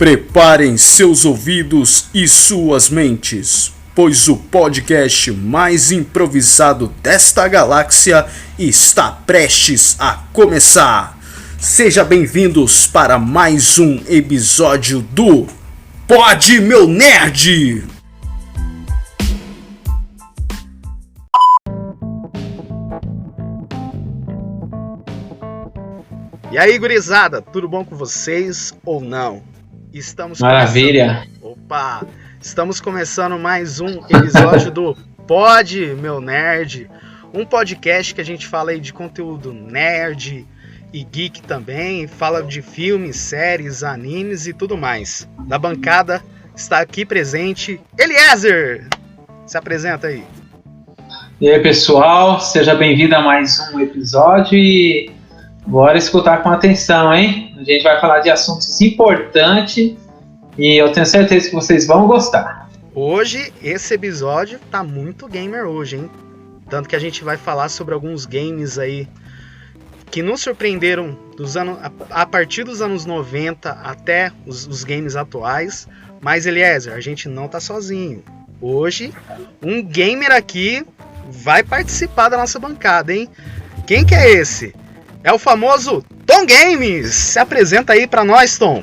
Preparem seus ouvidos e suas mentes, pois o podcast mais improvisado desta galáxia está prestes a começar. Sejam bem-vindos para mais um episódio do Pod Meu Nerd! E aí, gurizada, tudo bom com vocês ou não? Maravilha! Estamos começando mais um episódio do Pod Meu Nerd, um podcast que a gente fala aí de conteúdo nerd e geek também, fala de filmes, séries, animes e tudo mais. Na bancada está aqui presente Eliezer! Se apresenta aí. E aí, pessoal, seja bem-vindo a mais um episódio e bora escutar com atenção, hein? A gente vai falar de assuntos importantes e eu tenho certeza que vocês vão gostar. Hoje, esse episódio tá muito gamer hoje, hein? Tanto que a gente vai falar sobre alguns games aí que nos surpreenderam a partir dos anos 90 até os games atuais. Mas, Eliezer, a gente não tá sozinho. Hoje, um gamer aqui vai participar da nossa bancada, hein? Quem que é esse? É o famoso Tom Games. Se apresenta aí pra nós, Tom.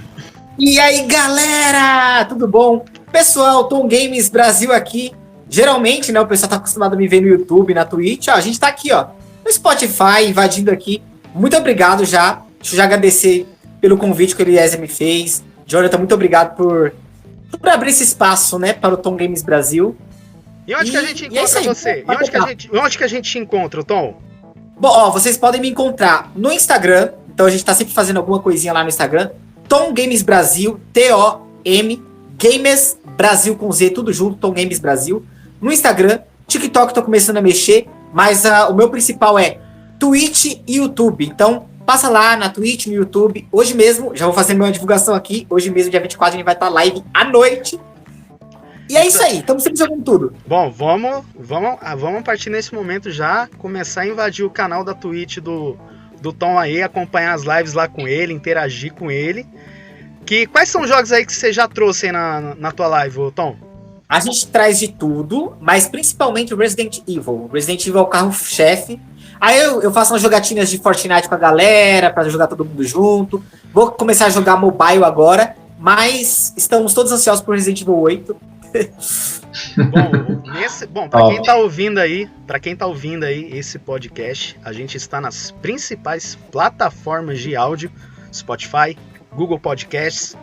E aí, galera, tudo bom? Pessoal, Tom Games Brasil aqui. Geralmente, né, o pessoal tá acostumado a me ver no YouTube, na Twitch. Ó, a gente tá aqui, ó, no Spotify, invadindo aqui. Muito obrigado já. Deixa eu já agradecer pelo convite que o Eliezer me fez. Jonathan, muito obrigado por abrir esse espaço, né, para o Tom Games Brasil. E onde que a gente encontra você? E onde que a gente te encontra, Tom? Bom, ó, vocês podem me encontrar no Instagram. Então a gente tá sempre fazendo alguma coisinha lá no Instagram. Tom Games Brasil, T-O-M, Games Brasil com Z, tudo junto, Tom Games Brasil. No Instagram, TikTok tô começando a mexer, mas o meu principal é Twitch e YouTube. Então passa lá na Twitch, no YouTube. Hoje mesmo, já vou fazer minha divulgação aqui. Hoje mesmo, dia 24, a gente vai estar live à noite. E é isso aí, estamos sempre jogando tudo. Bom, vamos partir nesse momento já, começar a invadir o canal da Twitch do Tom aí, acompanhar as lives lá com ele, interagir com ele. Quais são os jogos aí que você já trouxe aí na tua live, Tom? A gente traz de tudo, mas principalmente o Resident Evil. O Resident Evil é o carro-chefe. Aí eu faço umas jogatinas de Fortnite com a galera, pra jogar todo mundo junto. Vou começar a jogar mobile agora, mas estamos todos ansiosos por Resident Evil 8. Para quem tá ouvindo aí esse podcast, a gente está nas principais plataformas de áudio: Spotify, Google Podcasts,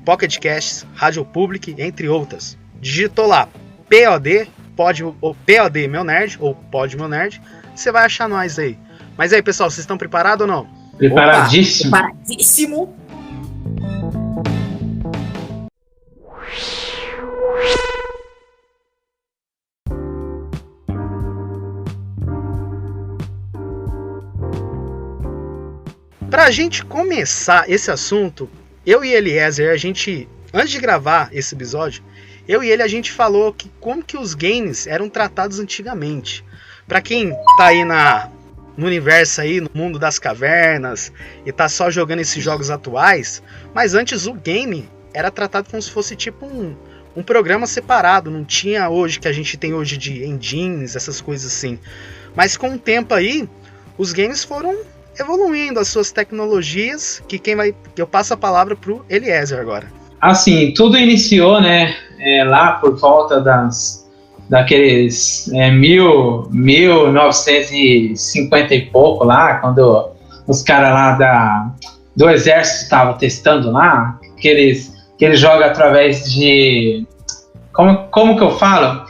Pocket Casts, Rádio Public, entre outras. Digitou lá POD Meu Nerd ou Pod Meu Nerd, você vai achar nós aí. Mas aí, pessoal, vocês estão preparados ou não? Preparadíssimo. Opa, preparadíssimo. Pra gente começar esse assunto, eu e Eliezer, antes de gravar esse episódio, eu e ele, a gente falou como que os games eram tratados antigamente. Pra quem tá aí no universo aí, no mundo das cavernas, e tá só jogando esses jogos atuais, mas antes o game era tratado como se fosse tipo um programa separado, não tinha hoje que a gente tem hoje de engines, essas coisas assim. Mas com o tempo aí, os games foram evoluindo as suas tecnologias, eu passo a palavra pro Eliezer agora. Assim, tudo iniciou, né, lá por volta daqueles 1950 e pouco lá, quando os caras lá do exército estavam testando lá, que eles jogam através de... Como que eu falo?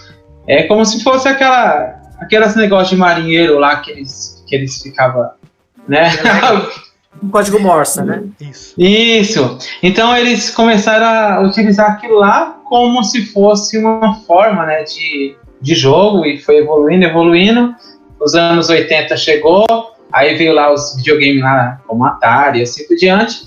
É como se fosse aquelas negócios de marinheiro lá que eles ficavam... né? Um código Morse, né? Isso. Então eles começaram a utilizar aquilo lá como se fosse uma forma, né, de jogo, e foi evoluindo. Os anos 80 chegou, aí veio lá os videogames lá como Atari e assim por diante.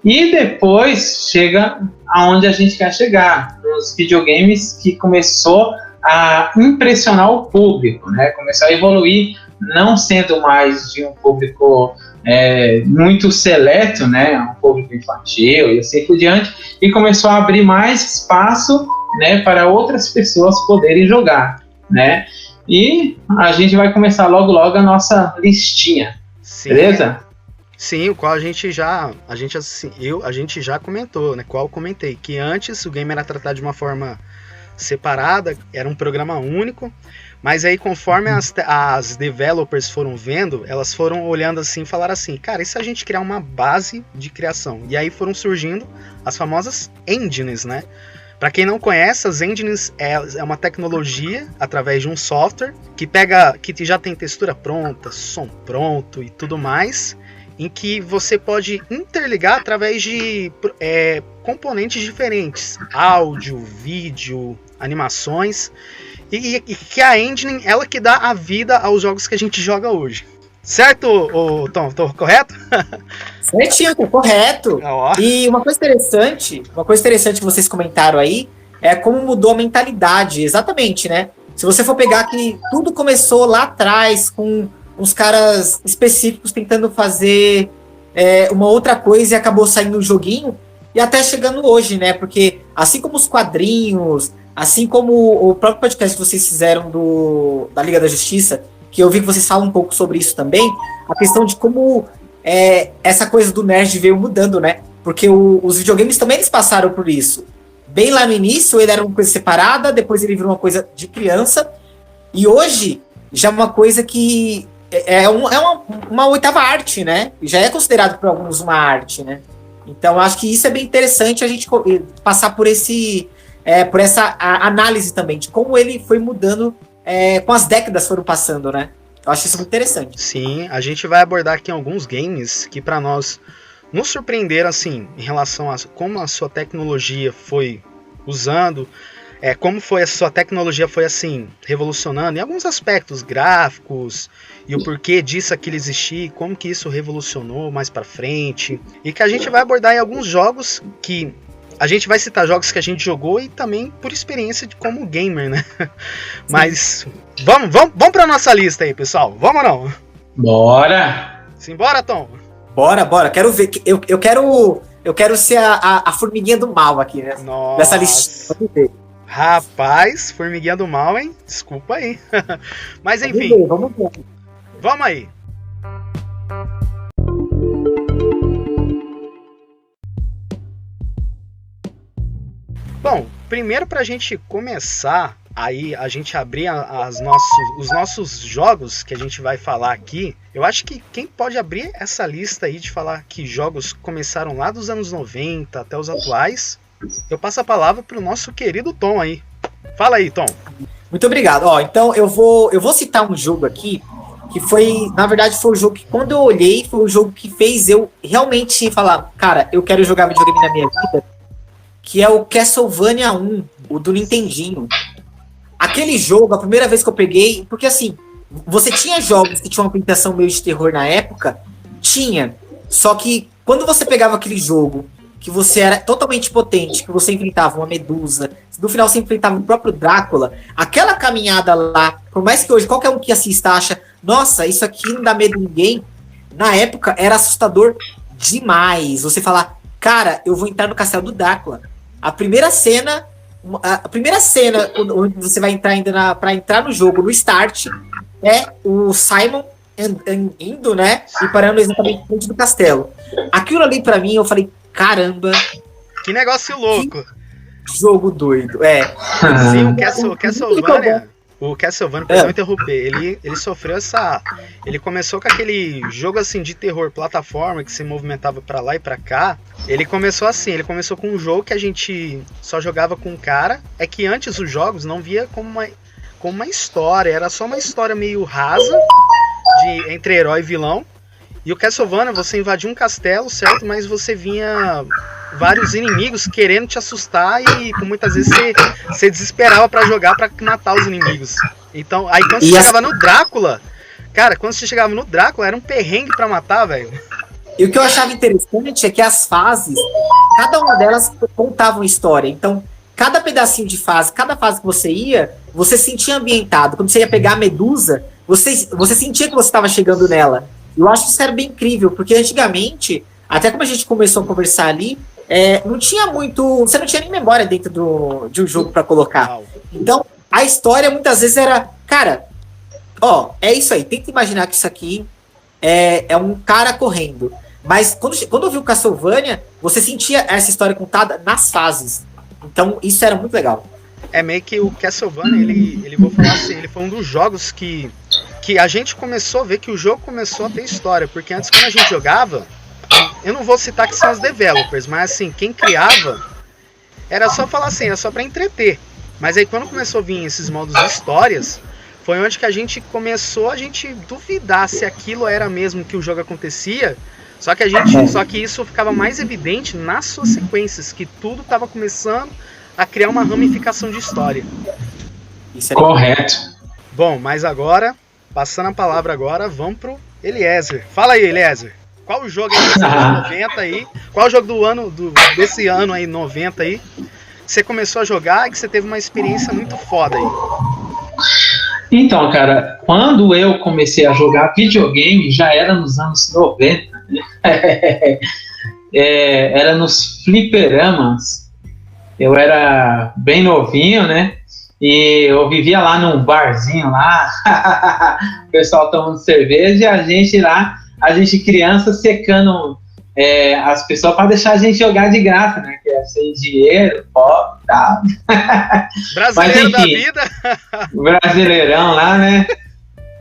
E depois chega aonde a gente quer chegar, nos videogames que começou a impressionar o público, né? Começou a evoluir, não sendo mais de um público muito seleto, né, um público infantil e assim por diante, e começou a abrir mais espaço, né, para outras pessoas poderem jogar, né? E a gente vai começar logo a nossa listinha, Sim. beleza? Sim, o qual a gente já comentou, né? Qual eu comentei que antes o game era tratado de uma forma separada, era um programa único, mas aí conforme as developers foram vendo, elas foram olhando assim e falaram assim, cara, e se a gente criar uma base de criação? E aí foram surgindo as famosas engines, né? Para quem não conhece, as engines é uma tecnologia através de um software que já tem textura pronta, som pronto e tudo mais, em que você pode interligar através de componentes diferentes, áudio, vídeo, animações, e que a engine, ela que dá a vida aos jogos que a gente joga hoje. Certo, Tom? Tô correto? Certinho, tá correto. E uma coisa interessante que vocês comentaram aí, é como mudou a mentalidade, exatamente, né? Se você for pegar que tudo começou lá atrás, com uns caras específicos tentando fazer uma outra coisa e acabou saindo um joguinho, e até chegando hoje, né? Porque assim como os quadrinhos, assim como o próprio podcast que vocês fizeram da Liga da Justiça, que eu vi que vocês falam um pouco sobre isso também, a questão de como essa coisa do nerd veio mudando, né? Porque os videogames também eles passaram por isso. Bem lá no início ele era uma coisa separada, depois ele virou uma coisa de criança, e hoje já é uma coisa que é uma oitava arte, né? Já é considerado por alguns uma arte, né? Então acho que isso é bem interessante a gente passar por por essa análise também, de como ele foi mudando com as décadas foram passando, né? Eu acho isso muito interessante. Sim, a gente vai abordar aqui alguns games que para nós nos surpreenderam, assim, em relação a como a sua tecnologia foi usando, como foi a sua tecnologia foi, assim, revolucionando em alguns aspectos gráficos e o porquê disso aquilo existir, como que isso revolucionou mais para frente, e que a gente vai abordar em alguns jogos que a gente vai citar jogos que a gente jogou e também por experiência de como gamer, né? Sim. Mas vamos pra nossa lista aí, pessoal. Vamos ou não? Bora! Simbora, Tom? Bora. Quero ver. Eu quero ser a formiguinha do mal aqui, né? Nossa. Dessa listinha. Vamos ver. Rapaz, formiguinha do mal, hein? Desculpa aí. Mas enfim. Vamos ver. Vamos aí. Bom, primeiro pra gente começar, aí a gente abrir os nossos jogos que a gente vai falar aqui, eu acho que quem pode abrir essa lista aí de falar que jogos começaram lá dos anos 90 até os atuais, eu passo a palavra pro nosso querido Tom aí. Fala aí, Tom. Muito obrigado. Então eu vou citar um jogo aqui, que na verdade foi o jogo que quando eu olhei, foi o jogo que fez eu realmente falar, cara, eu quero jogar videogame na minha vida, que é o Castlevania 1, o do Nintendinho. Aquele jogo, a primeira vez que eu peguei, porque assim, você tinha jogos que tinham uma ambientação meio de terror na época, só que quando você pegava aquele jogo, que você era totalmente potente, que você enfrentava uma medusa, no final você enfrentava o próprio Drácula, aquela caminhada lá, por mais que hoje qualquer um que assista acha, nossa, isso aqui não dá medo a ninguém, na época era assustador demais, você falar, cara, eu vou entrar no castelo do Drácula. A primeira cena onde você vai entrar ainda para entrar no jogo, no start, é o Simon indo, né, e parando exatamente em frente do castelo. Aquilo ali pra mim, eu falei, caramba, que negócio louco, que jogo doido, Sim, o Castlevania, perdão interromper, ele sofreu ele começou com aquele jogo assim de terror, plataforma, que se movimentava pra lá e pra cá. Ele começou com um jogo que a gente só jogava com um cara, é que antes os jogos não via como uma história, era só uma história meio rasa, entre herói e vilão, e o Castlevania, você invadia um castelo, certo, mas você vinha vários inimigos querendo te assustar e muitas vezes você desesperava pra jogar pra matar os inimigos. Então, aí quando você chegava no Drácula, cara, era um perrengue pra matar, velho. E o que eu achava interessante é que as fases, cada uma delas contava uma história. Então, cada pedacinho de fase, cada fase que você ia, você se sentia ambientado. Quando você ia pegar a medusa, você sentia que você estava chegando nela. Eu acho que isso era bem incrível, porque antigamente, até como a gente começou a conversar ali, não tinha muito. Você não tinha nem memória dentro de um jogo para colocar. Então, a história muitas vezes era, cara, é isso aí, tenta imaginar que isso aqui é um cara correndo. Mas quando eu vi o Castlevania, você sentia essa história contada nas fases. Então, isso era muito legal. É meio que o Castlevania, ele vou falar assim, ele foi um dos jogos que a gente começou a ver que o jogo começou a ter história. Porque antes, quando a gente jogava, eu não vou citar que são os developers, mas assim, quem criava era só falar assim, era só pra entreter. Mas aí quando começou a vir esses modos de histórias, foi onde que a gente começou a duvidar se aquilo era mesmo que o jogo acontecia. Só que isso ficava mais evidente nas suas sequências, que tudo estava começando a criar uma ramificação de história. Isso é correto. Bom, mas agora, passando a palavra agora, vamos pro Eliezer. Fala aí, Eliezer. Qual o jogo aí desse ano 90 aí? Qual o jogo desse ano aí, 90 aí, que você começou a jogar e que você teve uma experiência muito foda aí? Então, cara, quando eu comecei a jogar videogame, já era nos anos 90, né? Era nos fliperamas. Eu era bem novinho, né? E eu vivia lá num barzinho lá, o pessoal tomando cerveja e a gente criança secando as pessoas para deixar a gente jogar de graça, né? Que é sem dinheiro, pobre e tal. Brasileiro da vida. Brasileirão lá, né?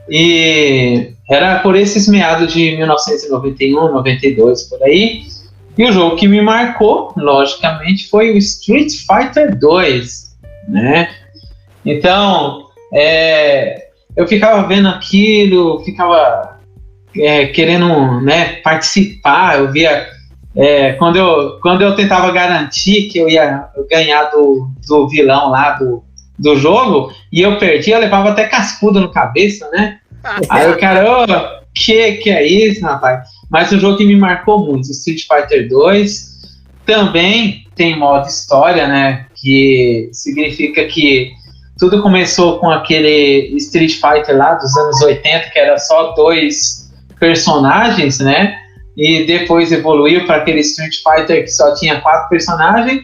E era por esses meados de 1991, 92, por aí. E o jogo que me marcou, logicamente, foi o Street Fighter 2, né? Então, eu ficava vendo aquilo, ficava querendo, né, participar. Eu via, quando eu tentava garantir que eu ia ganhar do vilão lá do jogo, e eu perdia, eu levava até cascudo no cabeça, né? Aí o cara, que é isso, rapaz? Mas o jogo que me marcou muito, Street Fighter 2, também tem modo história, né? Que significa que tudo começou com aquele Street Fighter lá dos anos 80, que era só 2 personagens, né? E depois evoluiu para aquele Street Fighter que só tinha 4 personagens.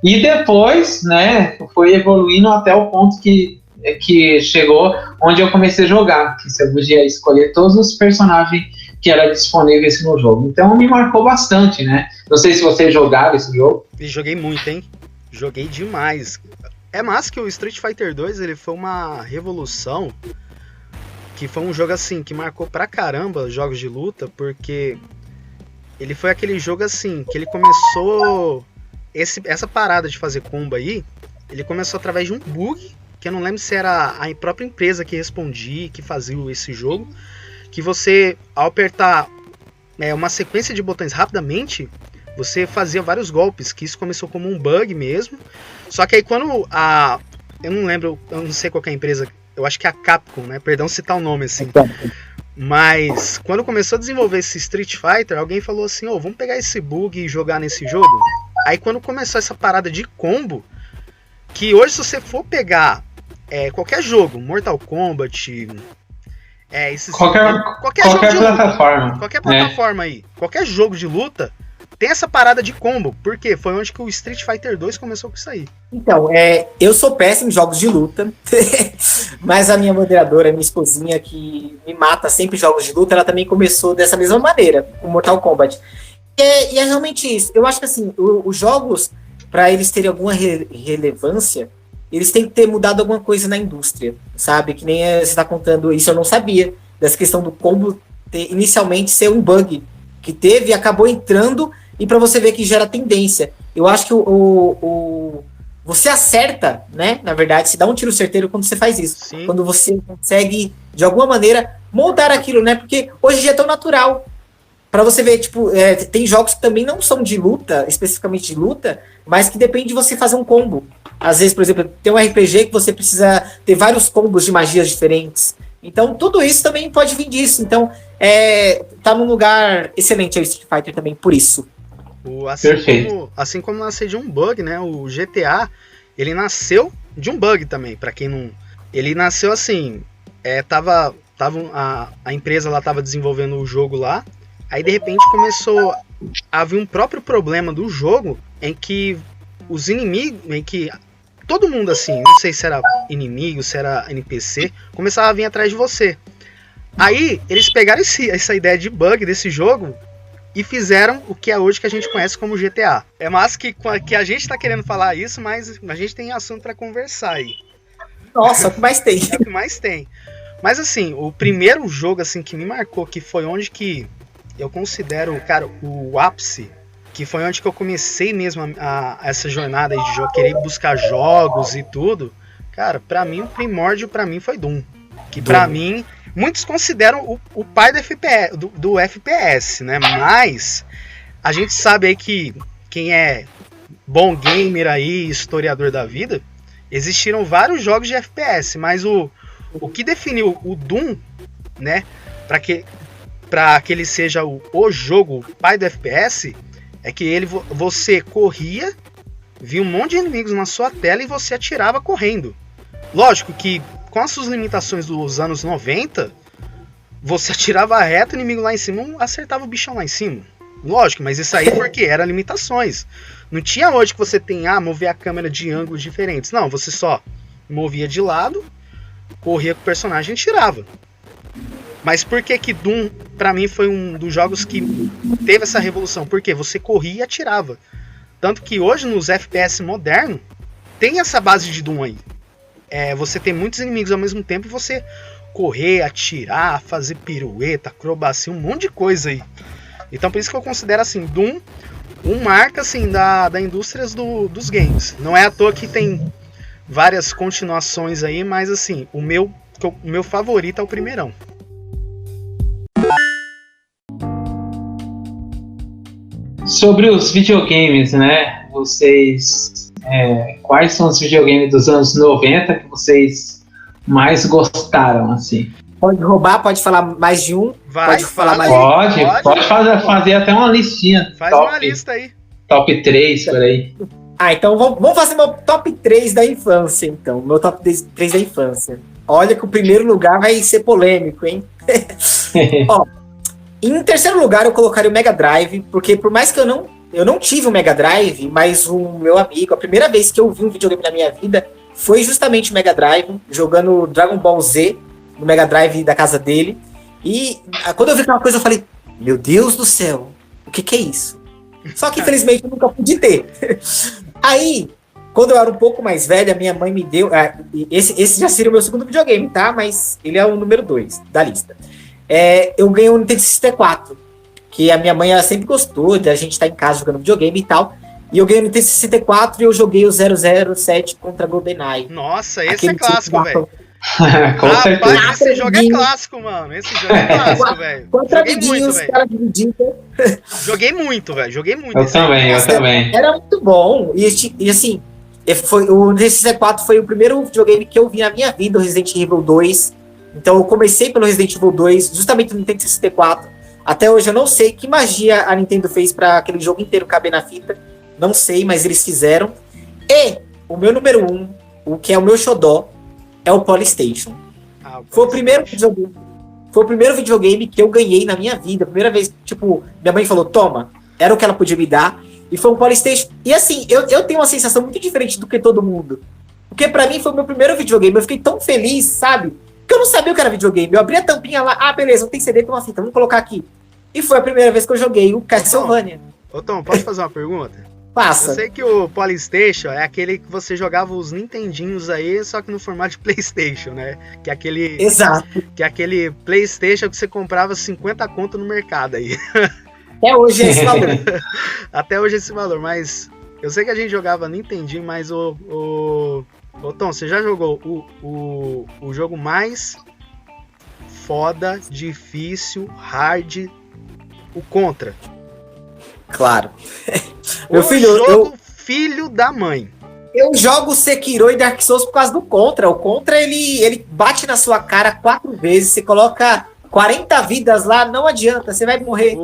E depois, né, foi evoluindo até o ponto que chegou onde eu comecei a jogar, que você podia escolher todos os personagens que eram disponíveis no jogo. Então me marcou bastante, né? Não sei se você jogava esse jogo. E joguei muito, hein? Joguei demais. É massa que o Street Fighter 2 ele foi uma revolução, que foi um jogo assim que marcou pra caramba jogos de luta, porque ele foi aquele jogo assim que ele começou essa parada de fazer combo aí, ele começou através de um bug, que eu não lembro se era a própria empresa que respondia, que fazia esse jogo, que você, ao apertar uma sequência de botões rapidamente, você fazia vários golpes, que isso começou como um bug mesmo. Só que aí quando eu não lembro, eu não sei qual que é a empresa, eu acho que é a Capcom, né? Perdão citar o nome assim. Mas quando começou a desenvolver esse Street Fighter, alguém falou assim, vamos pegar esse bug e jogar nesse jogo. Aí quando começou essa parada de combo, que hoje se você for pegar qualquer jogo, Mortal Kombat, qualquer plataforma. Qualquer plataforma aí, qualquer jogo de luta, tem essa parada de combo. Por quê? Foi onde que o Street Fighter 2 começou com isso aí. Então, eu sou péssimo em jogos de luta, mas a minha moderadora, minha esposinha, que me mata sempre em jogos de luta, ela também começou dessa mesma maneira, com Mortal Kombat. E é realmente isso. Eu acho que assim, os jogos, para eles terem alguma relevância, eles têm que ter mudado alguma coisa na indústria, sabe? Que nem você está contando, isso eu não sabia, dessa questão do combo inicialmente ser um bug que teve e acabou entrando, e para você ver que gera tendência. Eu acho que você acerta, né? Na verdade, se dá um tiro certeiro quando você faz isso. Sim. Quando você consegue, de alguma maneira, moldar aquilo, né? Porque hoje em dia é tão natural. Para você ver, tipo, tem jogos que também não são de luta, especificamente de luta, mas que depende de você fazer um combo. Às vezes, por exemplo, tem um RPG que você precisa ter vários combos de magias diferentes. Então, tudo isso também pode vir disso. Então, tá num lugar excelente o Street Fighter também, por isso. Assim como nasceu de um bug, né? O GTA, ele nasceu de um bug também, pra quem não... Ele nasceu assim, a empresa lá tava desenvolvendo o jogo lá, aí de repente começou a haver um próprio problema do jogo em que os inimigos, em que todo mundo assim, não sei se era inimigo, se era NPC, começava a vir atrás de você. Aí eles pegaram essa ideia de bug desse jogo e fizeram o que é hoje que a gente conhece como GTA. É massa que a gente tá querendo falar isso, mas a gente tem assunto pra conversar aí. Nossa, o que mais tem? É o que mais tem. Mas assim, o primeiro jogo assim que me marcou, que foi onde que eu considero, cara, o ápice, que foi onde que eu comecei mesmo essa jornada aí de querer buscar jogos e tudo. Cara, pra mim, o primórdio pra mim foi Doom. Que pra mim, muitos consideram o pai do FPS, né? Mas a gente sabe aí que quem é bom gamer aí, historiador da vida, existiram vários jogos de FPS, mas o que definiu o Doom, né, para que ele seja o jogo pai do FPS, é que você corria, via um monte de inimigos na sua tela e você atirava correndo. Lógico que com as suas limitações dos anos 90, você atirava reto, o inimigo lá em cima acertava o bichão lá em cima. Lógico, mas isso aí porque eram limitações. Não tinha hoje que você tem, mover a câmera de ângulos diferentes. Não, você só movia de lado, corria com o personagem e tirava. Mas por que Doom, pra mim, foi um dos jogos que teve essa revolução? Porque você corria e atirava. Tanto que hoje, nos FPS modernos, tem essa base de Doom aí. Você tem muitos inimigos ao mesmo tempo e você correr, atirar, fazer pirueta, acrobacia, um monte de coisa aí. Então por isso que eu considero assim, Doom marca assim, da indústria dos games. Não é à toa que tem várias continuações aí, mas assim, o meu favorito é o primeirão. Sobre os videogames, né? Vocês... quais são os videogames dos anos 90 que vocês mais gostaram, assim? Pode roubar, pode falar mais de um. Pode fazer até uma listinha. Faz uma lista aí. Top 3 por aí. Então vamos fazer meu top 3 da infância, então. Meu top 3 da infância. Olha que o primeiro lugar vai ser polêmico, hein? Ó, em terceiro lugar eu colocaria o Mega Drive, porque por mais que eu não tive o Mega Drive, mas o meu amigo, a primeira vez que eu vi um videogame na minha vida foi justamente o Mega Drive, jogando Dragon Ball Z no Mega Drive da casa dele. E quando eu vi aquela coisa, eu falei, meu Deus do céu, o que é isso? Só que infelizmente eu nunca pude ter. Aí, quando eu era um pouco mais velha, minha mãe me deu... esse já seria o meu segundo videogame, tá? Mas ele é o número 2 da lista. Eu ganhei um Nintendo 64, que a minha mãe ela sempre gostou de a gente estar em casa jogando videogame e tal. E eu ganhei o Nintendo 64 e eu joguei o 007 contra GoldenEye. Nossa, esse é clássico, velho. Com certeza. Rapaz, esse jogo é clássico, mano. Esse jogo é clássico, velho. Joguei muito, velho. Joguei muito, velho. Eu também. Era muito bom. E assim, o Nintendo 64 foi o primeiro videogame que eu vi na minha vida, o Resident Evil 2. Então eu comecei pelo Resident Evil 2, justamente no Nintendo 64. Até hoje eu não sei que magia a Nintendo fez pra aquele jogo inteiro caber na fita. Não sei, mas eles fizeram. E o meu número 1, o que é o meu xodó, é o Polystation. Foi o primeiro videogame que eu ganhei na minha vida. A primeira vez, tipo, minha mãe falou, toma. Era o que ela podia me dar. E foi um Polystation. E assim, eu tenho uma sensação muito diferente do que todo mundo. Porque pra mim foi o meu primeiro videogame. Eu fiquei tão feliz, sabe? Porque eu não sabia o que era videogame. Eu abri a tampinha lá, beleza, não tem CD, tem uma fita, vamos colocar aqui. E foi a primeira vez que eu joguei o Castlevania. Ô Tom, posso fazer uma pergunta? Passa. Eu sei que o Polystation é aquele que você jogava os Nintendinhos aí, só que no formato de PlayStation, né? Que é aquele... Exato. Que é aquele PlayStation que você comprava 50 conto no mercado aí. Até hoje é esse valor. Até hoje é esse valor, mas... Eu sei que a gente jogava Nintendinho, mas Ô Tom, você já jogou o jogo mais foda, difícil, hard, o Contra? Claro. Meu filho, filho da mãe. Eu jogo Sekiro e Dark Souls por causa do Contra. O Contra, ele bate na sua cara 4 vezes, você coloca 40 vidas lá, não adianta, você vai morrer.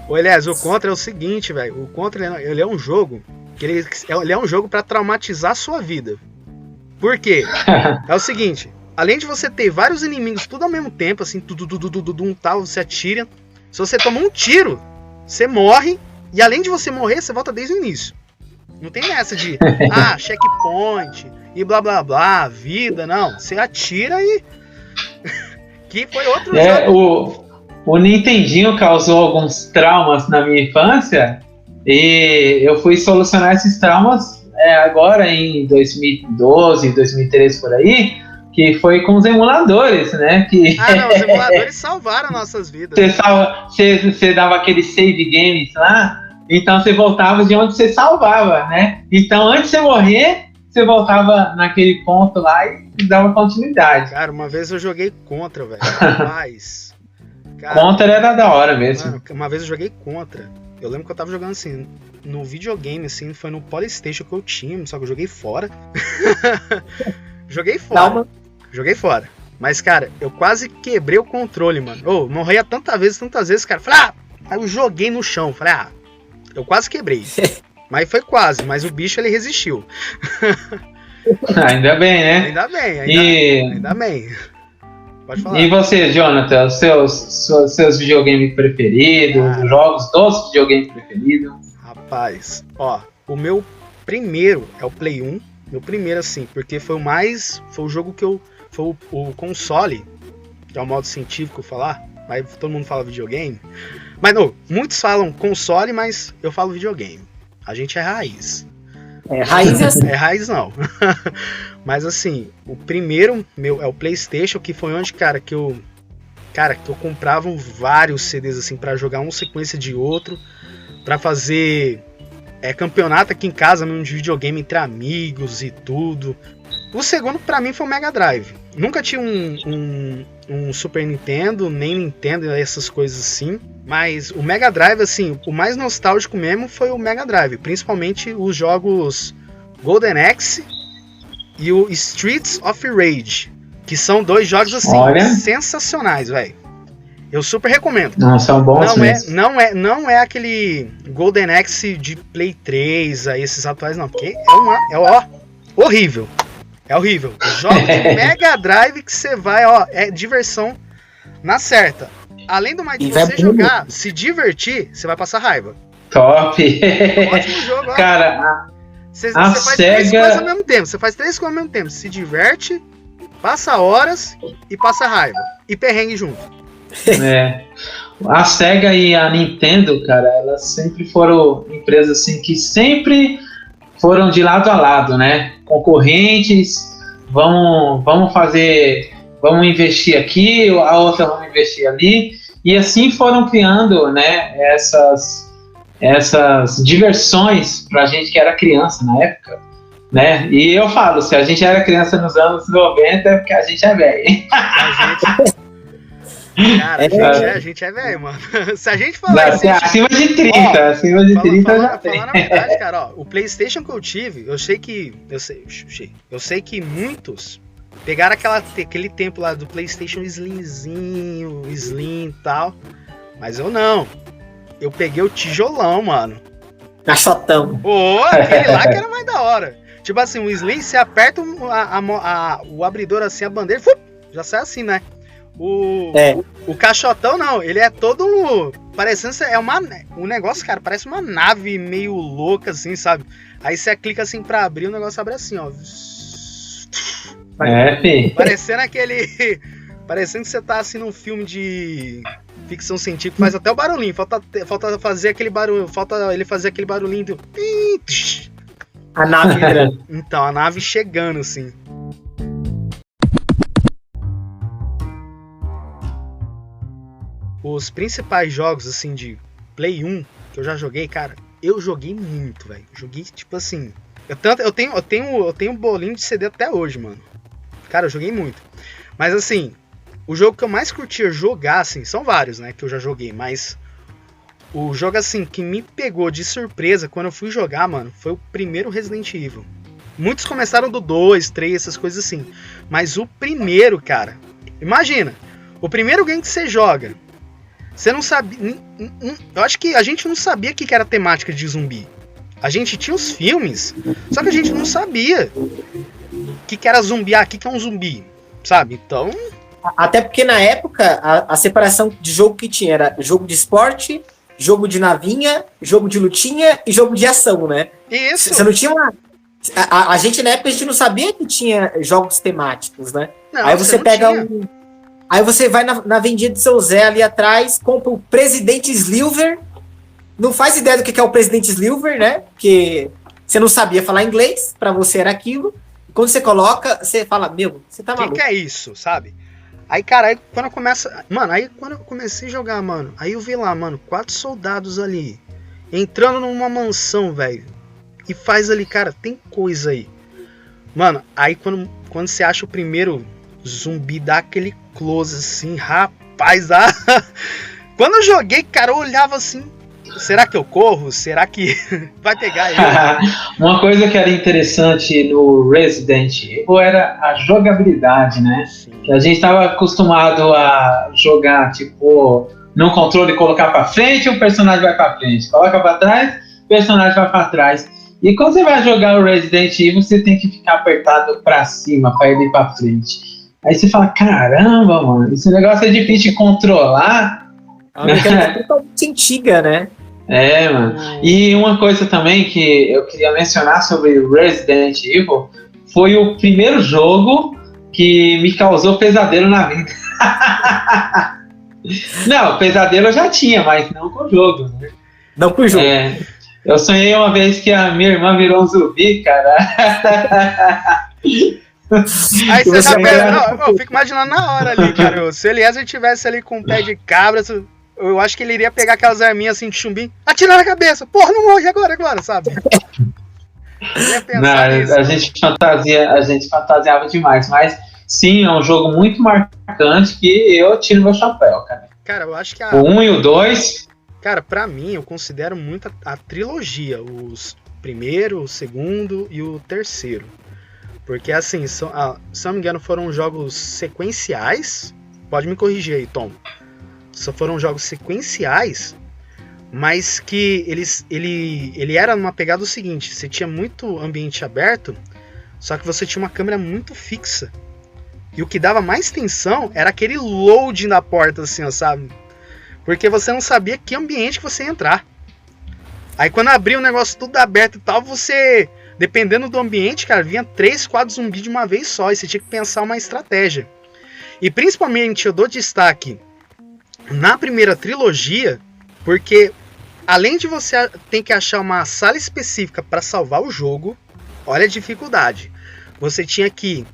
Elias, o Contra é o seguinte, velho. O Contra, ele é um jogo que ele é um jogo pra traumatizar a sua vida. Por quê? É o seguinte, além de você ter vários inimigos tudo ao mesmo tempo, assim, tal, você atira. Se você toma um tiro, você morre. E além de você morrer, você volta desde o início. Não tem essa de, checkpoint e blá blá blá, vida, não. Você atira e... que foi outro jogo. O Nintendinho causou alguns traumas na minha infância e eu fui solucionar esses traumas agora em 2012, 2013 por aí, que foi com os emuladores, né? Os emuladores salvaram nossas vidas. Você dava aqueles save games lá, então você voltava de onde você salvava, né? Então antes de você morrer, você voltava naquele ponto lá e dava continuidade. Cara, uma vez eu joguei Contra, velho. Rapaz. Contra era da hora mesmo. Mano, uma vez eu joguei Contra. Eu lembro que eu tava jogando assim, no videogame, assim, foi no Polystation que eu tinha, só que eu joguei fora. Joguei fora. Mas, cara, eu quase quebrei o controle, mano. Morria tantas vezes, cara. Falei, aí eu joguei no chão. Falei, eu quase quebrei. Mas foi quase, mas o bicho, ele resistiu. Ainda bem, né? Ainda bem. Pode falar. E você, Jonathan, seus videogames preferidos, os jogos dos videogames preferidos? Rapaz, o meu primeiro é o Play 1. Meu primeiro, assim, porque foi o jogo que eu... Foi o console, que é o modo científico falar, mas todo mundo fala videogame. Mas não, muitos falam console, mas eu falo videogame. A gente é raiz. Raiz é assim. É raiz não. Mas assim, o primeiro meu é o PlayStation, que foi onde, que eu comprava vários CDs assim para jogar uma sequência de outro, para fazer campeonato aqui em casa, mesmo de videogame entre amigos e tudo. O segundo pra mim foi o Mega Drive. Nunca tinha um Super Nintendo, nem Nintendo, essas coisas assim. Mas o Mega Drive, assim, o mais nostálgico mesmo foi o Mega Drive. Principalmente os jogos Golden Axe e o Streets of Rage. Que são dois jogos, assim, sensacionais, velho. Eu super recomendo. Não, são bons mesmo. Não é aquele Golden Axe de Play 3, esses atuais, não. Porque horrível. É horrível. Jogo de Mega Drive que você vai, é diversão na certa. Além do mais de você jogar, se divertir, você vai passar raiva. Top! Ótimo jogo, ó. Cara, você faz três coisas ao mesmo tempo. Você faz 3 coisas ao mesmo tempo. Se diverte, passa horas e passa raiva. E perrengue junto. A Sega e a Nintendo, cara, elas sempre foram empresas assim que sempre foram de lado a lado, né? Concorrentes, vamos investir aqui, a outra vamos investir ali, e assim foram criando, né, essas diversões pra gente que era criança na época, né? E eu falo, se a gente era criança nos anos 90 é porque a gente é velho, hein? Cara, a gente é velho, mano. Se a gente falar assim... Acima de 30 já tem. Falando a verdade, cara, o PlayStation que eu tive, eu sei que muitos pegaram aquele tempo lá do PlayStation Slim e tal, mas eu não. Eu peguei o tijolão, mano. Cachotão. Aquele lá que era mais da hora. Tipo assim, o Slim, você aperta o abridor assim, a bandeira, já sai assim, né? O caixotão não, ele é todo parecendo um negócio, cara, parece uma nave meio louca assim, sabe? Aí você clica assim pra abrir, o negócio abre assim, ó. Parecendo que você tá assim num filme de ficção científica, faz até o barulhinho, falta fazer aquele barulho, falta ele fazer aquele barulhinho do... A nave entrando. Então, a nave chegando assim. Os principais jogos, assim, de Play 1 que eu já joguei, cara, eu joguei muito, velho. Joguei, tipo assim... Eu tenho um bolinho de CD até hoje, mano. Cara, eu joguei muito. Mas, assim, o jogo que eu mais curtia jogar, assim, são vários, né, que eu já joguei, mas... O jogo, assim, que me pegou de surpresa quando eu fui jogar, mano, foi o primeiro Resident Evil. Muitos começaram do 2, 3, essas coisas assim. Mas o primeiro, cara... Imagina, o primeiro game que você joga... Você não sabia... Eu acho que a gente não sabia o que era temática de zumbi. A gente tinha os filmes, só que a gente não sabia o que era zumbi. O que é um zumbi? sabe? Então, Até porque na época, a separação de jogo que tinha era jogo de esporte, jogo de navinha, jogo de lutinha e jogo de ação, né? isso. Você não tinha uma... A gente, na época, a gente não sabia que tinha jogos temáticos, né? Não, Aí você não pega tinha. Aí você vai na vendinha de seu Zé ali atrás, compra o Presidente Silver. Não faz ideia do que é o Presidente Silver, né? Porque você não sabia falar inglês, pra você era aquilo. E quando você coloca, você fala, meu, você tá O maluco. que é isso, sabe? Aí, cara, aí quando eu começo. Mano, aí quando eu comecei a jogar, mano, aí eu vi lá, mano, 4 soldados ali. Entrando numa mansão, velho. E faz ali, cara, tem coisa aí. Mano, aí quando você acha o primeiro zumbi, dá aquele close assim, rapaz, dá. Quando eu joguei, cara, eu olhava assim. Será que eu corro? Será que vai pegar ele? Uma coisa que era interessante no Resident Evil era a jogabilidade, né? Sim. Que a gente estava acostumado a jogar, tipo, num controle colocar para frente, o personagem vai para frente. Coloca para trás, o personagem vai para trás. E quando você vai jogar o Resident Evil, você tem que ficar apertado para cima para ele ir para frente. Aí você fala, caramba, mano, esse negócio é difícil de controlar. É uma mecânica totalmente antiga, né? É, mano. E uma coisa também que eu queria mencionar sobre Resident Evil foi o primeiro jogo que me causou pesadelo na vida. Não, pesadelo eu já tinha, mas não com o jogo, né? Não com o jogo. É, eu sonhei uma vez que a minha irmã virou um zumbi, cara. Aí você já pensa, não, eu fico imaginando na hora ali, cara. Se o Eliezer tivesse ali com um pé de cabra, eu acho que ele iria pegar aquelas arminhas assim de chumbinho, atirar na cabeça. Porra, não morre agora, sabe? Não, a gente fantasiava demais, mas sim, é um jogo muito marcante que eu tiro meu chapéu, cara. Cara, eu acho que O 1 e o 2. Cara, pra mim, eu considero muito a trilogia, os primeiro, o segundo e o terceiro. Porque, assim, se não me engano, foram jogos sequenciais. Pode me corrigir aí, Tom. Só foram jogos sequenciais, mas que ele era numa pegada do seguinte: você tinha muito ambiente aberto, só que você tinha uma câmera muito fixa. E o que dava mais tensão era aquele loading da porta, assim, ó, sabe? Porque você não sabia que ambiente que você ia entrar. Aí quando abria o negócio tudo aberto e tal, você, dependendo do ambiente, cara, vinha 3, 4 zumbis de uma vez só, e você tinha que pensar uma estratégia. E principalmente eu dou destaque na primeira trilogia, porque além de você ter que achar uma sala específica para salvar o jogo, olha a dificuldade. Você tinha que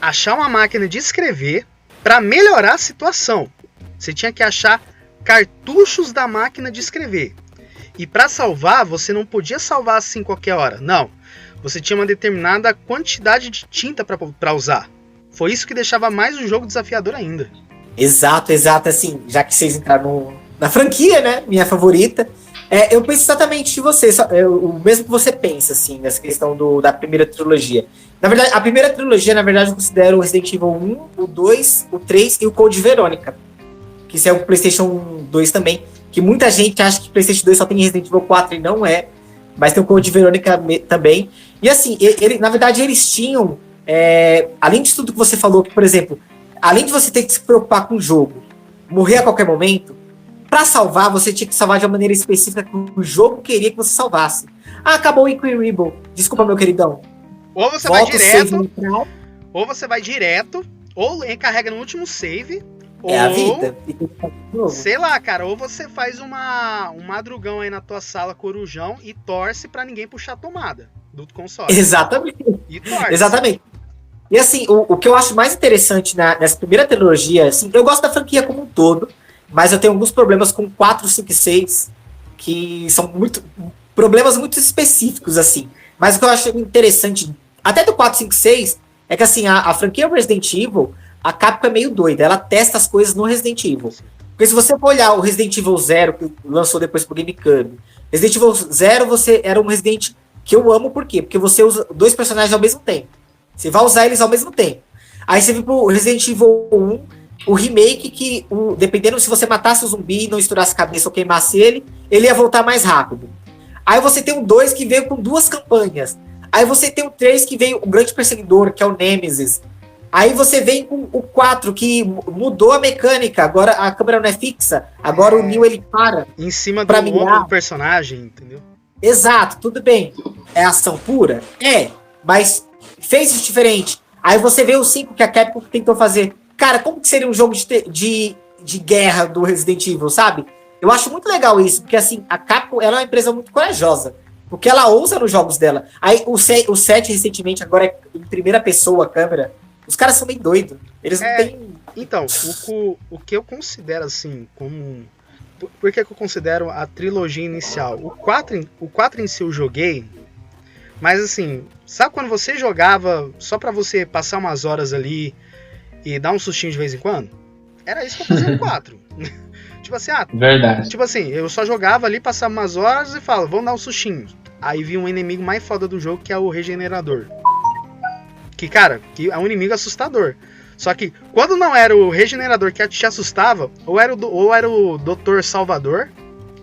achar uma máquina de escrever para melhorar a situação. Você tinha que achar cartuchos da máquina de escrever. E para salvar, você não podia salvar assim qualquer hora. Não. Você tinha uma determinada quantidade de tinta para usar. Foi isso que deixava mais o jogo desafiador ainda. Exato, assim, já que vocês entraram na franquia, né, minha favorita, eu penso exatamente de você, o mesmo que você pensa, assim, nessa questão da primeira trilogia. Na verdade, a primeira trilogia, na verdade, eu considero o Resident Evil 1, o 2, o 3 e o Code Verônica, que isso é o PlayStation 2 também, que muita gente acha que o PlayStation 2 só tem Resident Evil 4 e não é, mas tem o Code Verônica também. E assim, na verdade, eles tinham, além de tudo que você falou, por exemplo, além de você ter que se preocupar com o jogo, morrer a qualquer momento, pra salvar, você tinha que salvar de uma maneira específica que o jogo queria que você salvasse. Ah, acabou o Inquirible. Desculpa, meu queridão. Ou você vai direto, ou encarrega no último save, ou... a vida. Sei lá, cara, ou você faz um madrugão aí na tua sala, corujão, e torce pra ninguém puxar a tomada do console. Exatamente. E torce. Exatamente. E assim, o que eu acho mais interessante nessa primeira trilogia, assim, eu gosto da franquia como um todo, mas eu tenho alguns problemas com 4, 5 e 6, que são problemas muito específicos, assim. Mas o que eu acho interessante, até do 4, 5 e 6, é que assim, a franquia Resident Evil, a Capcom é meio doida, ela testa as coisas no Resident Evil. Porque se você for olhar o Resident Evil 0, que lançou depois pro GameCube, Resident Evil 0 você era um Resident que eu amo, por quê? Porque você usa 2 personagens ao mesmo tempo. Você vai usar eles ao mesmo tempo. Aí você vem pro Resident Evil 1, o remake, que dependendo se você matasse o zumbi e não estourasse a cabeça ou queimasse ele ia voltar mais rápido. Aí você tem o 2 que veio com 2 campanhas. Aí você tem o 3 que veio o Grande Perseguidor, que é o Nemesis. Aí você vem com o 4, que mudou a mecânica. Agora a câmera não é fixa. Agora o Neo ele para. Em cima pra do mirar. ombro do personagem, entendeu? Exato, tudo bem. É ação pura? É, mas fez isso diferente. Aí você vê o 5 que a Capcom tentou fazer. Cara, como que seria um jogo de guerra do Resident Evil, sabe? Eu acho muito legal isso, porque assim, a Capcom ela é uma empresa muito corajosa. Porque ela ousa nos jogos dela. Aí o 7 recentemente agora é em primeira pessoa a câmera. Os caras são bem doidos. Eles não têm... Então, o que eu considero assim, como... Por que eu considero a trilogia inicial? O 4 em si eu joguei, mas assim, sabe quando você jogava só pra você passar umas horas ali e dar um sustinho de vez em quando? Era isso que eu fazia no 4. Tipo assim, Verdade. tipo assim, eu só jogava ali, passava umas horas e falava, vamos dar um sustinho. Aí vi um inimigo mais foda do jogo, que é o Regenerador. Que, cara, que é um inimigo assustador. Só que, quando não era o Regenerador que te assustava, ou era o Dr. Salvador,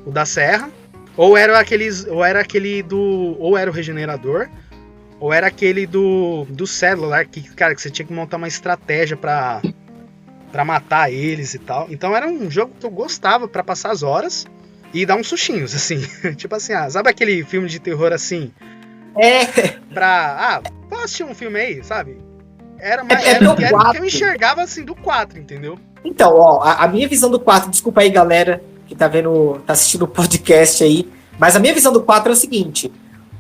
o da Serra, ou era o Regenerador, ou era aquele do Celular, que, cara, que você tinha que montar uma estratégia pra matar eles e tal. Então era um jogo que eu gostava pra passar as horas e dar uns sustinhos, assim. Tipo assim, sabe aquele filme de terror assim? Posso assistir um filme aí, sabe? Era o que eu enxergava assim do 4, entendeu? Então, ó, a minha visão do 4, desculpa aí, galera, que tá assistindo o podcast aí, mas a minha visão do 4 é o seguinte: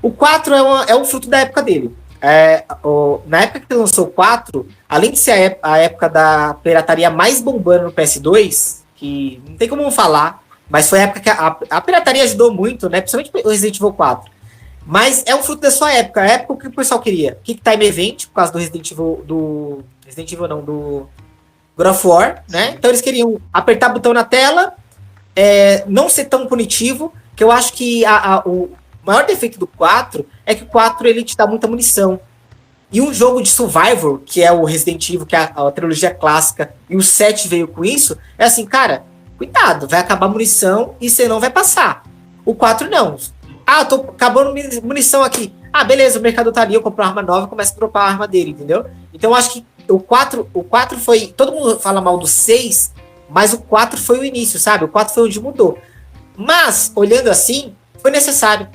o 4 é um fruto da época dele. Na época que lançou o 4, além de ser a época da pirataria mais bombando no PS2, que não tem como falar, mas foi a época que a pirataria ajudou muito, né? Principalmente o Resident Evil 4. Mas é um fruto da sua época. A época que o pessoal queria Kick Time Event, por causa do Resident Evil, do God of War, né? Então eles queriam apertar botão na tela, não ser tão punitivo, que eu acho que o maior defeito do 4 é que o 4 ele te dá muita munição. E um jogo de survival, que é o Resident Evil, que é a trilogia clássica, e o 7 veio com isso, é assim, cara, cuidado, vai acabar a munição e você não vai passar. O 4 não. Tô acabando munição aqui. Beleza, o mercado tá ali, eu compro uma arma nova e começo a dropar a arma dele, entendeu? Então eu acho que o 4 foi... Todo mundo fala mal do 6, mas o 4 foi o início, sabe? O 4 foi onde mudou. Mas, olhando assim, foi necessário,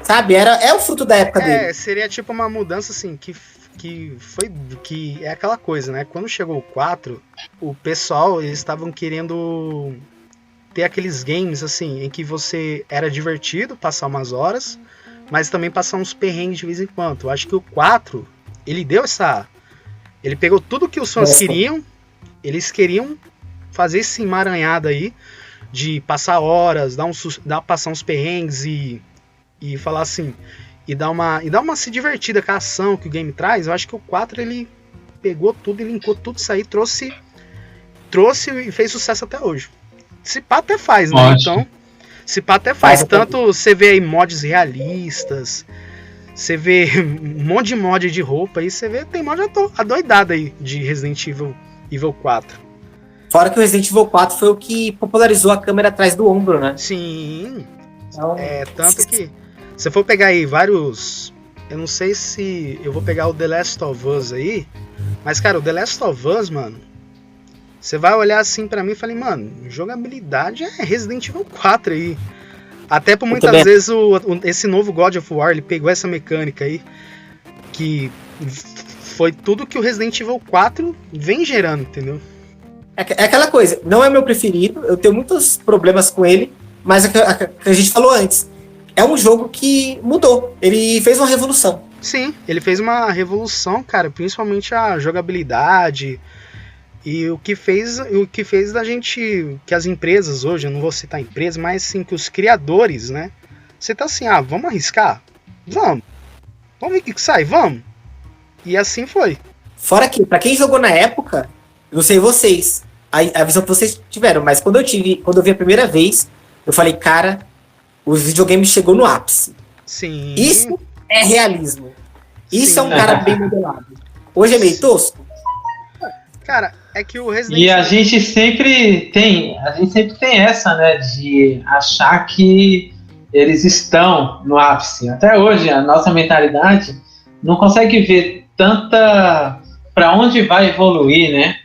sabe? É o fruto da época dele. Seria tipo uma mudança assim, que é aquela coisa, né? Quando chegou o 4, o pessoal, eles estavam querendo ter aqueles games assim, em que você era divertido passar umas horas, mas também passar uns perrengues de vez em quando. Eu acho que o 4, ele deu ele pegou tudo que os fãs queriam, eles queriam fazer esse emaranhado aí, de passar horas, passar uns perrengues e falar assim, e dar uma se divertida com a ação que o game traz. Eu acho que o 4 ele pegou tudo e linkou tudo isso aí, trouxe e fez sucesso até hoje. Se pá até faz, né? Ótimo. Então, se pá até faz. Tanto você vê aí mods realistas, você vê um monte de mod de roupa aí, você vê, tem mod adoidado aí de Resident Evil 4. Fora que o Resident Evil 4 foi o que popularizou a câmera atrás do ombro, né? Sim. Então, Tanto que se for pegar aí vários... Eu não sei se eu vou pegar o The Last of Us aí, mas, cara, o The Last of Us, mano, você vai olhar assim pra mim e falei, mano, jogabilidade é Resident Evil 4 aí. Até por muitas vezes esse novo God of War, ele pegou essa mecânica aí, que foi tudo que o Resident Evil 4 vem gerando, entendeu? É aquela coisa, não é meu preferido, eu tenho muitos problemas com ele, mas é que a gente falou antes, é um jogo que mudou, ele fez uma revolução. Sim, ele fez uma revolução, cara, principalmente a jogabilidade e o que fez da gente, que as empresas hoje, eu não vou citar empresas, mas sim que os criadores, né, você tá assim, vamos arriscar? Vamos ver o que sai, vamos. E assim foi. Fora que, pra quem jogou na época, não sei vocês, a visão que vocês tiveram, mas quando eu vi a primeira vez, eu falei, cara, o videogame chegou no ápice. Sim. Isso é realismo. Isso Sim. é um cara bem modelado. Hoje é meio tosco. Cara, é que o Resident Evil... E a gente sempre tem essa, né, de achar que eles estão no ápice. Até hoje, a nossa mentalidade não consegue ver tanta para onde vai evoluir, né?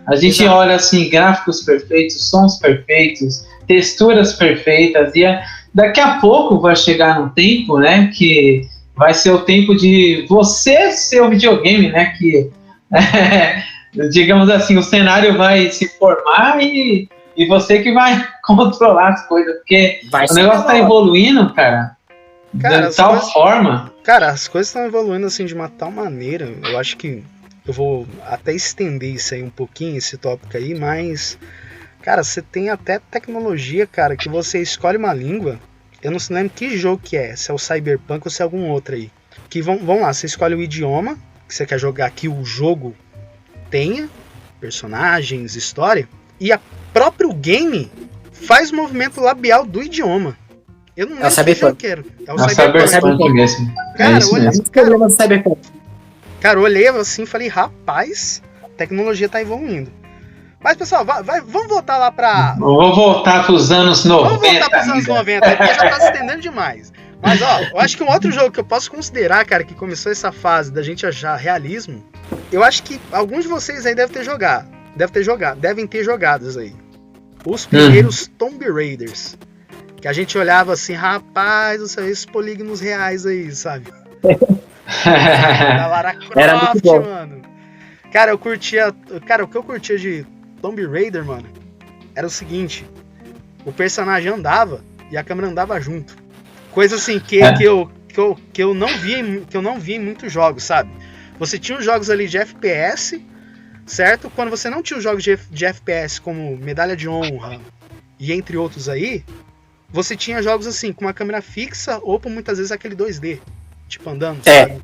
A gente Exato. olha assim, gráficos perfeitos, sons perfeitos, texturas perfeitas, e daqui a pouco vai chegar num tempo, né, que vai ser o tempo de você ser o videogame, né, que, digamos assim, o cenário vai se formar e você que vai controlar as coisas, porque Vai o negócio tá evoluindo, cara, Cara, de tal forma. Cara, as coisas estão evoluindo assim de uma tal maneira. Eu acho que eu vou até estender isso aí um pouquinho, esse tópico aí, mas, cara, você tem até tecnologia, cara, que você escolhe uma língua. Eu não lembro que jogo que é, se é o Cyberpunk ou se é algum outro aí. Que vão lá, você escolhe o idioma que você quer jogar, que o jogo tenha, personagens, história, e a próprio game faz o movimento labial do idioma. Eu não lembro que jogo que era. É o Cyberpunk mesmo. Cara, isso olha, mesmo. Cara, eu olhei assim e falei, rapaz, a tecnologia tá evoluindo. Mas, pessoal, vamos voltar lá pra... Eu vou voltar pros anos 90. Vamos voltar pros anos 90, porque já tá se estendendo demais. Mas, ó, eu acho que um outro jogo que eu posso considerar, cara, que começou essa fase da gente achar realismo, eu acho que alguns de vocês aí devem ter jogado isso aí. Os primeiros Tomb Raiders. Que a gente olhava assim, rapaz, esses polígonos reais aí, sabe? Da Lara Croft, mano. Cara, eu curtia... Cara, o que eu curtia de Tomb Raider, mano, era o seguinte. O personagem andava e a câmera andava junto. Coisa assim que eu não via em muitos jogos, sabe? Você tinha os jogos ali de FPS, certo? Quando você não tinha os jogos de FPS como Medalha de Honra e entre outros aí, você tinha jogos assim, com uma câmera fixa ou por muitas vezes aquele 2D, tipo andando, sabe?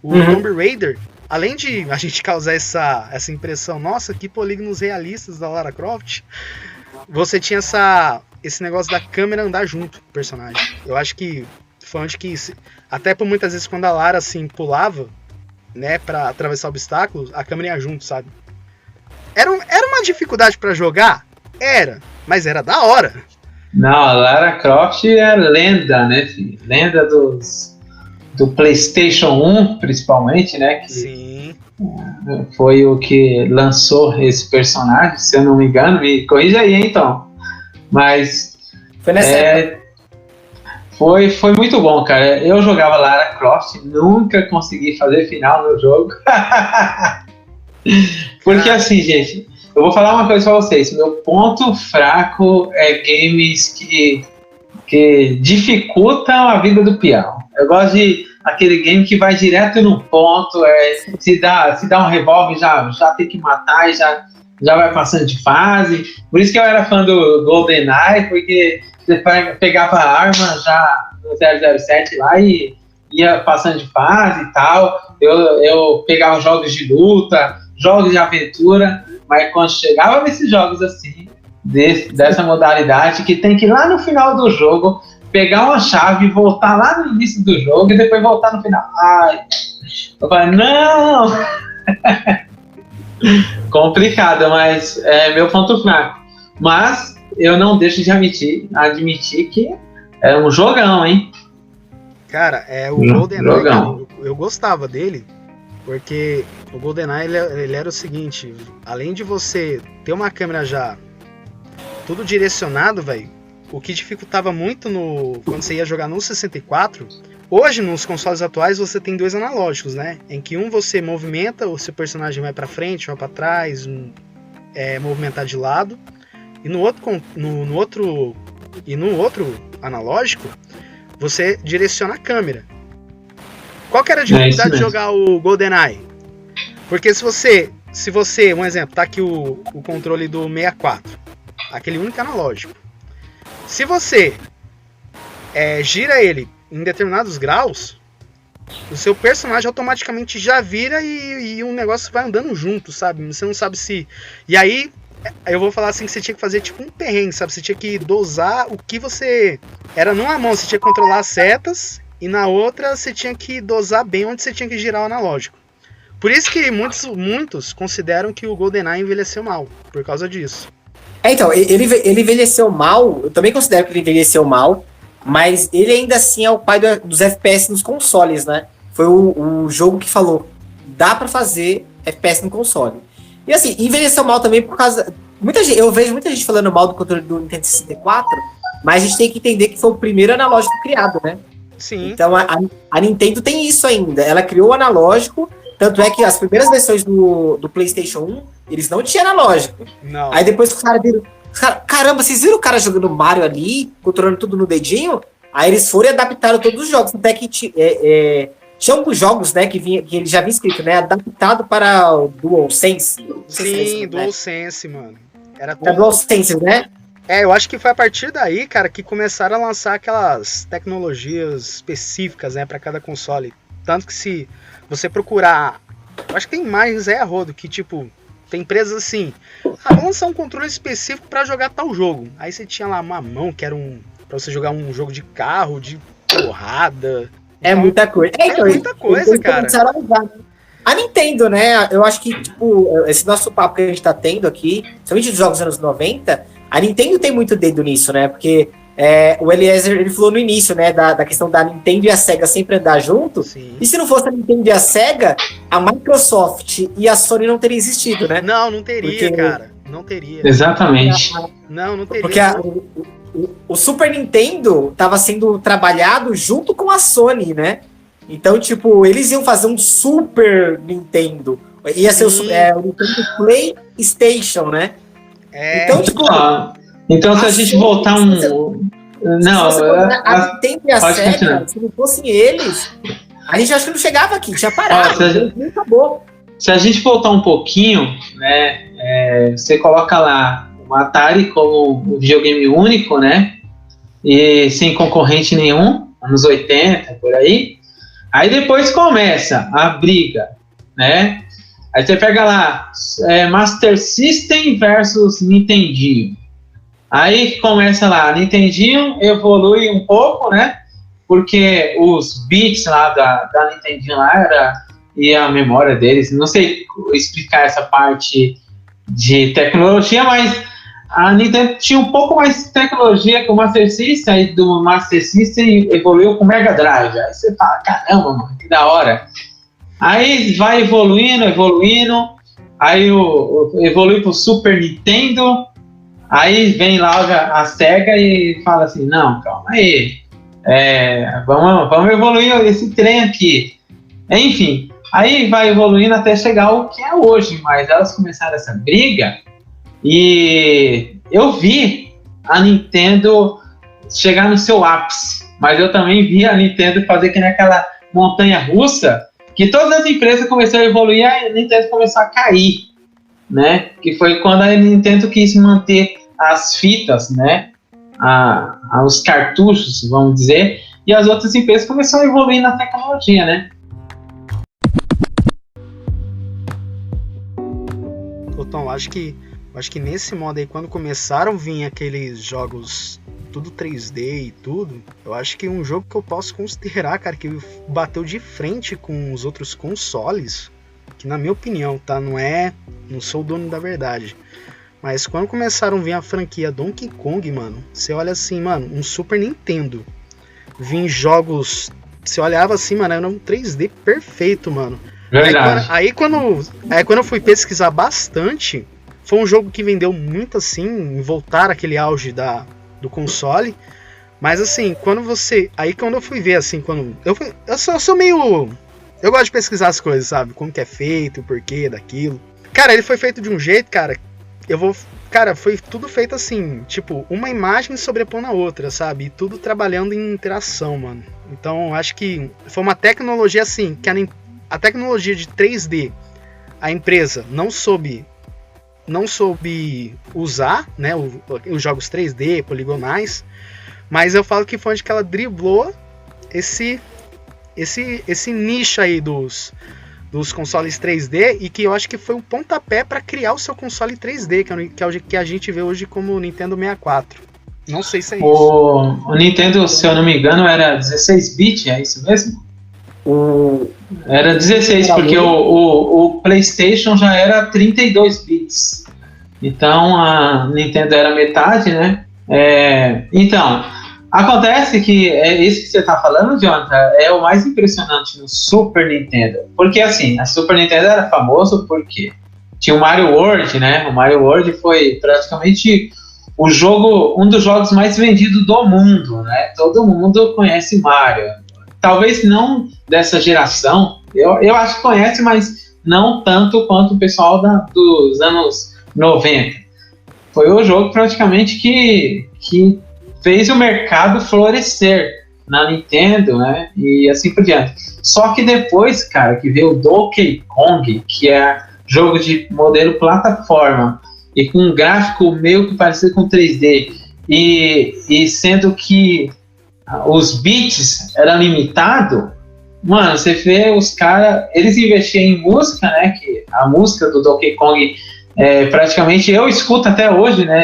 O Tomb Raider, além de a gente causar essa impressão, nossa, que polígonos realistas da Lara Croft, você tinha esse negócio da câmera andar junto com o personagem. Eu acho que foi onde que, até por muitas vezes quando a Lara assim pulava, né, pra atravessar obstáculos, a câmera ia junto, sabe? Era uma dificuldade pra jogar? Era, mas era da hora. Não, a Lara Croft é lenda, né, filho? Lenda do PlayStation 1, principalmente, né? Que Sim. foi o que lançou esse personagem, se eu não me engano. Me corrija aí, então. Mas foi nessa época. Foi muito bom, cara. Eu jogava Lara Croft, nunca consegui fazer final no jogo. Porque assim, gente, eu vou falar uma coisa pra vocês. Meu ponto fraco é games que dificultam a vida do peão. Eu gosto de aquele game que vai direto no ponto, se dá um revólver já tem que matar e já vai passando de fase. Por isso que eu era fã do GoldenEye, porque você pegava a arma já no 007 lá e ia passando de fase e tal. Eu pegava jogos de luta, jogos de aventura, mas quando chegava nesses jogos assim, dessa modalidade, que tem que ir lá no final do jogo pegar uma chave e voltar lá no início do jogo e depois voltar no final. Ai, eu falei, não! Complicado, mas é meu ponto fraco. Mas eu não deixo de admitir que é um jogão, hein? Cara, o GoldenEye, eu gostava dele, porque o GoldenEye ele era o seguinte, além de você ter uma câmera já tudo direcionado, velho, o que dificultava muito quando você ia jogar no 64, hoje nos consoles atuais você tem dois analógicos, né? Em que um você movimenta, o seu personagem vai pra frente, vai pra trás, movimentar de lado, e no outro analógico você direciona a câmera. Qual que era a dificuldade de jogar o GoldenEye? Porque se você, um exemplo, tá aqui o controle do 64, aquele único analógico. Se você gira ele em determinados graus, o seu personagem automaticamente já vira e o negócio vai andando junto, sabe? Você não sabe se... E aí, eu vou falar assim que você tinha que fazer tipo um perrengue, sabe? Você tinha que dosar o que você... Era numa mão, você tinha que controlar as setas, e na outra você tinha que dosar bem onde você tinha que girar o analógico. Por isso que muitos consideram que o GoldenEye envelheceu mal, por causa disso. Então, ele envelheceu mal, eu também considero que ele envelheceu mal, mas ele ainda assim é o pai dos FPS nos consoles, né? Foi o jogo que falou, dá pra fazer FPS no console. E assim, envelheceu mal também por causa... eu vejo muita gente falando mal do controle do Nintendo 64, mas a gente tem que entender que foi o primeiro analógico criado, né? Sim. Então a Nintendo tem isso ainda. Ela criou o analógico, tanto é que as primeiras versões do PlayStation 1, eles não tinham analógico. Não. Aí depois que os caras viram... Caramba, vocês viram o cara jogando Mario ali, controlando tudo no dedinho? Aí eles foram e adaptaram todos os jogos. Até que tinha alguns jogos, né, que ele já vinha escrito, né, adaptado para o DualSense. Sim, DualSense, mano. Era DualSense, né? Eu acho que foi a partir daí, cara, que começaram a lançar aquelas tecnologias específicas, né, para cada console. Tanto que se você procurar, eu acho que tem imagens a rodo, que tipo, tem empresas assim, vamos lançar um controle específico para jogar tal jogo. Aí você tinha lá uma mão que era pra você jogar um jogo de carro, de porrada. É muita coisa. É muita coisa, cara. A Nintendo, né, eu acho que, tipo, esse nosso papo que a gente tá tendo aqui, somente dos jogos dos anos 90, a Nintendo tem muito dedo nisso, né, porque o Eliezer, ele falou no início, né, da questão da Nintendo e a SEGA sempre andar junto. Sim. E se não fosse a Nintendo e a SEGA, a Microsoft e a Sony não teriam existido, né? Não teria, cara. Não teria. Exatamente. Não teria. Porque o Super Nintendo estava sendo trabalhado junto com a Sony, né? Então, tipo, eles iam fazer um Super Nintendo. Ia ser o Nintendo PlayStation, né? Então, tipo... Então, se a gente voltar a Nintendo e a SEGA, se não fossem eles, a gente acho que não chegava aqui, tinha parado, acabou. Se a gente voltar um pouquinho, né, você coloca lá o Atari como um videogame único, né, e sem concorrente nenhum, anos 80, por aí. Aí depois começa a briga, né, aí você pega lá, Master System versus Nintendinho. Aí começa lá, Nintendinho evolui um pouco, né, porque os bits lá da Nintendinho lá e a memória deles, não sei explicar essa parte de tecnologia, mas a Nintendo tinha um pouco mais de tecnologia que o Master System, aí do Master System evoluiu com o Mega Drive. Aí você fala, caramba, mano, que da hora. Aí vai evoluindo, aí evolui pro Super Nintendo, aí vem lá a SEGA e fala assim, não, calma aí, vamos evoluir esse trem aqui. Enfim, aí vai evoluindo até chegar ao que é hoje, mas elas começaram essa briga e eu vi a Nintendo chegar no seu ápice, mas eu também vi a Nintendo fazer que naquela montanha russa, que todas as empresas começaram a evoluir e a Nintendo começou a cair, né? Que foi quando a Nintendo quis manter as fitas, né? Os cartuchos, vamos dizer, e as outras empresas começaram a evoluir na tecnologia, né? Tom, acho que nesse modo aí, quando começaram a vir aqueles jogos tudo 3D e tudo, eu acho que um jogo que eu posso considerar, cara, que bateu de frente com os outros consoles, que na minha opinião, tá, não sou o dono da verdade, mas quando começaram a vir a franquia Donkey Kong, mano, você olha assim, mano, um Super Nintendo, vim jogos, você olhava assim, mano, era um 3D perfeito, mano. Verdade. Aí quando eu fui pesquisar bastante, foi um jogo que vendeu muito assim, em voltar aquele auge do console. Mas assim, quando eu fui ver assim, eu sou meio... Eu gosto de pesquisar as coisas, sabe? Como que é feito, o porquê daquilo. Cara, ele foi feito de um jeito, cara, foi tudo feito assim, tipo, uma imagem sobrepondo a outra, sabe? E tudo trabalhando em interação, mano. Então, acho que foi uma tecnologia assim, que a tecnologia de 3D, a empresa não soube usar, né, os jogos 3D, poligonais, mas eu falo que foi onde que ela driblou esse nicho aí dos consoles 3D, e que eu acho que foi um pontapé para criar o seu console 3D, que é o que a gente vê hoje como o Nintendo 64. Não sei se é isso. O Nintendo, se eu não me engano, era 16-bit, é isso mesmo? Era 16, porque o PlayStation já era 32 bits. Então a Nintendo era metade, né? Então, Acontece que isso que você tá falando, Jonathan, é o mais impressionante no Super Nintendo. Porque assim, a Super Nintendo era famoso porque tinha o Mario World, né? O Mario World foi praticamente um dos jogos mais vendidos do mundo, né? Todo mundo conhece Mario. Talvez não dessa geração, eu acho que conhece, mas não tanto quanto o pessoal dos anos 90. Foi o jogo praticamente que fez o mercado florescer na Nintendo, né? E assim por diante. Só que depois, cara, que veio o Donkey Kong, que é jogo de modelo plataforma, e com um gráfico meio que parecido com 3D, e sendo que os bits eram limitados, mano, você vê os caras, eles investiam em música, né? Que a música do Donkey Kong, praticamente, eu escuto até hoje, né?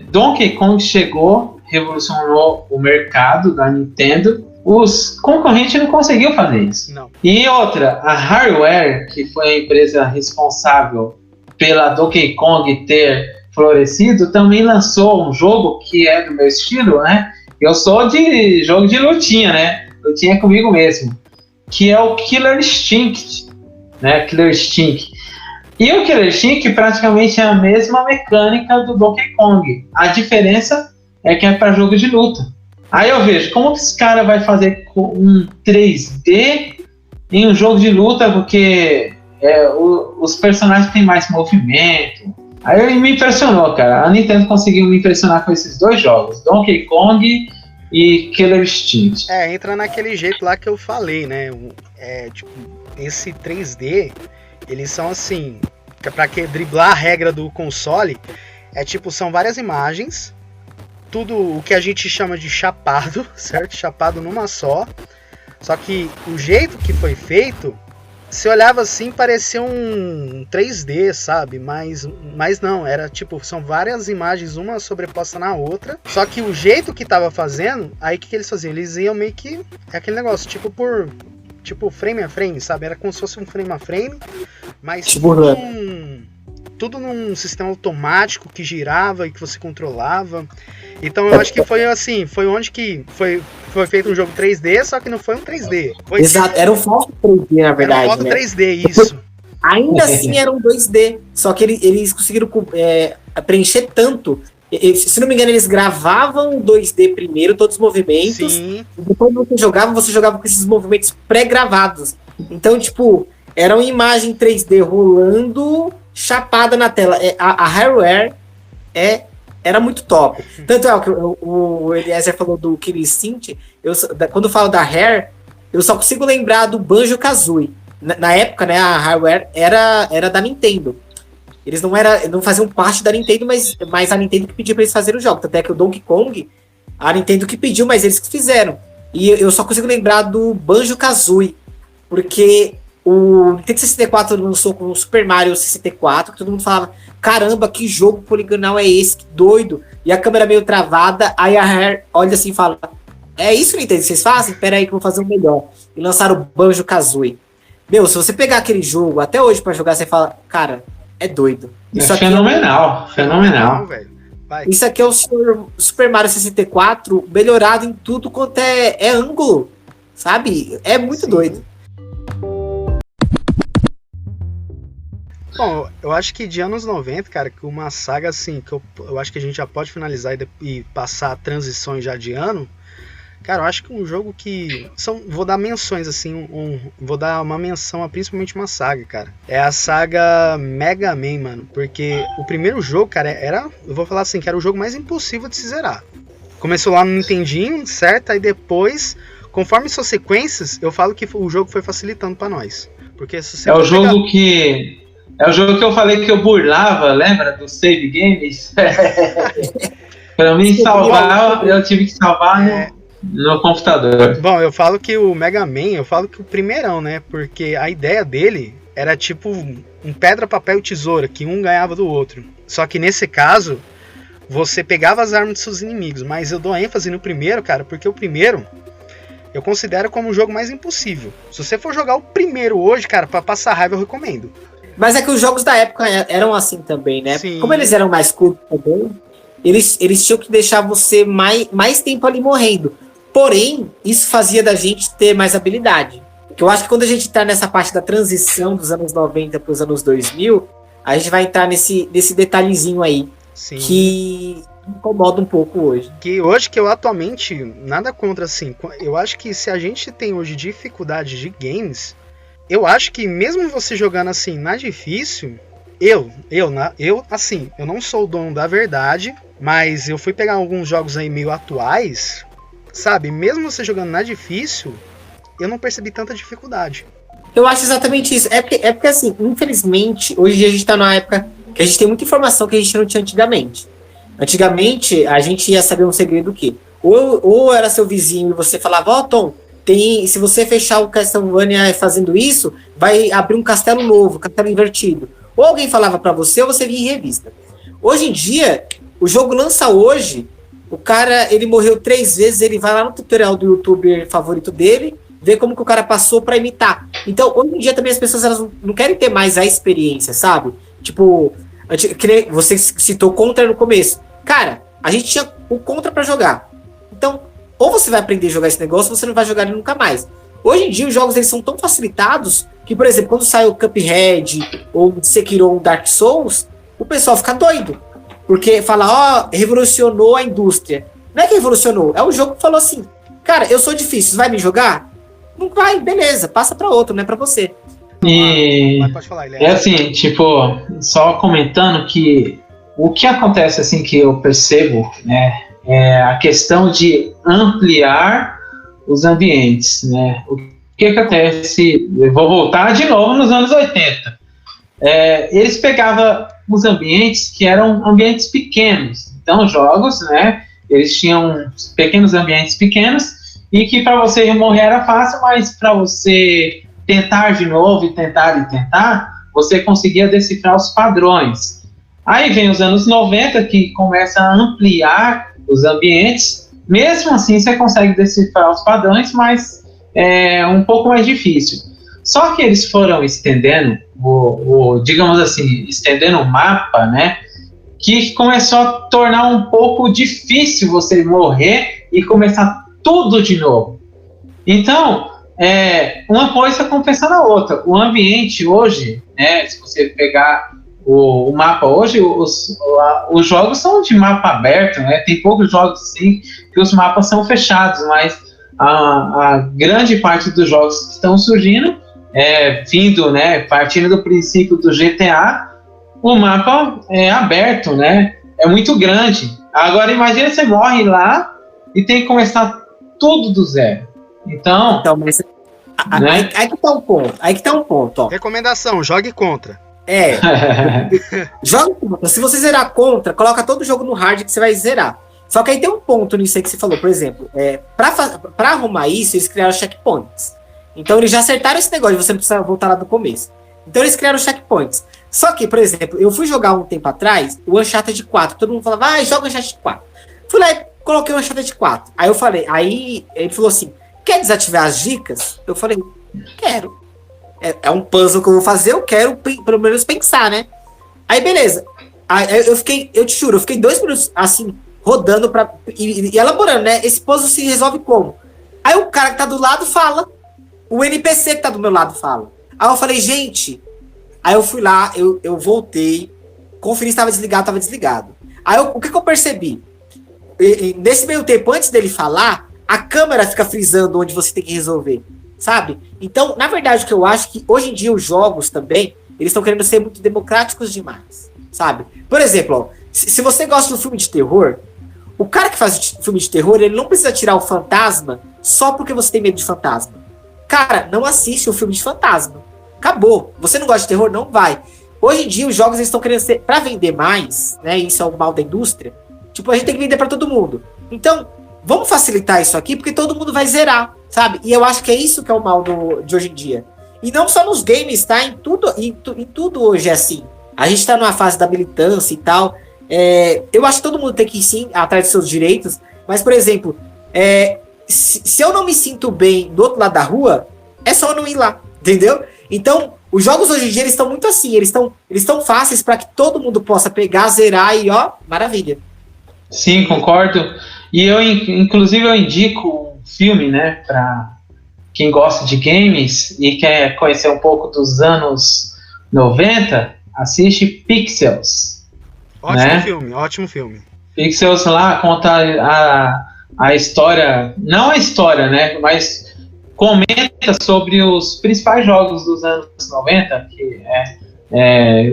Donkey Kong chegou, revolucionou o mercado da Nintendo. Os concorrentes não conseguiram fazer isso. Não. E outra, a Hardware, que foi a empresa responsável pela Donkey Kong ter florescido, também lançou um jogo que é do meu estilo, né? Eu sou de jogo de lutinha, né? Lutinha comigo mesmo. Que é o Killer Instinct, né? Killer Instinct. E o Killer Instinct praticamente é a mesma mecânica do Donkey Kong. A diferença é que é para jogo de luta. Aí eu vejo, como que esse cara vai fazer um 3D em um jogo de luta, porque os personagens têm mais movimento. Aí me impressionou, cara. A Nintendo conseguiu me impressionar com esses dois jogos, Donkey Kong e Killer Instinct. Entra naquele jeito lá que eu falei, né? Tipo, esse 3D, eles são assim, pra que driblar a regra do console, tipo, são várias imagens, tudo o que a gente chama de chapado, certo? Chapado numa só. Só que o jeito que foi feito, você olhava assim, parecia um 3D, sabe? Mas não, era tipo, são várias imagens, uma sobreposta na outra. Só que o jeito que tava fazendo, aí o que eles faziam? Eles iam meio que, aquele negócio, tipo frame a frame, sabe? Era como se fosse um frame a frame, mas tipo tudo num sistema automático que girava e que você controlava. Então eu acho que foi assim, foi onde que foi feito um jogo 3D, só que não foi um 3D. Exato, era um falso 3D, na verdade. Era um falso 3D, isso. Ainda assim era um 2D, só que eles conseguiram preencher tanto. Se não me engano, eles gravavam 2D primeiro, todos os movimentos. Sim. E depois você jogava com esses movimentos pré-gravados. Então, tipo, era uma imagem 3D rolando, chapada na tela. A hardware era muito top. Tanto é que o Eliezer falou do Killer Instinct, quando eu falo da Rare, eu só consigo lembrar do Banjo-Kazooie. Na época, né, a hardware era da Nintendo. Eles não faziam parte da Nintendo, mas a Nintendo que pediu pra eles fazerem o jogo. Até que o Donkey Kong, a Nintendo que pediu, mas eles que fizeram. E eu só consigo lembrar do Banjo-Kazooie, porque o Nintendo 64 lançou com o Super Mario 64, que todo mundo falava, caramba, que jogo poligonal é esse, que doido. E a câmera meio travada, aí a Rare olha assim e fala, é isso, Nintendo, vocês fazem? Pera aí que eu vou fazer um melhor. E lançaram o Banjo-Kazooie. Meu, se você pegar aquele jogo até hoje pra jogar, você fala, cara, é doido. Isso aqui fenomenal. Isso aqui é o Super Mario 64 melhorado em tudo quanto é ângulo, sabe? É muito doido. Bom, eu acho que de anos 90, cara, que uma saga assim, que eu acho que a gente já pode finalizar e passar transições já de ano, cara, eu acho que um jogo que... vou dar menções, assim, vou dar uma menção a principalmente uma saga, cara. É a saga Mega Man, mano, porque o primeiro jogo, cara, eu vou falar assim, que era o jogo mais impossível de se zerar. Começou lá no Nintendinho, certo? Aí depois, conforme suas sequências, eu falo que o jogo foi facilitando pra nós. Porque se você É o jogo que eu falei que eu burlava, lembra? Do Save Games? Pra mim salvar, eu tive que salvar no computador. Bom, eu falo que o Mega Man, o primeirão, né? Porque a ideia dele era tipo um pedra, papel e tesoura, que um ganhava do outro. Só que nesse caso, você pegava as armas dos seus inimigos. Mas eu dou ênfase no primeiro, cara, porque o primeiro eu considero como o jogo mais impossível. Se você for jogar o primeiro hoje, cara, pra passar raiva eu recomendo. Mas é que os jogos da época eram assim também, né? Sim. Como eles eram mais curtos também, eles tinham que deixar você mais tempo ali morrendo. Porém, isso fazia da gente ter mais habilidade. Porque eu acho que quando a gente tá nessa parte da transição dos anos 90 para os anos 2000, a gente vai entrar nesse detalhezinho aí. Sim. Que incomoda um pouco hoje. Que eu atualmente, nada contra, assim, eu acho que se a gente tem hoje dificuldade de games, eu acho que mesmo você jogando assim na difícil, eu não sou o dono da verdade, mas eu fui pegar alguns jogos aí meio atuais, sabe, mesmo você jogando na difícil, eu não percebi tanta dificuldade. Eu acho exatamente isso, é porque assim, infelizmente, hoje em dia a gente tá numa época que a gente tem muita informação que a gente não tinha antigamente. Antigamente, a gente ia saber um segredo que ou era seu vizinho e você falava, ó, Tom, se você fechar o Castlevania fazendo isso, vai abrir um castelo novo, castelo invertido. Ou alguém falava pra você, ou você via em revista. Hoje em dia, o jogo lança hoje, o cara, ele morreu 3 vezes, ele vai lá no tutorial do youtuber favorito dele, vê como que o cara passou pra imitar. Então, hoje em dia também as pessoas elas não querem ter mais a experiência, sabe? Tipo, você citou Contra no começo. Cara, a gente tinha o Contra pra jogar. Então, ou você vai aprender a jogar esse negócio, ou você não vai jogar ele nunca mais. Hoje em dia, os jogos eles são tão facilitados que, por exemplo, quando sai o Cuphead ou Sekiro ou Dark Souls, o pessoal fica doido. Porque fala, ó, revolucionou a indústria. Não é que revolucionou, é o jogo que falou assim, cara, eu sou difícil, você vai me jogar? Não vai, beleza, passa pra outro, não é pra você. E pode falar, é assim, tipo, só comentando que o que acontece assim que eu percebo, né, é a questão de ampliar os ambientes, né? O que acontece? Eu vou voltar de novo nos anos 80. Eles pegavam os ambientes que eram ambientes pequenos. Então, jogos, né? Eles tinham pequenos ambientes pequenos e que para você morrer era fácil, mas para você tentar de novo e tentar, você conseguia decifrar os padrões. Aí vem os anos 90 que começa a ampliar os ambientes. Mesmo assim, você consegue decifrar os padrões, mas é um pouco mais difícil. Só que eles foram estendendo, digamos assim, estendendo o mapa, né? Que começou a tornar um pouco difícil você morrer e começar tudo de novo. Então, uma coisa compensa na outra. O ambiente hoje, né? Se você pegar o mapa hoje, os jogos são de mapa aberto, né? Tem poucos jogos sim que os mapas são fechados, mas a grande parte dos jogos que estão surgindo vindo, né? Partindo do princípio do GTA, o mapa é aberto, né? É muito grande. Agora imagina você morre lá e tem que começar tudo do zero. Então mas né? Aí que tá um ponto, ó. Recomendação, jogue Contra. Joga Contra. Se você zerar Contra, coloca todo o jogo no hard que você vai zerar. Só que aí tem um ponto nisso aí que você falou. Por exemplo, pra arrumar isso, eles criaram checkpoints. Então eles já acertaram esse negócio de você não precisar voltar lá do começo. Então eles criaram checkpoints. Só que, por exemplo, eu fui jogar um tempo atrás o Uncharted 4. Todo mundo falava, joga o Uncharted 4. Fui lá e coloquei o Uncharted 4. Aí ele falou assim, quer desativar as dicas? Eu falei, quero. É um puzzle que eu vou fazer, eu quero pelo menos pensar, né? Aí beleza. Aí eu te juro, eu fiquei 2 minutos assim, rodando e elaborando, né? Esse puzzle se resolve como? Aí o cara que tá do lado fala. O NPC que tá do meu lado fala. Aí eu falei, gente. Aí eu fui lá, eu voltei, conferi se tava desligado. Aí o que eu percebi? Nesse meio tempo, antes dele falar, a câmera fica frisando onde você tem que resolver. Sabe? Então, na verdade, o que eu acho que hoje em dia os jogos também, eles estão querendo ser muito democráticos demais, sabe? Por exemplo, ó, se você gosta de um filme de terror, o cara que faz filme de terror, ele não precisa tirar o fantasma só porque você tem medo de fantasma. Cara, não assiste um filme de fantasma. Acabou. Você não gosta de terror? Não vai. Hoje em dia, os jogos eles estão querendo ser, pra vender mais, né? Isso é o mal da indústria. Tipo, a gente tem que vender pra todo mundo. Então, vamos facilitar isso aqui, porque todo mundo vai zerar, sabe? E eu acho que é isso que é o mal de hoje em dia. E não só nos games, tá? Em tudo hoje é assim. A gente tá numa fase da militância e tal. Eu acho que todo mundo tem que ir, sim, atrás dos seus direitos. Mas, por exemplo, se eu não me sinto bem do outro lado da rua, é só eu não ir lá, entendeu? Então, os jogos hoje em dia, eles estão muito assim. Eles estão fáceis para que todo mundo possa pegar, zerar e, ó, maravilha. Sim, concordo. E inclusive, eu indico um filme, né, para quem gosta de games e quer conhecer um pouco dos anos 90, assiste Pixels. Ótimo né? filme, ótimo filme. Pixels lá conta a história, não a história, né, mas comenta sobre os principais jogos dos anos 90, que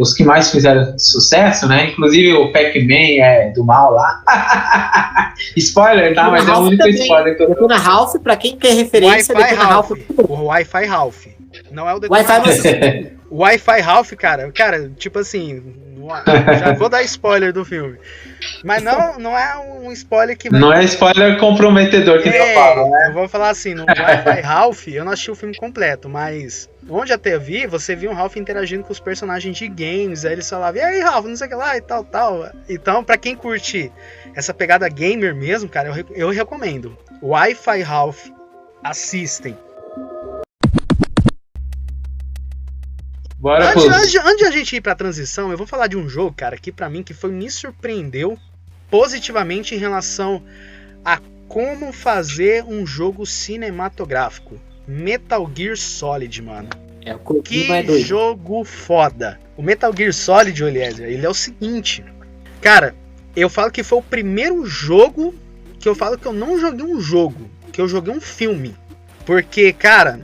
os que mais fizeram sucesso, né? Inclusive o Pac-Man é do mal lá. Spoiler, tá? Mas é o único spoiler que eu Detona Ralph, pra quem quer referência, Detona Ralph. O Wi-Fi Ralph. Não é o Wi-Fi Ralph. O Wi-Fi Ralph, cara, tipo assim, já vou dar spoiler do filme. Mas não é um spoiler que vai... Não é spoiler comprometedor que eu falo, né? Eu vou falar assim, no Wi-Fi Ralph, eu não assisti o filme completo, mas onde até vi, você viu um Ralph interagindo com os personagens de games, aí eles falavam, e aí Ralph, não sei o que lá, e tal. Então, pra quem curte essa pegada gamer mesmo, cara, eu recomendo. Wi-Fi Ralph, assistem. Bora, antes de a gente ir pra transição, eu vou falar de um jogo, cara, que pra mim me surpreendeu positivamente em relação a como fazer um jogo cinematográfico. Metal Gear Solid, mano. Que jogo foda. O Metal Gear Solid, Eliezer, ele é o seguinte. Cara, eu falo que foi o primeiro jogo que eu falo que eu não joguei um jogo, que eu joguei um filme. Porque, cara,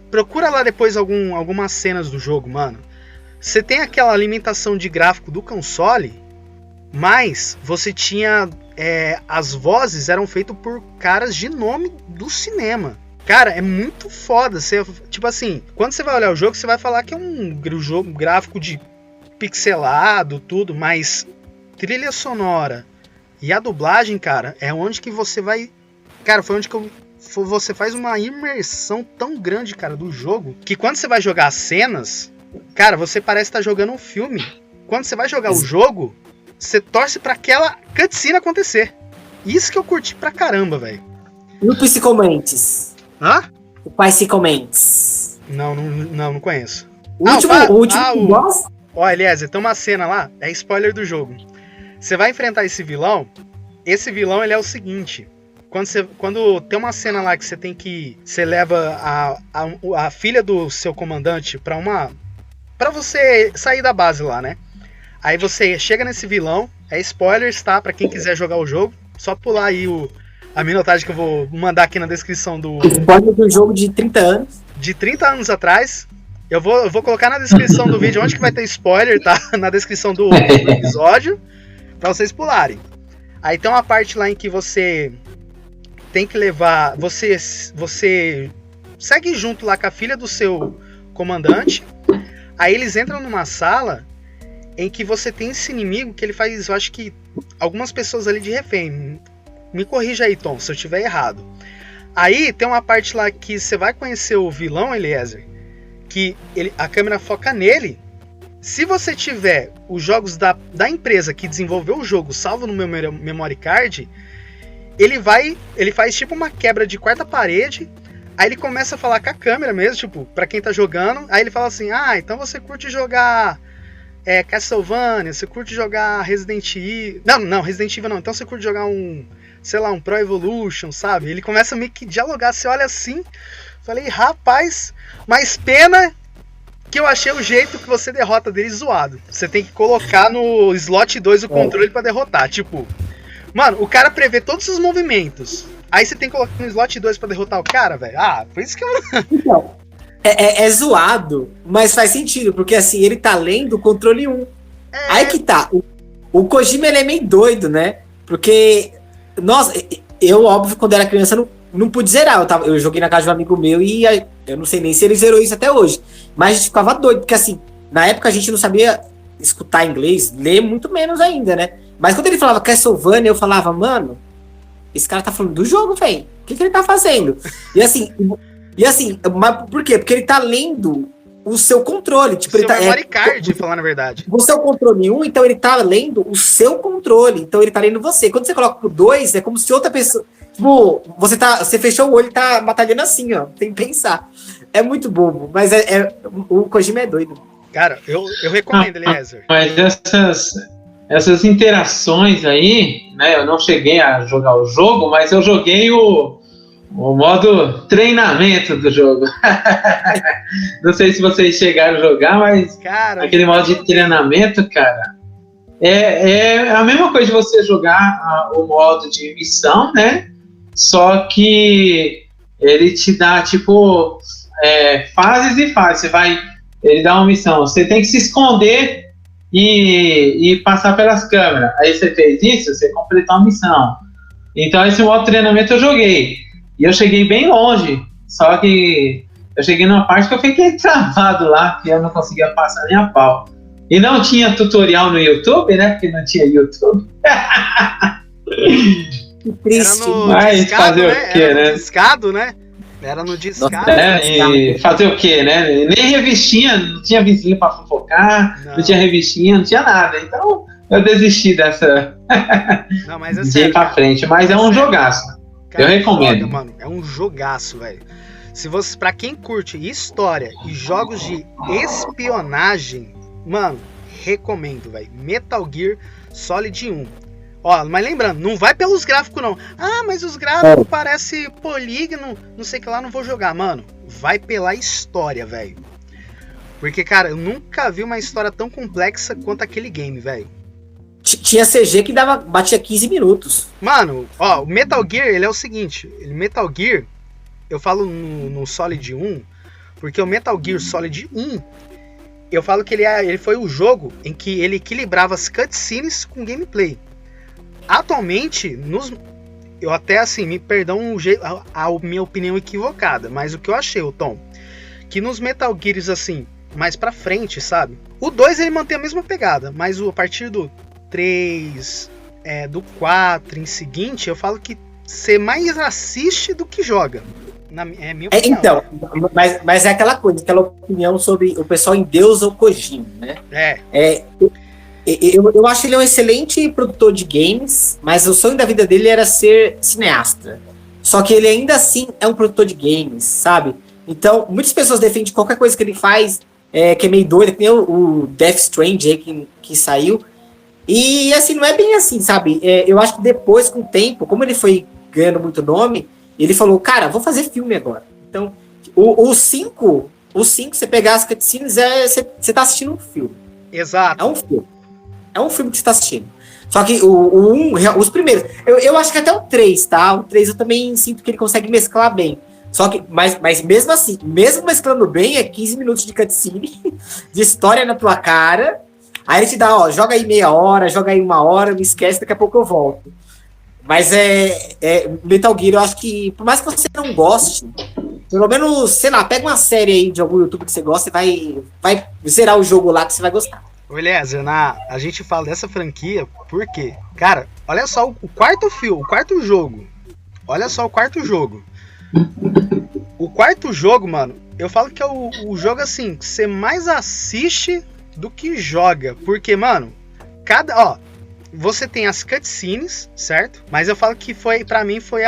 procura lá depois algumas cenas do jogo, mano. Você tem aquela alimentação de gráfico do console, mas você tinha... as vozes eram feitas por caras de nome do cinema. Cara, é muito foda. Tipo assim, quando você vai olhar o jogo, você vai falar que é um jogo gráfico de pixelado, tudo, mas trilha sonora e a dublagem, cara, é onde que você vai... Cara, foi onde que você faz uma imersão tão grande, cara, do jogo, que quando você vai jogar as cenas, cara, você parece estar jogando um filme. Quando você vai jogar o jogo, você torce pra aquela cutscene acontecer. Isso que eu curti pra caramba, velho. E o Psychomantis? Hã? O Psychomantis. Não conheço. O último boss? Ó, Eliezer, tem uma cena lá, é spoiler do jogo. Você vai enfrentar esse vilão, ele é o seguinte... Quando tem uma cena lá que você tem que... Você leva a filha do seu comandante pra você sair da base lá, né? Aí você chega nesse vilão, spoilers, tá? Pra quem quiser jogar o jogo, só pular aí a minutagem que eu vou mandar aqui na descrição do... Spoiler do jogo de 30 anos. De 30 anos atrás. Eu vou colocar na descrição do vídeo onde que vai ter spoiler, tá? Na descrição do episódio, pra vocês pularem. Aí tem uma parte lá em que você... tem que levar... Você segue junto lá com a filha do seu comandante. Aí eles entram numa sala em que você tem esse inimigo que ele faz, eu acho que, algumas pessoas ali de refém. Me corrija aí, Tom, se eu estiver errado. Aí tem uma parte lá que você vai conhecer o vilão, Eliezer, que a câmera foca nele. Se você tiver os jogos da empresa que desenvolveu o jogo salvo no meu memory card... Ele faz tipo uma quebra de quarta parede. Aí ele começa a falar com a câmera mesmo, tipo, pra quem tá jogando. Aí ele fala assim, então você curte jogar Castlevania, você curte jogar Resident Evil... Não, Resident Evil não. Então você curte jogar um Pro Evolution, sabe? Ele começa meio que dialogar, você olha assim. Falei, rapaz, mas pena que eu achei o jeito que você derrota dele zoado. Você tem que colocar no slot 2 o controle pra derrotar, tipo... Mano, o cara prevê todos os movimentos. Aí você tem que colocar no slot 2 pra derrotar o cara, velho. Por isso que eu... Então, é zoado, mas faz sentido, porque assim, ele tá lendo o controle 1. Aí que tá. O Kojima, ele é meio doido, né? Porque, nossa, eu, óbvio, quando era criança, não pude zerar. Eu joguei na casa de um amigo meu e eu não sei nem se ele zerou isso até hoje. Mas a gente ficava doido, porque assim, na época a gente não sabia escutar inglês, ler muito menos ainda, né? Mas quando ele falava Castlevania, eu falava, mano, esse cara tá falando do jogo, velho. O que ele tá fazendo? E assim, mas por quê? Porque ele tá lendo o seu controle. Tipo, seu ele tá, memory card, falar na verdade. O seu controle 1, então ele tá lendo o seu controle. Então ele tá lendo você. Quando você coloca pro 2, é como se outra pessoa... Tipo, você fechou o olho e tá batalhando assim, ó. Tem que pensar. É muito bobo, mas o Kojima é doido. Cara, eu recomendo, Eliezer. Mas essas interações aí, né? Eu não cheguei a jogar o jogo, mas eu joguei o modo treinamento do jogo. Não sei se vocês chegaram a jogar, mas Cara, aquele modo de treinamento, cara, é a mesma coisa de você jogar o modo de missão, né? Só que ele te dá, tipo, fases e fases. Ele dá uma missão, você tem que se esconder e passar pelas câmeras. Aí você fez isso, você completou a missão. Então esse modo de treinamento eu joguei. E eu cheguei bem longe, só que eu cheguei numa parte que eu fiquei travado lá, que eu não conseguia passar nem a pau. E não tinha tutorial no YouTube, né? Porque não tinha YouTube. Que triste. Era no Mas discado, fazer né? o quê, Era no né? discado, né? Era no discado. E fazer o quê, né? Nem revistinha, não tinha vizinho pra fofocar, não tinha revistinha, não tinha nada. Então eu desisti dessa Não, mas é de sério, ir pra cara. frente. Mas é um sério. jogaço. Cara, Eu recomendo. joga, mano. É um jogaço, velho. Se você, pra quem curte história e jogos de espionagem, mano, recomendo, velho. Metal Gear Solid 1. Ó, mas lembrando, não vai pelos gráficos, não. Ah, mas os gráficos parecem polígono, não sei o que lá, não vou jogar. Mano, vai pela história, velho. Porque, cara, eu nunca vi uma história tão complexa quanto aquele game, velho. Tinha CG que batia 15 minutos. Mano, ó, o Metal Gear, ele é o seguinte. Metal Gear, eu falo no Solid 1, porque o Metal Gear Solid 1, eu falo que ele foi o jogo em que ele equilibrava as cutscenes com gameplay. Atualmente, eu até assim, me perdão a minha opinião equivocada, mas o que eu achei, o Tom, que nos Metal Gears assim, mais pra frente, sabe? O 2 ele mantém a mesma pegada, mas a partir do 3, do 4 em seguinte, eu falo que você mais assiste do que joga. É minha opinião. Então, mas é aquela coisa, aquela opinião sobre o pessoal em Deus ou Kojima, né? Eu acho ele um excelente produtor de games, mas o sonho da vida dele era ser cineasta. Só que ele ainda assim é um produtor de games, sabe? Então, muitas pessoas defendem qualquer coisa que ele faz, que é meio doida, que nem o Death Stranding aí que saiu. E assim, não é bem assim, sabe? Eu acho que depois, com o tempo, como ele foi ganhando muito nome, ele falou, cara, vou fazer filme agora. Então, o 5, você pegar as cutscenes, você tá assistindo um filme. Exato. É um filme. É um filme que você tá assistindo. Só que o 1, os primeiros, eu acho que até o 3, tá? O 3 eu também sinto que ele consegue mesclar bem. Só que, mas mesmo assim, mesmo mesclando bem, é 15 minutos de cutscene, de história na tua cara. Aí ele te dá, ó, joga aí meia hora, joga aí 1 hora, me esquece, daqui a pouco eu volto. Mas Metal Gear, eu acho que, por mais que você não goste, pelo menos, sei lá, pega uma série aí de algum YouTube que você gosta e vai zerar o jogo lá que você vai gostar. Ô, Eliezer, a gente fala dessa franquia porque, cara, olha só o quarto jogo. Olha só o quarto jogo. O quarto jogo, mano, eu falo que é o jogo, assim, que você mais assiste do que joga. Porque, mano, você tem as cutscenes, certo? Mas eu falo que pra mim foi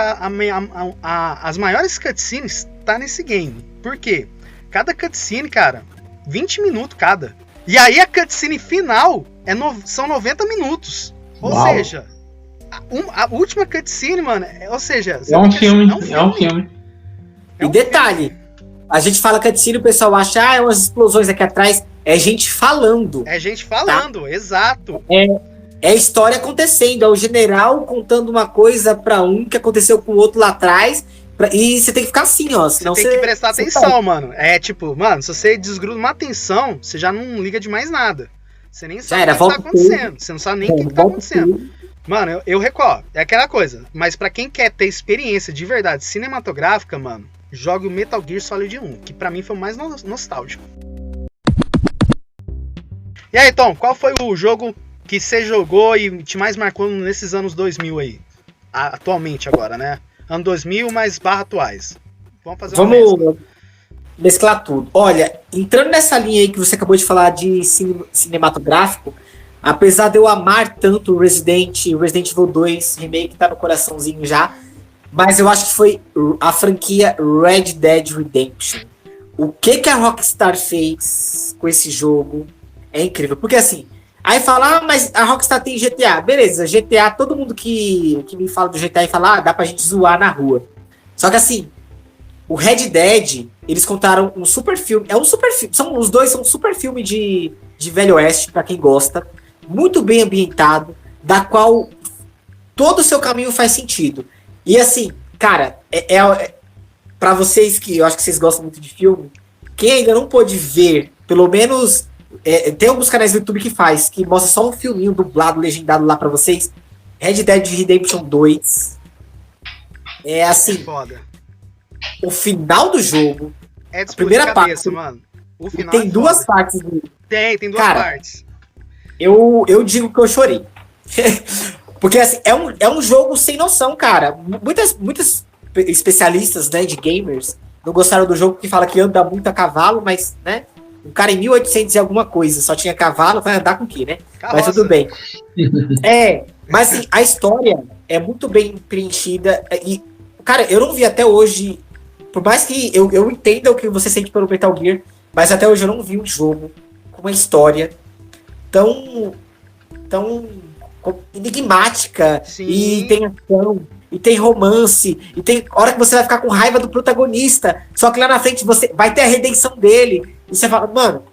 as maiores cutscenes tá nesse game. Por quê? Cada cutscene, cara, 20 minutos cada. E aí a cutscene final são 90 minutos. Ou Uau. seja, a última cutscene, mano, é um filme. E detalhe, a gente fala cutscene, o pessoal acha, é umas explosões aqui atrás. É gente falando. É gente falando, tá? Exato. É a história acontecendo. É o general contando uma coisa pra um que aconteceu com o outro lá atrás. E você tem que ficar assim, ó. Senão você tem que prestar atenção, mano. É tipo, mano, se você desgruda uma atenção, você já não liga de mais nada. Você nem sabe o que tá acontecendo. Você não sabe nem o que tá acontecendo. Mano, eu recordo. É aquela coisa. Mas pra quem quer ter experiência de verdade cinematográfica, mano, jogue o Metal Gear Solid 1, que pra mim foi o mais nostálgico. E aí, Tom, qual foi o jogo que você jogou e te mais marcou nesses anos 2000 aí? Atualmente agora, né? Ano 2000, mas atuais. Vamos mesclar tudo. Olha, entrando nessa linha aí que você acabou de falar de cinematográfico, apesar de eu amar tanto o Resident Evil 2 Remake, tá no coraçãozinho já, mas eu acho que foi a franquia Red Dead Redemption. O que a Rockstar fez com esse jogo é incrível. Porque assim, Aí fala, ah, mas a Rockstar tem GTA. Beleza, GTA, todo mundo que me fala do GTA e fala, ah, dá pra gente zoar na rua. Só que assim, o Red Dead, eles contaram um super filme. É um super filme. Os dois são um super filme de Velho Oeste, pra quem gosta. Muito bem ambientado, da qual todo o seu caminho faz sentido. E assim, cara, pra vocês que eu acho que vocês gostam muito de filme, quem ainda não pôde ver, pelo menos. Tem alguns canais do YouTube que mostra só um filminho dublado, legendado lá pra vocês. Red Dead Redemption 2. É assim. Foda. O final do jogo. É a primeira cabeça, parte. Mano. O final tem duas partes. Tem duas partes. Eu digo que eu chorei. Porque assim, é um jogo sem noção, cara. Muitas especialistas, né, de gamers não gostaram do jogo, que fala que anda muito a cavalo, mas, né? Um cara em 1800 e alguma coisa, só tinha cavalo, vai andar com o quê, né? Carroça. Mas tudo bem. Mas assim, a história é muito bem preenchida. E, cara, eu não vi até hoje, por mais que eu entenda o que você sente pelo Metal Gear, mas até hoje eu não vi um jogo com uma história tão enigmática. Sim. E tem ação, e tem romance, e tem hora que você vai ficar com raiva do protagonista, só que lá na frente você vai ter a redenção dele, e você fala, mano,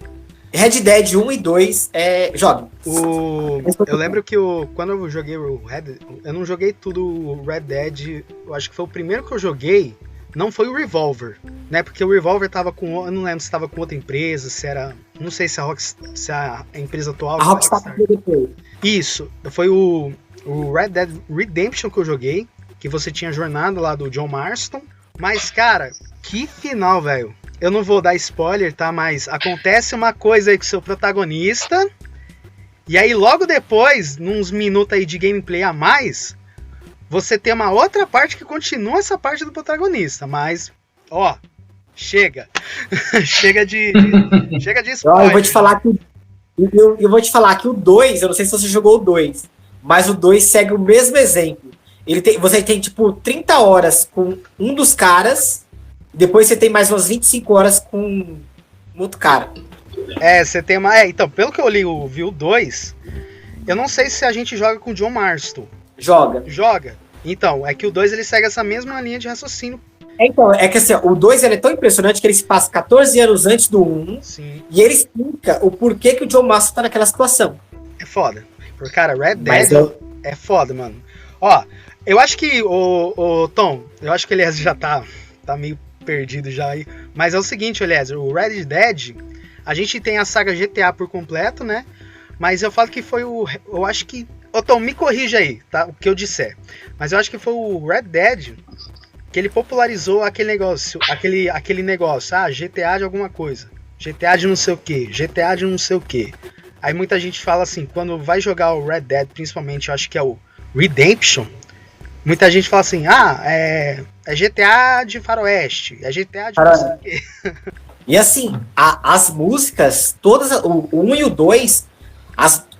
Red Dead 1 e 2, joga. Eu lembro que quando eu joguei o eu não joguei tudo o Red Dead, eu acho que foi o primeiro que eu joguei, não foi o Revolver, né, porque o Revolver tava com, eu não lembro se tava com outra empresa, se era, não sei se a empresa atual... A Rockstar depois. Isso, foi o Red Dead Redemption que eu joguei, que você tinha a jornada lá do John Marston. Mas, cara, que final, velho. Eu não vou dar spoiler, tá? Mas acontece uma coisa aí com o seu protagonista. E aí, logo depois, nos minutos aí de gameplay a mais, você tem uma outra parte que continua essa parte do protagonista. Mas, ó, chega. chega de spoiler. Eu vou te falar que eu vou te falar que o 2, eu não sei se você jogou o 2, mas o 2 segue o mesmo exemplo. Você tem, tipo, 30 horas com um dos caras, depois você tem mais umas 25 horas com um outro cara. Você tem uma... então, pelo que eu vi o 2, eu não sei se a gente joga com o John Marston. Joga? Então, é que o 2 ele segue essa mesma linha de raciocínio. Então, é que assim, o 2 ele é tão impressionante que ele se passa 14 anos antes do 1, Sim. E ele explica o porquê que o John Marston tá naquela situação. É foda. Porque, cara, Red Dead é foda, mano. Ó, eu acho que o Tom, eu acho que ele já tá meio perdido já aí. Mas é o seguinte, Eliezer, o Red Dead, a gente tem a saga GTA por completo, né? Mas eu falo que foi eu acho que... Ô Tom, me corrija aí, tá? O que eu disser. Mas eu acho que foi o Red Dead que ele popularizou aquele negócio, aquele negócio, GTA de alguma coisa. GTA de não sei o que, GTA de não sei o que. Aí muita gente fala assim, quando vai jogar o Red Dead, principalmente, eu acho que é o Redemption, muita gente fala assim, é GTA de faroeste, é GTA de não sei o quê. E assim, as músicas, todas, o 1 e o 2,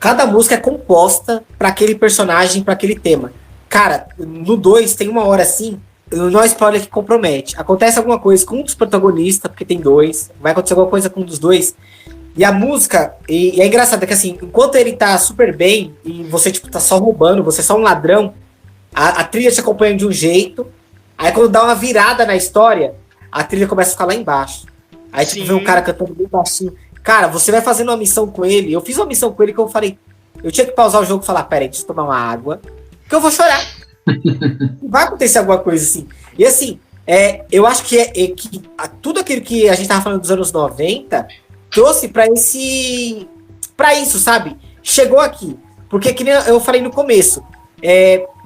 cada música é composta para aquele personagem, para aquele tema. Cara, no 2 tem uma hora assim, não é spoiler que compromete. Acontece alguma coisa com um dos protagonistas, porque tem dois, vai acontecer alguma coisa com um dos dois. E a música, e é engraçado que assim, enquanto ele tá super bem, e você tipo, tá só roubando, você é só um ladrão, a trilha te acompanha de um jeito, aí quando dá uma virada na história, a trilha começa a ficar lá embaixo. Aí tipo, vem um cara cantando bem baixinho. Cara, você vai fazendo uma missão com ele, eu fiz uma missão com ele que eu falei, eu tinha que pausar o jogo e falar, peraí, deixa eu tomar uma água, que eu vou chorar. Vai acontecer alguma coisa assim. E assim, eu acho que tudo aquilo que a gente tava falando dos anos 90 trouxe pra isso, sabe? Chegou aqui. Porque que nem eu falei no começo,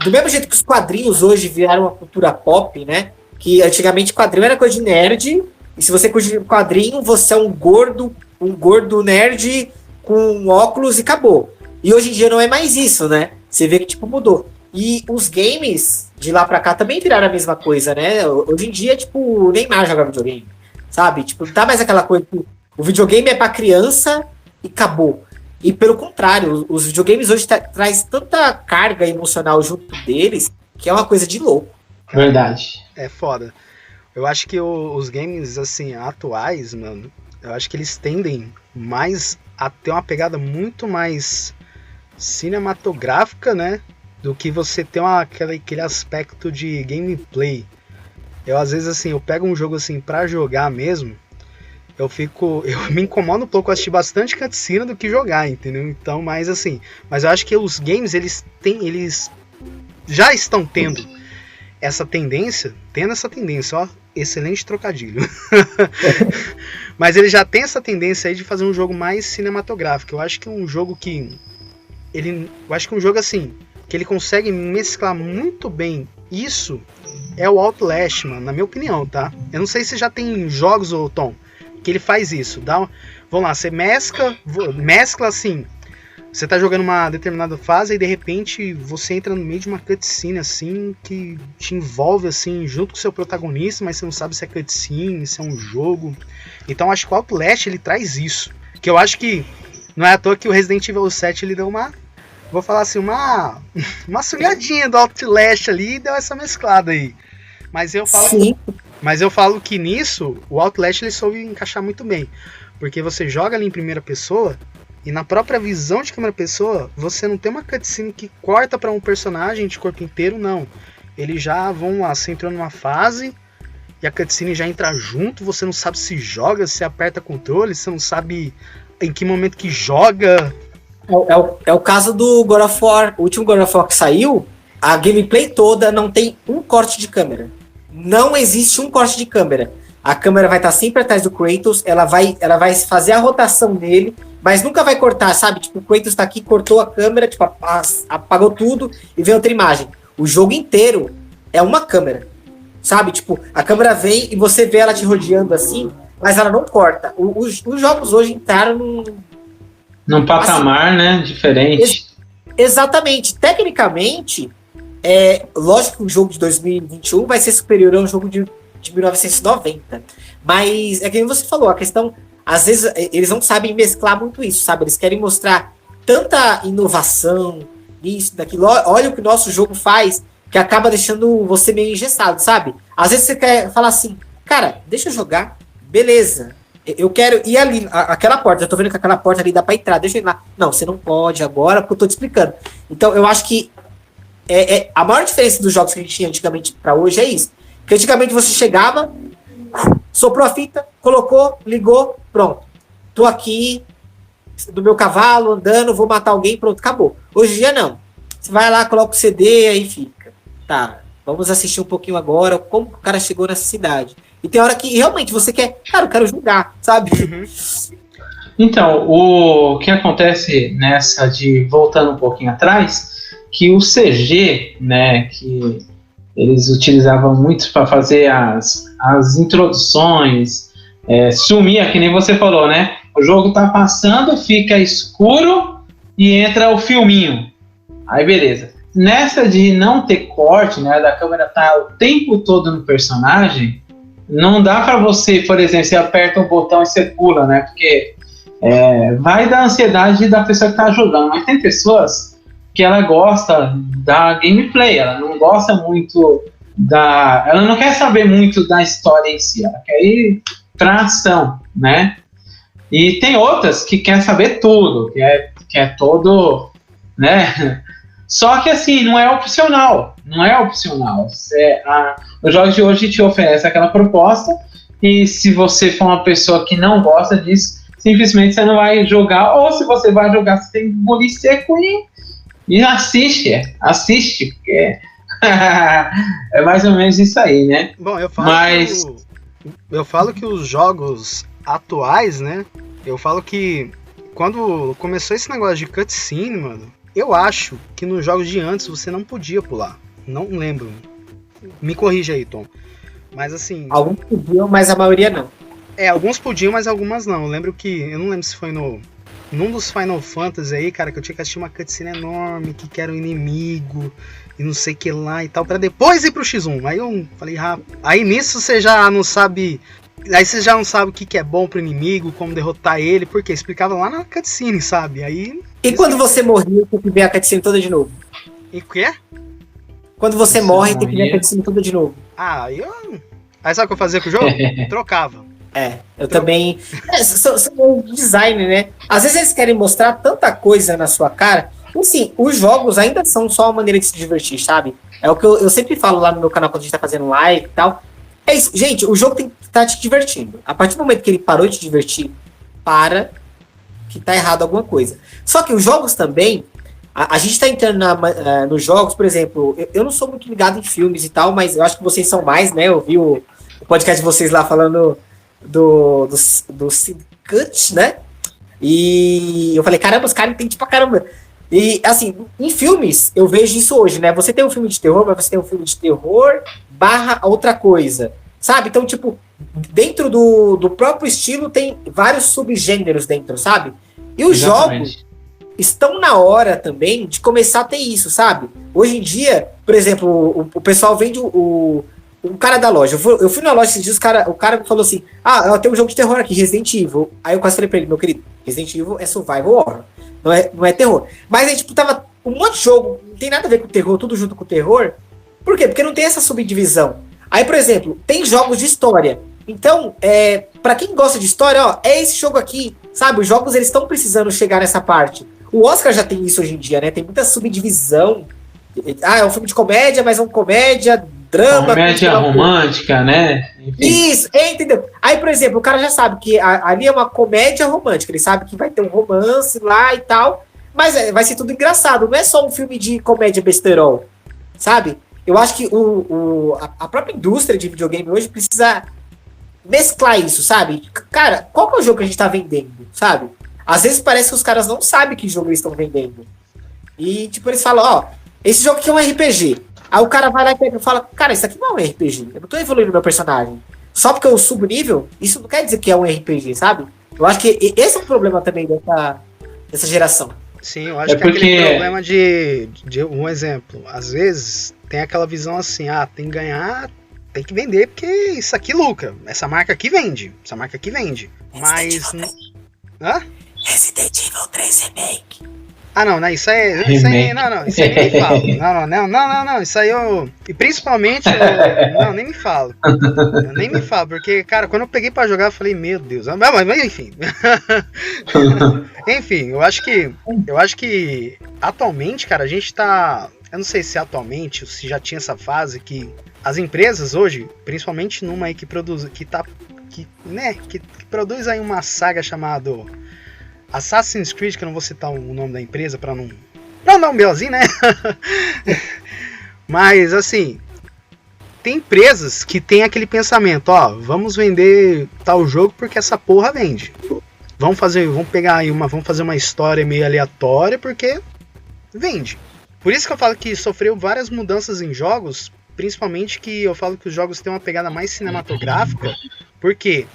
do mesmo jeito que os quadrinhos hoje viraram uma cultura pop, né? Que antigamente quadrinho era coisa de nerd, e se você curte quadrinho, você é um gordo nerd com óculos e acabou. E hoje em dia não é mais isso, né? Você vê que tipo mudou. E os games de lá pra cá também viraram a mesma coisa, né? Hoje em dia, tipo, o Neymar joga videogame, sabe? Tipo, não tá mais aquela coisa que o videogame é pra criança e acabou. E pelo contrário, os videogames hoje traz tanta carga emocional junto deles que é uma coisa de louco. Verdade. É foda. Eu acho que os games, assim, atuais, mano, eu acho que eles tendem mais a ter uma pegada muito mais cinematográfica, né? Do que você ter aquele aspecto de gameplay. Eu, às vezes, assim, eu pego um jogo, assim, pra jogar mesmo, eu me incomodo um pouco, eu assisti bastante cutscene do que jogar, entendeu? Então, mas eu acho que os games, eles já estão tendo essa tendência, ó, excelente trocadilho. Mas ele já tem essa tendência aí de fazer um jogo mais cinematográfico. Eu acho que um jogo assim, que ele consegue mesclar muito bem isso, é o Outlast, mano, na minha opinião, tá? Eu não sei se já tem jogos, ô Tom, que ele faz isso. Vamos lá, você mescla assim, você tá jogando uma determinada fase e de repente você entra no meio de uma cutscene assim, que te envolve assim, junto com o seu protagonista, mas você não sabe se é cutscene, se é um jogo. Então acho que o Outlast, ele traz isso. Que eu acho que não é à toa que o Resident Evil 7 ele deu vou falar assim, uma sugadinha do Outlast ali e deu essa mesclada aí. Mas eu falo que nisso, o Outlast ele soube encaixar muito bem. Porque você joga ali em primeira pessoa, e na própria visão de câmera pessoa, você não tem uma cutscene que corta para um personagem de corpo inteiro, não. Eles já vão lá, você entrou numa fase, e a cutscene já entra junto, você não sabe se joga, se aperta controle, você não sabe em que momento que joga. É o caso do God of War. O último God of War que saiu, a gameplay toda não tem um corte de câmera. Não existe um corte de câmera. A câmera vai estar sempre atrás do Kratos, ela vai fazer a rotação dele, mas nunca vai cortar, sabe? Tipo, o Kratos tá aqui, cortou a câmera, tipo, apagou tudo e vem outra imagem. O jogo inteiro é uma câmera, sabe? Tipo, a câmera vem e você vê ela te rodeando assim, mas ela não corta. Os jogos hoje entraram num patamar, assim, né, diferente. Exatamente. Tecnicamente, lógico que o jogo de 2021 vai ser superior a um jogo de 1990. Mas é que você falou, a questão, às vezes, eles não sabem mesclar muito isso, sabe? Eles querem mostrar tanta inovação, isso, daquilo. Olha o que o nosso jogo faz, que acaba deixando você meio engessado, sabe? Às vezes você quer falar assim, cara, deixa eu jogar, beleza. Eu quero ir ali, aquela porta, eu tô vendo que aquela porta ali dá pra entrar, deixa eu ir lá. Não, você não pode agora, porque eu tô te explicando. Então, eu acho que a maior diferença dos jogos que a gente tinha antigamente pra hoje é isso. Porque antigamente você chegava, soprou a fita, colocou, ligou, pronto. Tô aqui, do meu cavalo, andando, vou matar alguém, pronto, acabou. Hoje em dia, não. Você vai lá, coloca o CD, aí fica. Tá, vamos assistir um pouquinho agora, como o cara chegou nessa cidade. E tem hora que realmente você quer, cara, eu quero jogar, sabe? Uhum. Então, o que acontece nessa de, voltando um pouquinho atrás, que o CG, né, que eles utilizavam muito para fazer as introduções, sumia, que nem você falou, né? O jogo tá passando, fica escuro e entra o filminho. Aí beleza. Nessa de não ter corte, né, da câmera tá o tempo todo no personagem, não dá para você, por exemplo, você aperta um botão e você pula, né? Porque vai da ansiedade da pessoa que tá jogando. Mas tem pessoas que ela gosta da gameplay, ela não gosta muito ela não quer saber muito da história em si, ela quer ir pra ação, né? E tem outras que quer saber tudo, que é todo, né? Só que assim, não é opcional. Os jogos de hoje te oferecem aquela proposta, e se você for uma pessoa que não gosta disso, simplesmente você não vai jogar, ou se você vai jogar, você tem que engolir seco e assiste, porque é mais ou menos isso aí, né? Bom, eu falo que os jogos atuais, né? Eu falo que quando começou esse negócio de cutscene, mano, eu acho que nos jogos de antes você não podia pular. Não lembro. Me corrija aí, Tom. Mas assim... Alguns podiam, mas a maioria não. Alguns podiam, mas algumas não. Eu não lembro se foi num dos Final Fantasy aí, cara, que eu tinha que assistir uma cutscene enorme, que era o inimigo, e não sei o que lá e tal, pra depois ir pro X1. Aí eu falei, aí nisso você já não sabe... Aí você já não sabe o que é bom pro inimigo, como derrotar ele, porque explicava lá na cutscene, sabe? Aí... E quando você morria, tem que ver a cutscene toda de novo? E o quê? Quando você morre, tem que ver a cutscene toda de novo. Aí sabe o que eu fazia com o jogo? Trocava. Eu também. São design, né? Às vezes eles querem mostrar tanta coisa na sua cara. Assim, os jogos ainda são só uma maneira de se divertir, sabe? É o que eu sempre falo lá no meu canal quando a gente tá fazendo live e tal. É isso, gente, o jogo tem que estar te divertindo. A partir do momento que ele parou de te divertir, que tá errado alguma coisa. Só que os jogos também, a gente tá entrando nos jogos, por exemplo, eu não sou muito ligado em filmes e tal, mas eu acho que vocês são mais, né? Eu vi o podcast de vocês lá falando do Syndicate, né? E eu falei, caramba, os caras entendem pra caramba. E, assim, em filmes, eu vejo isso hoje, né? Você tem um filme de terror, mas você tem um filme de terror / outra coisa, sabe? Então, tipo, dentro do próprio estilo tem vários subgêneros dentro, sabe? E os jogos estão na hora também de começar a ter isso, sabe? Hoje em dia, por exemplo, o pessoal vende o cara da loja. Eu fui na loja esses dias, o cara falou assim, tem um jogo de terror aqui, Resident Evil. Aí eu quase falei pra ele, meu querido, Resident Evil é survival horror, não é terror. Mas aí, tipo, tava um monte de jogo, não tem nada a ver com terror, tudo junto com terror. Por quê? Porque não tem essa subdivisão. Aí, por exemplo, tem jogos de história. Então, pra quem gosta de história, ó, é esse jogo aqui, sabe? Os jogos, eles estão precisando chegar nessa parte. O Oscar já tem isso hoje em dia, né? Tem muita subdivisão. É um filme de comédia, mas é uma comédia, drama... Comédia romântica, né? Enfim. Isso, entendeu? Aí, por exemplo, o cara já sabe que ali é uma comédia romântica. Ele sabe que vai ter um romance lá e tal. Mas vai ser tudo engraçado. Não é só um filme de comédia besterol, sabe? Eu acho que a própria indústria de videogame hoje precisa mesclar isso, sabe? Cara, qual que é o jogo que a gente tá vendendo, sabe? Às vezes parece que os caras não sabem que jogo eles estão vendendo. E, tipo, eles falam, esse jogo aqui é um RPG. Aí o cara vai lá e pega e fala, cara, isso aqui não é um RPG. Eu não tô evoluindo meu personagem. Só porque eu subo nível, isso não quer dizer que é um RPG, sabe? Eu acho que esse é o problema também dessa geração. Sim, eu acho que é aquele problema de um exemplo. Às vezes tem aquela visão assim, tem que ganhar, tem que vender, porque isso aqui lucra. Essa marca aqui vende. Mas... Hã? Resident Evil 3 Remake. Não, isso aí nem me fala. Não, isso aí eu... E principalmente, nem me fala. Nem me fala, porque, cara, quando eu peguei pra jogar, eu falei, meu Deus. Mas enfim. Enfim, eu acho que atualmente, cara, a gente tá... Eu não sei se atualmente, ou se já tinha essa fase que as empresas hoje, principalmente numa aí que produz aí uma saga chamada Assassin's Creed, que eu não vou citar o nome da empresa pra não dar um belzinho, né? Mas, assim, tem empresas que tem aquele pensamento, vamos vender tal jogo porque essa porra vende. Vamos fazer uma história meio aleatória porque vende. Por isso que eu falo que sofreu várias mudanças em jogos, principalmente que eu falo que os jogos têm uma pegada mais cinematográfica, porque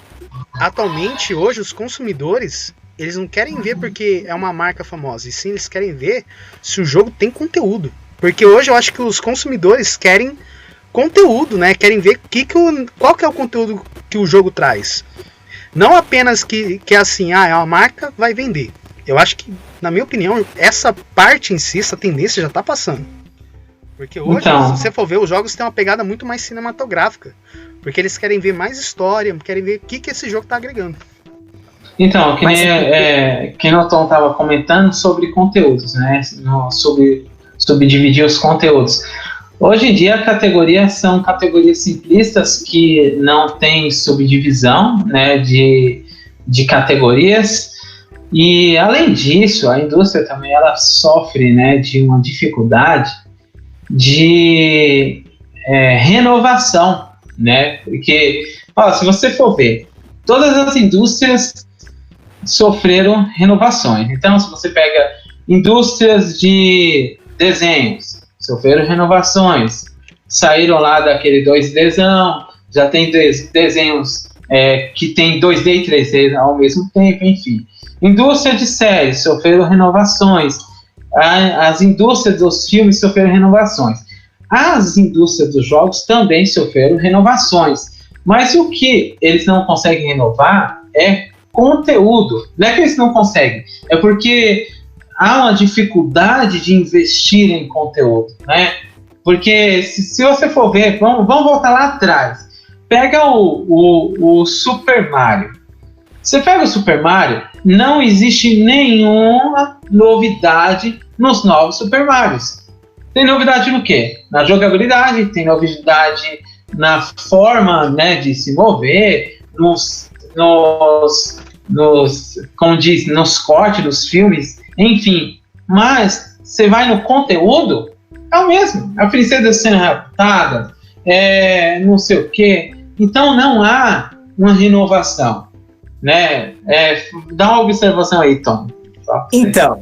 atualmente, hoje, os consumidores... Eles não querem ver porque é uma marca famosa, e sim eles querem ver se o jogo tem conteúdo. Porque hoje eu acho que os consumidores querem conteúdo, né? Querem ver qual que é o conteúdo que o jogo traz. Não apenas que é assim, é uma marca, vai vender. Eu acho que, na minha opinião, essa parte em si, essa tendência já tá passando. Porque hoje, se você for ver, os jogos têm uma pegada muito mais cinematográfica. Porque eles querem ver mais história, querem ver o que esse jogo tá agregando. Então, que nem o Tom estava comentando sobre conteúdos, né? Sobre dividir os conteúdos. Hoje em dia, categorias são categorias simplistas que não tem subdivisão, né, de categorias. E, além disso, a indústria também ela sofre, né, de uma dificuldade de renovação, né? Porque, se você for ver, todas as indústrias sofreram renovações. Então, se você pega indústrias de desenhos, sofreram renovações, saíram lá daquele 2Dzão, já tem desenhos que tem 2D e 3D ao mesmo tempo, enfim. Indústria de séries sofreram renovações, as indústrias dos filmes sofreram renovações, as indústrias dos jogos também sofreram renovações, mas o que eles não conseguem renovar é conteúdo. Não é que eles não conseguem, é porque há uma dificuldade de investir em conteúdo, né? Porque se você for ver, vamos voltar lá atrás. pega o Super Mario. Você pega o Super Mario, não existe nenhuma novidade nos novos Super Marios. Tem novidade no quê? Na jogabilidade, tem novidade na forma, né, de se mover, como diz, nos cortes dos filmes, enfim. Mas você vai no conteúdo, é o mesmo. A princesa sendo raptada, não sei o quê. Então não há uma renovação, né? Dá uma observação aí, Tom. Então,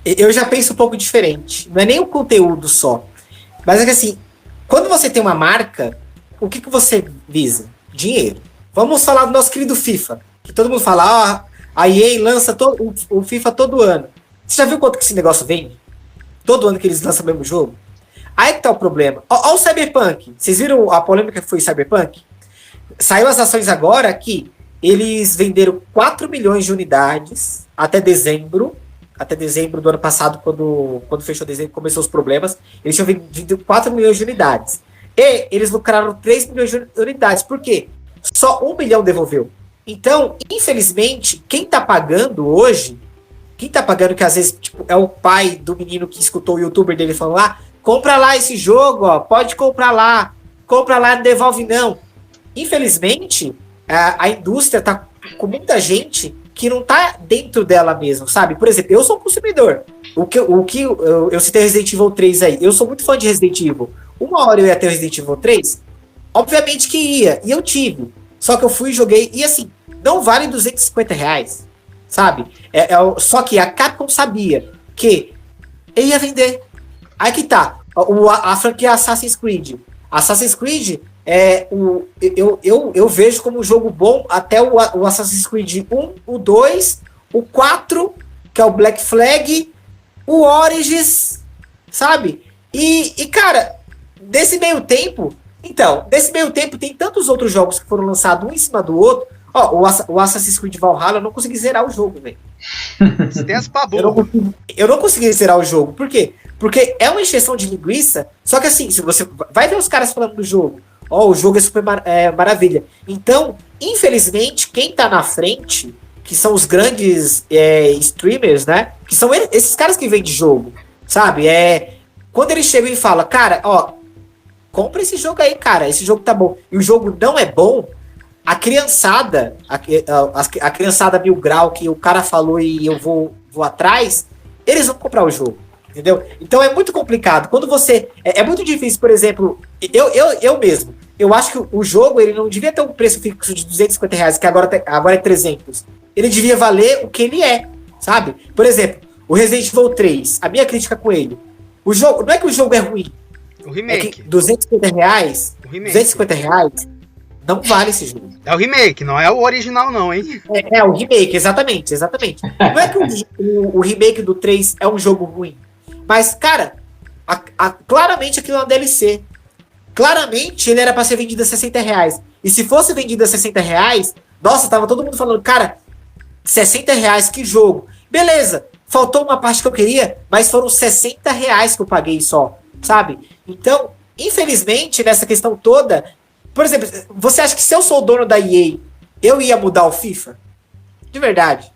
eu já penso um pouco diferente. Não é nem o conteúdo só. Mas é que assim, quando você tem uma marca, o que você visa? Dinheiro. Vamos falar do nosso querido FIFA. Que todo mundo fala, a EA lança o FIFA todo ano. Você já viu quanto que esse negócio vende? Todo ano que eles lançam o mesmo jogo? Aí que tá o problema. Ó o Cyberpunk. Vocês viram a polêmica que foi o Cyberpunk? Saiu as ações agora que eles venderam 4 milhões de unidades até dezembro. Até dezembro do ano passado, quando fechou dezembro, começou os problemas. Eles tinham vendido 4 milhões de unidades. E eles lucraram 3 milhões de unidades. Por quê? Só 1 milhão devolveu. Então, infelizmente, quem tá pagando hoje, que às vezes tipo, é o pai do menino que escutou o youtuber dele falando compra lá esse jogo, ó, pode comprar lá, não devolve não. Infelizmente, a indústria tá com muita gente que não tá dentro dela mesmo, sabe? Por exemplo, eu sou um consumidor. Eu citei Resident Evil 3 aí, eu sou muito fã de Resident Evil. Uma hora eu ia ter o Resident Evil 3, obviamente que ia, e eu tive. Só que eu fui e joguei, e assim, não vale R$250, sabe? Só que a Capcom sabia que ele ia vender. Aí que tá, a franquia Assassin's Creed. Assassin's Creed, eu vejo como um jogo bom até o Assassin's Creed 1, o 2, o 4, que é o Black Flag, o Origins, sabe? E cara, desse meio tempo tem tantos outros jogos que foram lançados um em cima do outro. Ó, o Assassin's Creed Valhalla, eu não consegui zerar o jogo, velho. Você tem as pabu. Eu não consegui zerar o jogo. Por quê? Porque é uma encheção de linguiça, só que assim, se você vai ver os caras falando do jogo, o jogo é super maravilha. Então, infelizmente, quem tá na frente, que são os grandes streamers, né? Que são esses caras que vendem jogo, sabe? Quando eles chegam e falam, cara, compra esse jogo aí, cara, esse jogo tá bom, e o jogo não é bom, a criançada, a criançada mil grau que o cara falou e eu vou atrás, eles vão comprar o jogo, entendeu? Então é muito complicado. Quando você... É muito difícil, por exemplo, eu mesmo, eu acho que o jogo, ele não devia ter um preço fixo de R$250, que agora é 300. Ele devia valer o que ele é, sabe? Por exemplo, o Resident Evil 3, a minha crítica com ele, o jogo, não é que o jogo é ruim, o remake. É que R$250, o remake. R$250 não vale esse jogo. É o remake, não é o original não, hein? É o remake, exatamente. Não é que o remake do 3 é um jogo ruim, mas, cara, claramente aquilo é uma DLC. Claramente ele era pra ser vendido a R$60. E se fosse vendido a R$60, nossa, tava todo mundo falando, cara, R$60, que jogo. Beleza, faltou uma parte que eu queria, mas foram R$60 que eu paguei só, sabe? Então, infelizmente, nessa questão toda, por exemplo, você acha que se eu sou o dono da EA, eu ia mudar o FIFA? De verdade.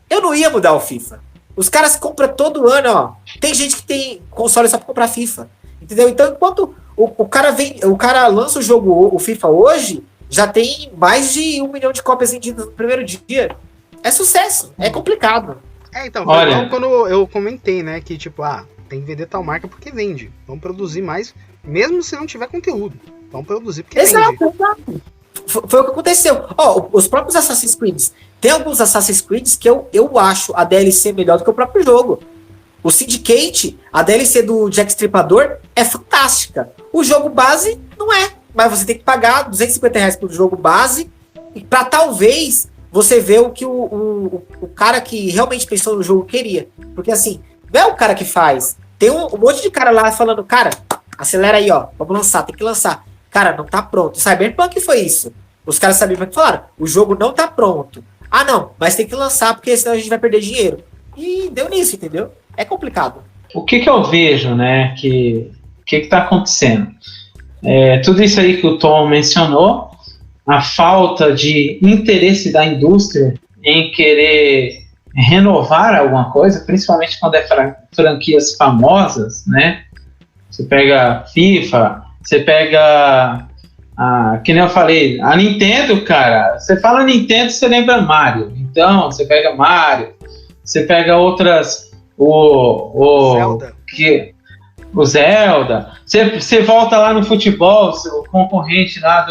Eu não ia mudar o FIFA. Os caras compram todo ano, ó. Tem gente que tem console só pra comprar FIFA. Entendeu? Então, enquanto o cara lança o jogo, o FIFA hoje, já tem mais de 1 milhão de cópias vendidas no primeiro dia. É sucesso. É complicado. Então, olha, quando eu comentei, né, que tipo, tem que vender tal marca porque vende. Vamos produzir mais, mesmo se não tiver conteúdo. Vamos produzir porque vende. Exato. Foi o que aconteceu. Os próprios Assassin's Creed. Tem alguns Assassin's Creed que eu acho a DLC melhor do que o próprio jogo. O Syndicate, a DLC do Jack Stripador, é fantástica. O jogo base não é. Mas você tem que pagar R$250 pro jogo base pra talvez você ver o que o cara que realmente pensou no jogo queria. Porque assim, não é o cara que faz. Tem um monte de cara lá falando, cara, acelera aí, ó, vamos lançar, tem que lançar. Cara, não tá pronto. O Cyberpunk foi isso. Os caras Cyberpunk falaram, o jogo não tá pronto. Não, mas tem que lançar porque senão a gente vai perder dinheiro. E deu nisso, entendeu? É complicado. O que eu vejo, né, que tá acontecendo? Tudo isso aí que o Tom mencionou, a falta de interesse da indústria em querer renovar alguma coisa, principalmente quando é franquias famosas, né? Você pega FIFA, você pega, que nem eu falei, a Nintendo, cara. Você fala Nintendo, você lembra Mario. Então, você pega Mario, você pega outras, Zelda. O Zelda. Você volta lá no futebol, o concorrente lá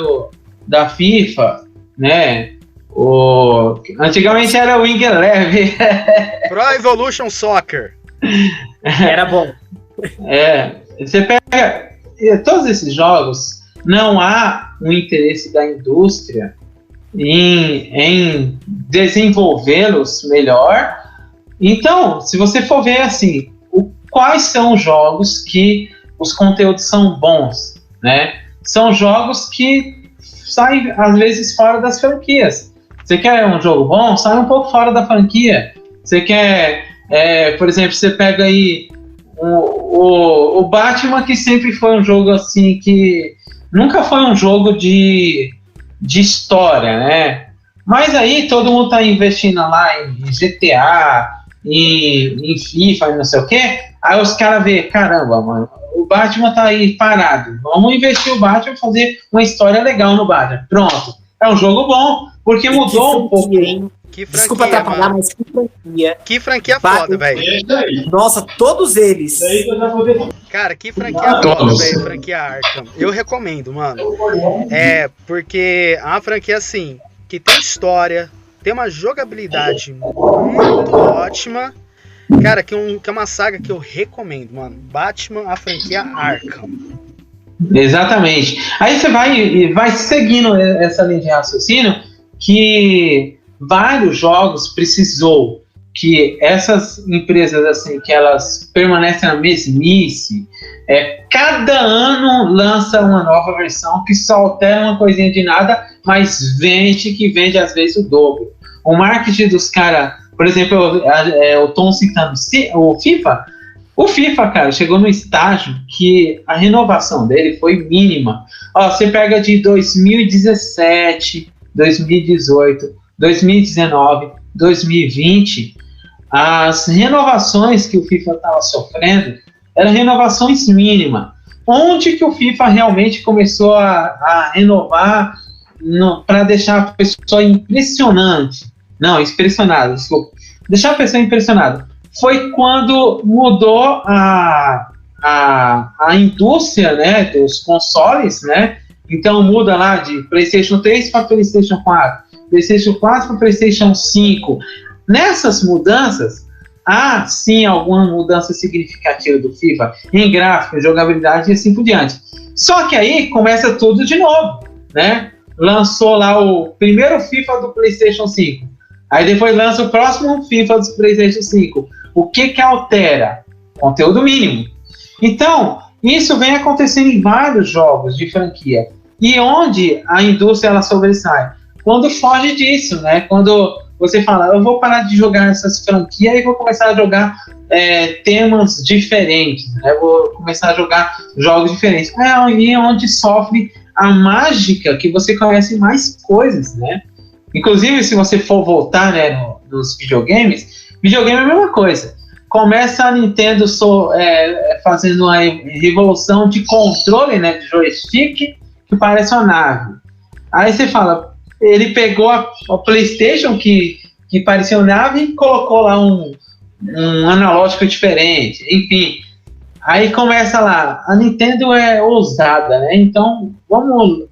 da FIFA, né? Antigamente era o Wing Eleven. Pro Evolution Soccer. Era bom. Você pega todos esses jogos, não há um interesse da indústria em desenvolvê-los melhor. Então, se você for ver assim, quais são os jogos que os conteúdos são bons, né? São jogos que saem, às vezes, fora das franquias. Você quer um jogo bom? Sai um pouco fora da franquia. Você quer, por exemplo, você pega aí o Batman, que sempre foi um jogo assim, que nunca foi um jogo de história, né? Mas aí todo mundo tá investindo lá em GTA, em FIFA, não sei o quê. Aí os caras vê, caramba, mano, o Batman tá aí parado. Vamos investir o Batman e fazer uma história legal no Batman. Pronto. É um jogo bom, porque mudou um pouco. Que franquia, Desculpa atrapalhar, mano. mas que franquia. Que franquia foda, velho. Nossa, todos eles. Cara, que franquia foda, velho. Franquia Arkham. Eu recomendo, mano. Porque é uma franquia, assim, que tem história, tem uma jogabilidade muito ótima. Cara, que é uma saga que eu recomendo, mano. Batman, a franquia Arkham. Exatamente. Aí você vai seguindo essa linha de raciocínio, que vários jogos precisou que essas empresas, assim, que elas permanecem na mesmice, cada ano lança uma nova versão que só altera uma coisinha de nada, mas vende às vezes o dobro. O marketing dos caras, por exemplo, eu tô citando o FIFA. O FIFA, cara, chegou no estágio que a renovação dele foi mínima. Ó, você pega de 2017, 2018, 2019, 2020, as renovações que o FIFA estava sofrendo eram renovações mínimas. Onde que o FIFA realmente começou a renovar para deixar a pessoa impressionante? Não, impressionada, desculpa. Deixar a pessoa impressionada. Foi quando mudou a indústria, né, dos consoles, né? Então muda lá de PlayStation 3 para PlayStation 4, PlayStation 4 para PlayStation 5. Nessas mudanças, há sim alguma mudança significativa do FIFA em gráfico, jogabilidade e assim por diante. Só que aí começa tudo de novo, né? Lançou lá o primeiro FIFA do PlayStation 5. Aí depois lança o próximo FIFA do PlayStation 5. O que altera? Conteúdo mínimo. Então, isso vem acontecendo em vários jogos de franquia. E onde a indústria ela sobressai? Quando foge disso, né? Quando você fala, eu vou parar de jogar essas franquias e vou começar a jogar temas diferentes, né? Vou começar a jogar jogos diferentes. E é onde sofre a mágica que você conhece mais coisas, né? Inclusive, se você for voltar, né, nos videogame é a mesma coisa. Começa a Nintendo fazendo uma revolução de controle, né, de joystick, que parece uma nave. Aí você fala, ele pegou a PlayStation, que parecia uma nave, e colocou lá um analógico diferente. Enfim, aí começa lá, a Nintendo é ousada, né? Então, vamos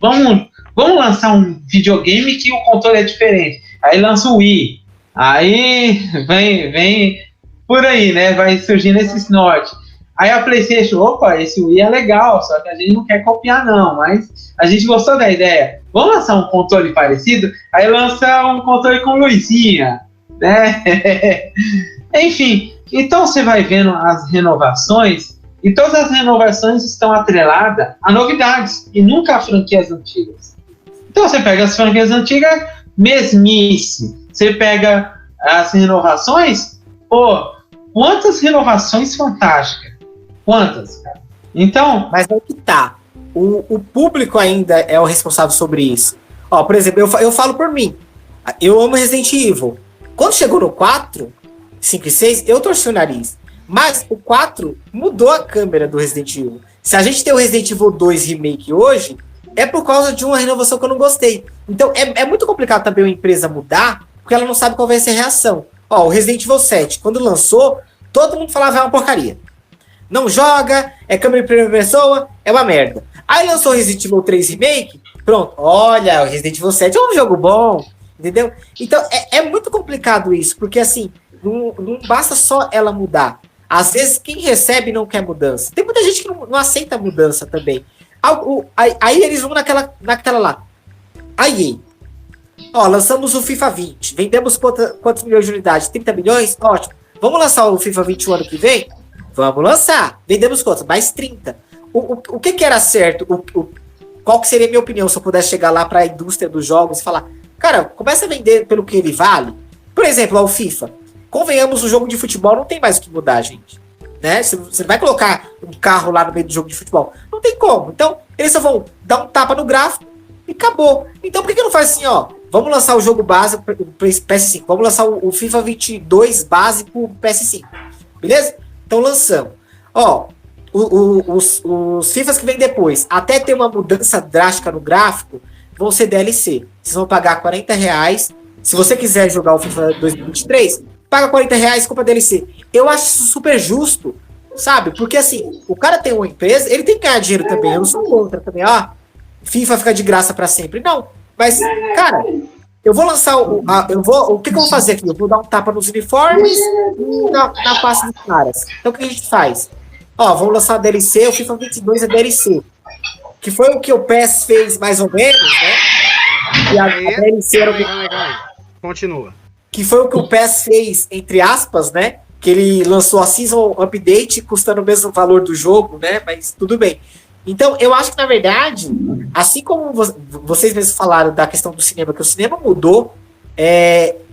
lançar um videogame que o controle é diferente. Aí lança o Wii. Aí vem por aí, né? Vai surgindo esse norte. Aí a PlayStation, opa, esse Wii é legal, só que a gente não quer copiar não, mas a gente gostou da ideia. Vamos lançar um controle parecido? Aí lança um controle com luzinha, né? Enfim, então você vai vendo as renovações, e todas as renovações estão atreladas a novidades, e nunca a franquias antigas. Então você pega as franquias antigas, mesmice. Você pega as renovações, quantas renovações fantásticas. Quantas, cara? Então... Mas é que tá. O público ainda é o responsável sobre isso. Ó, por exemplo, eu falo por mim. Eu amo Resident Evil. Quando chegou no 4, 5 e 6, eu torci o nariz. Mas o 4 mudou a câmera do Resident Evil. Se a gente tem o Resident Evil 2 Remake hoje, é por causa de uma renovação que eu não gostei. Então é muito complicado também uma empresa mudar, porque ela não sabe qual vai ser a reação. Ó, o Resident Evil 7, quando lançou, todo mundo falava é uma porcaria. Não joga, é câmera em primeira pessoa, é uma merda. Aí lançou o Resident Evil 3 Remake, pronto, olha, o Resident Evil 7 é um jogo bom, entendeu? Então é muito complicado isso, porque assim, não basta só ela mudar. Às vezes quem recebe não quer mudança. Tem muita gente que não aceita a mudança também. Aí eles vão naquela lá. Aí, ó, lançamos o FIFA 20. Vendemos quantos milhões de unidades? 30 milhões? Ótimo. Vamos lançar o FIFA 20 o ano que vem? Vamos lançar. Vendemos quantos? Mais 30. O que era certo? Qual que seria a minha opinião se eu pudesse chegar lá para a indústria dos jogos e falar, cara, começa a vender pelo que ele vale? Por exemplo, o FIFA. Convenhamos, o jogo de futebol não tem mais o que mudar, gente. Né? Você vai colocar um carro lá no meio do jogo de futebol. Não tem como. Então, eles só vão dar um tapa no gráfico e acabou. Então, por que não faz assim, ó? Vamos lançar o jogo base pro PS5. Vamos lançar o FIFA 22 base pro PS5. Beleza? Então, lançamos. Ó, os FIFAs que vem depois, até ter uma mudança drástica no gráfico, vão ser DLC. Vocês vão pagar R$40. Se você quiser jogar o FIFA 2023, paga R$40 e compra DLC. Eu acho isso super justo, sabe? Porque assim, o cara tem uma empresa, ele tem que ganhar dinheiro também. Eu não sou contra também, ó. FIFA fica de graça pra sempre. Não, mas, cara, eu vou lançar o que eu vou fazer aqui? Eu vou dar um tapa nos uniformes e na face dos caras. Então o que a gente faz? Ó, vamos lançar a DLC, o FIFA 22 é DLC. Que foi o que o PES fez mais ou menos, né? E a DLC era o... Continua. Que foi o que o PES fez, entre aspas, né? Que ele lançou a Season Update custando o mesmo valor do jogo, né? Mas tudo bem. Então, eu acho que, na verdade, assim como vocês mesmos falaram da questão do cinema, que o cinema mudou,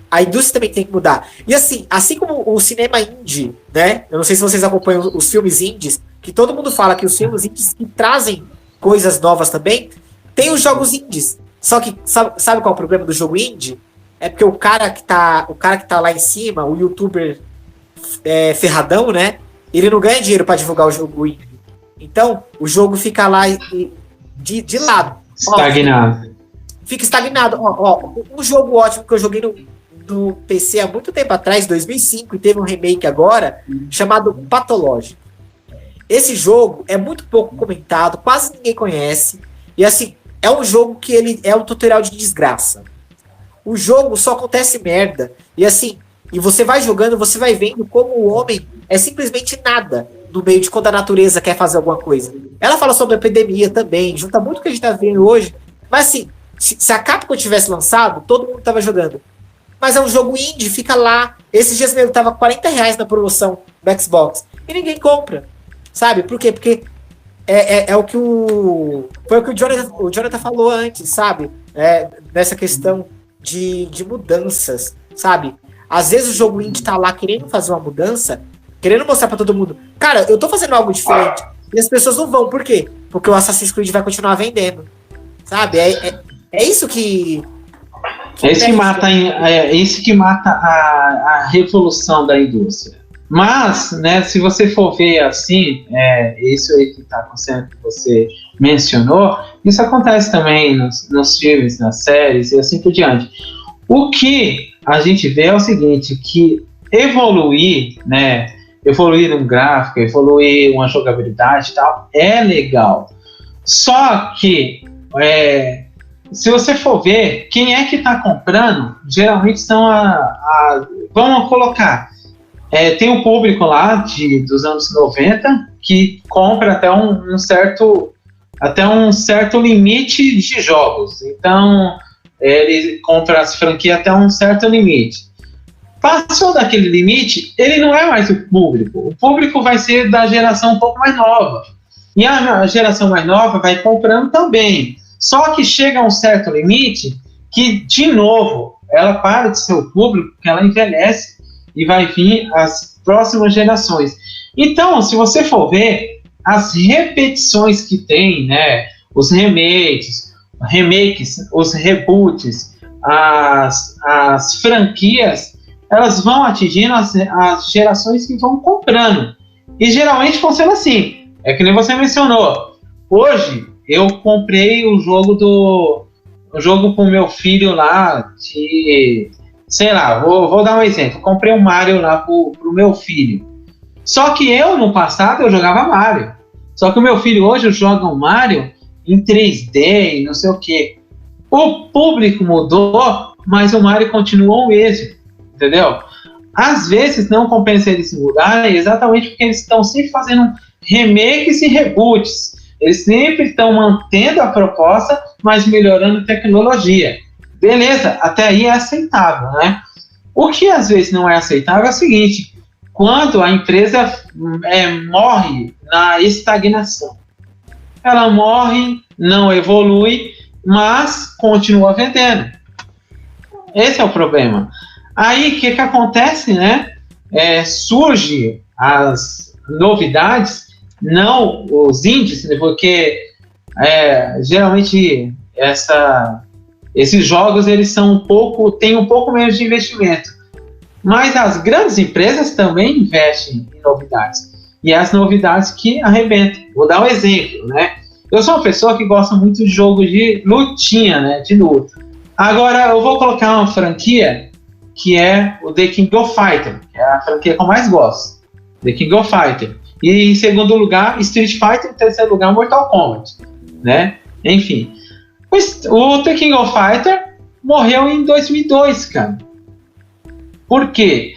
a indústria também tem que mudar. E assim como o cinema indie, né? Eu não sei se vocês acompanham os filmes indies, que todo mundo fala que os filmes indies que trazem coisas novas também, tem os jogos indies. Só que, sabe qual é o problema do jogo indie? É porque o cara que tá lá em cima, o youtuber ferradão, né? Ele não ganha dinheiro pra divulgar o jogo indie. Então, o jogo fica lá de lado. Estagnado. Fica estagnado. Ó, um jogo ótimo que eu joguei no PC há muito tempo atrás, 2005, e teve um remake agora, chamado Pathologic. Esse jogo é muito pouco comentado, quase ninguém conhece. E assim, é um jogo que ele é um tutorial de desgraça. O jogo só acontece merda. E assim, e você vai jogando, você vai vendo como o homem é simplesmente nada no meio de quando a natureza quer fazer alguma coisa. Ela fala sobre a epidemia também, junta muito o que a gente tá vendo hoje. Mas assim, se a Capcom tivesse lançado, todo mundo tava jogando. Mas é um jogo indie, fica lá. Esses dias mesmo tava R$40 na promoção do Xbox. E ninguém compra. Sabe? Por quê? Porque foi o que o Jonathan falou antes, sabe? Nessa questão de mudanças, sabe? Às vezes o jogo indie tá lá querendo fazer uma mudança, querendo mostrar pra todo mundo, cara, eu tô fazendo algo diferente. E as pessoas não vão. Por quê? Porque o Assassin's Creed vai continuar vendendo. Sabe? É isso que... É isso que mata a revolução da indústria. Mas, né, se você for ver assim, isso aí que está acontecendo, que você mencionou, isso acontece também nos filmes, nas séries e assim por diante. O que a gente vê é o seguinte, que evoluir num gráfico, evoluir uma jogabilidade e tal, é legal. Só que, se você for ver, quem é que está comprando, geralmente são vamos colocar, tem um público lá dos anos 90 que compra até um certo limite de jogos. Então, ele compra as franquias até um certo limite. Passou daquele limite, ele não é mais o público. O público vai ser da geração um pouco mais nova. E a geração mais nova vai comprando também. Só que chega a um certo limite que, de novo, ela para de ser o público, que ela envelhece e vai vir as próximas gerações. Então, se você for ver, as repetições que tem, né, os remakes, remakes, os reboots, as franquias, elas vão atingindo as gerações que vão comprando. E geralmente funciona assim. É que nem você mencionou. Hoje, eu comprei o jogo com meu filho lá de... Sei lá, vou dar um exemplo. Comprei um Mario lá pro meu filho. Só que eu, no passado, eu jogava Mario. Só que o meu filho hoje joga um Mario em 3D e não sei o quê. O público mudou, mas o Mario continuou o mesmo. Entendeu? Às vezes não compensa eles se mudarem exatamente porque eles estão sempre fazendo remakes e reboots. Eles sempre estão mantendo a proposta, mas melhorando a tecnologia. Beleza, até aí é aceitável, né? O que às vezes não é aceitável é o seguinte: quando a empresa morre na estagnação. Ela morre, não evolui, mas continua vendendo. Esse é o problema. Aí, o que acontece, né? Surge as novidades, não os índices, né? Porque geralmente esses jogos eles têm um pouco menos de investimento. Mas as grandes empresas também investem em novidades. E as novidades que arrebentam. Vou dar um exemplo, né? Eu sou uma pessoa que gosta muito de jogo de lutinha, né? De luta. Agora, eu vou colocar uma franquia que é o The King of Fighter, que é a franquia que eu mais gosto. The King of Fighter. E em segundo lugar, Street Fighter. Em terceiro lugar, Mortal Kombat, né? Enfim. O The King of Fighter morreu em 2002, cara. Por quê?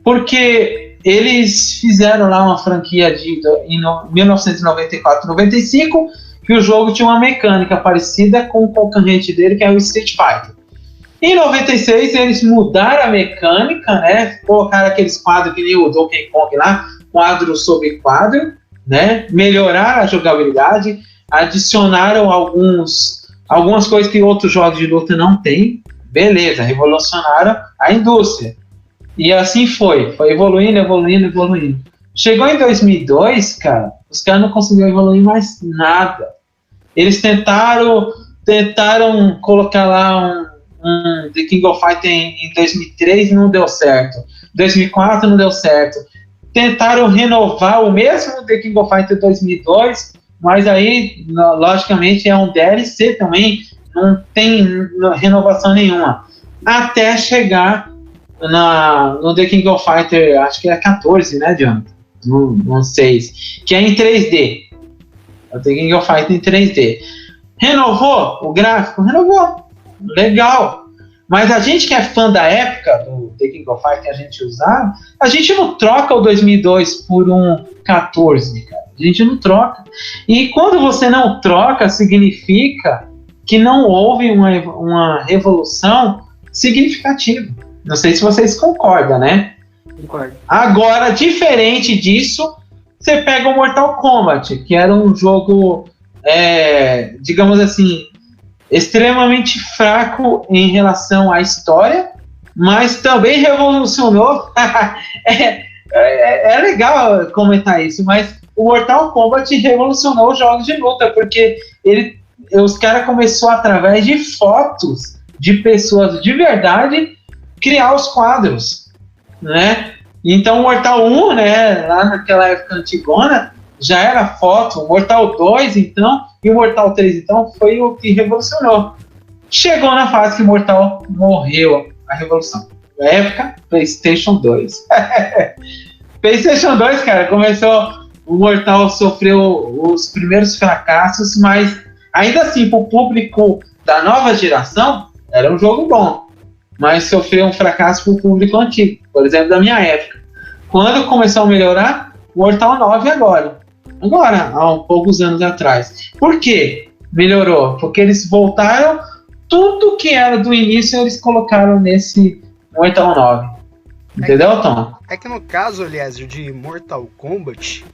Porque eles fizeram lá uma franquia em 1994-95, que o jogo tinha uma mecânica parecida com o concorrente dele, que é o Street Fighter. Em 96, eles mudaram a mecânica, né? Colocaram aqueles quadros que nem o Donkey Kong lá, quadro sobre quadro, né? Melhoraram a jogabilidade, adicionaram algumas coisas que outros jogos de luta não têm. Beleza, revolucionaram a indústria. E assim foi evoluindo. Chegou em 2002, cara, os caras não conseguiram evoluir mais nada. Eles tentaram colocar lá um The King of Fighter em 2003, não deu certo. 2004 não deu certo. Tentaram renovar o mesmo The King of Fighter 2002, mas aí, logicamente, é um DLC também, não tem renovação nenhuma. Até chegar no The King of Fighter, acho que é 14, né, Jonathan? Não sei, que é em 3D. O The King of Fighter em 3D. Renovou o gráfico? Renovou. Legal. Mas a gente que é fã da época do The King of Fighter que a gente usava, a gente não troca o 2002 por um 14, cara. A gente não troca. E quando você não troca, significa que não houve uma revolução significativa. Não sei se vocês concordam, né? Concordo. Agora, diferente disso, você pega o Mortal Kombat, que era um jogo, digamos assim, extremamente fraco em relação à história, mas também revolucionou. É legal comentar isso, mas o Mortal Kombat revolucionou os jogos de luta, porque os caras começaram, através de fotos de pessoas de verdade, criar os quadros, né? Então o Mortal 1, né, lá naquela época antigona, já era foto. O Mortal 2, então, e o Mortal 3, então, foi o que revolucionou. Chegou na fase que o Mortal morreu, a revolução. Na época, PlayStation 2. PlayStation 2, cara, começou... O Mortal sofreu os primeiros fracassos, mas ainda assim, para o público da nova geração, era um jogo bom. Mas sofreu um fracasso para o público antigo, por exemplo, da minha época. Quando começou a melhorar, o Mortal 9 agora, há poucos anos atrás. Por quê? Melhorou? Porque eles voltaram, tudo que era do início, eles colocaram nesse Mortal 9. Entendeu, Tom? É que no caso, Eliezer, de Mortal Kombat,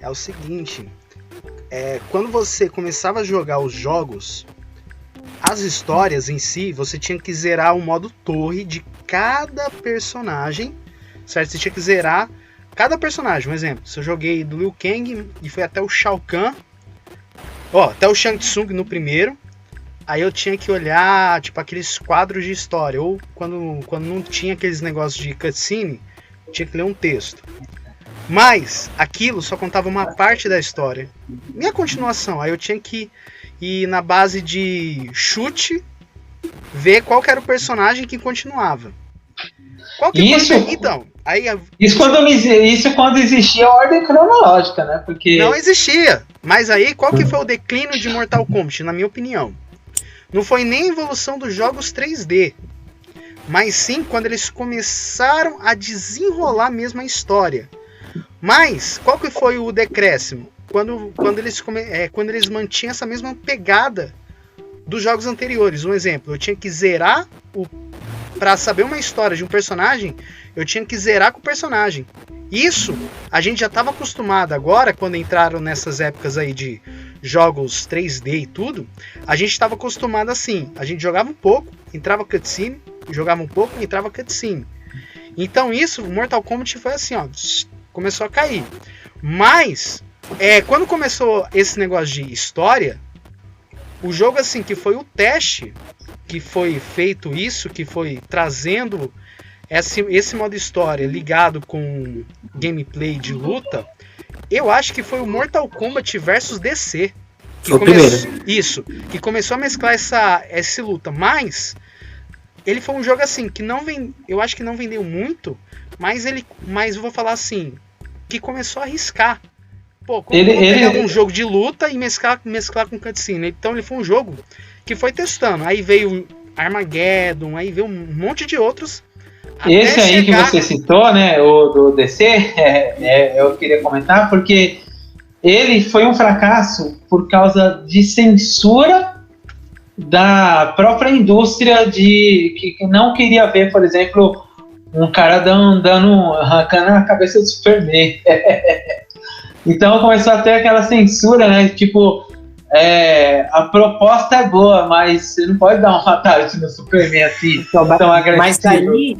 é o seguinte, quando você começava a jogar os jogos, as histórias em si, você tinha que zerar o modo torre de cada personagem, certo? Você tinha que zerar cada personagem. Um exemplo, se eu joguei do Liu Kang e foi até o Shao Kahn, até o Shang Tsung no primeiro, aí eu tinha que olhar, tipo, aqueles quadros de história. Ou quando não tinha aqueles negócios de cutscene, tinha que ler um texto. Mas aquilo só contava uma parte da história. E a continuação? Aí eu tinha que ir na base de chute, ver qual que era o personagem que continuava. Qual que Isso, foi? Então, aí isso quando existia a ordem cronológica, né? Porque não existia. Mas aí, qual que foi o declínio de Mortal Kombat, na minha opinião? Não foi nem a evolução dos jogos 3D, mas sim quando eles começaram a desenrolar mesmo a história. Mas, qual que foi o decréscimo? Quando eles mantinham essa mesma pegada dos jogos anteriores. Um exemplo, eu tinha que zerar para saber uma história de um personagem, eu tinha que zerar com o personagem. Isso a gente já estava acostumado. Agora, quando entraram nessas épocas aí de jogos 3D e tudo, a gente estava acostumado assim. A gente jogava um pouco, entrava cutscene, jogava um pouco, entrava cutscene. Então isso, Mortal Kombat foi assim, ó, começou a cair. Mas, quando começou esse negócio de história, o jogo assim, que foi o teste, que foi feito isso, que foi trazendo esse modo história ligado com gameplay de luta, eu acho que foi o Mortal Kombat versus DC. Isso, que começou a mesclar essa luta. Mas ele foi um jogo assim, que eu acho que não vendeu muito, mas eu vou falar assim, que começou a arriscar. Pô, como pegar um jogo de luta e mesclar com cutscene. Então ele foi um jogo que foi testando. Aí veio Armageddon, aí veio um monte de outros. Esse aí que você citou, né, o do DC, eu queria comentar, porque ele foi um fracasso por causa de censura da própria indústria, que não queria ver, por exemplo, um cara arrancando a cabeça do Superman. Então começou a ter aquela censura, né? Tipo, a proposta é boa, mas você não pode dar um fatality no Superman assim, tão agressivo.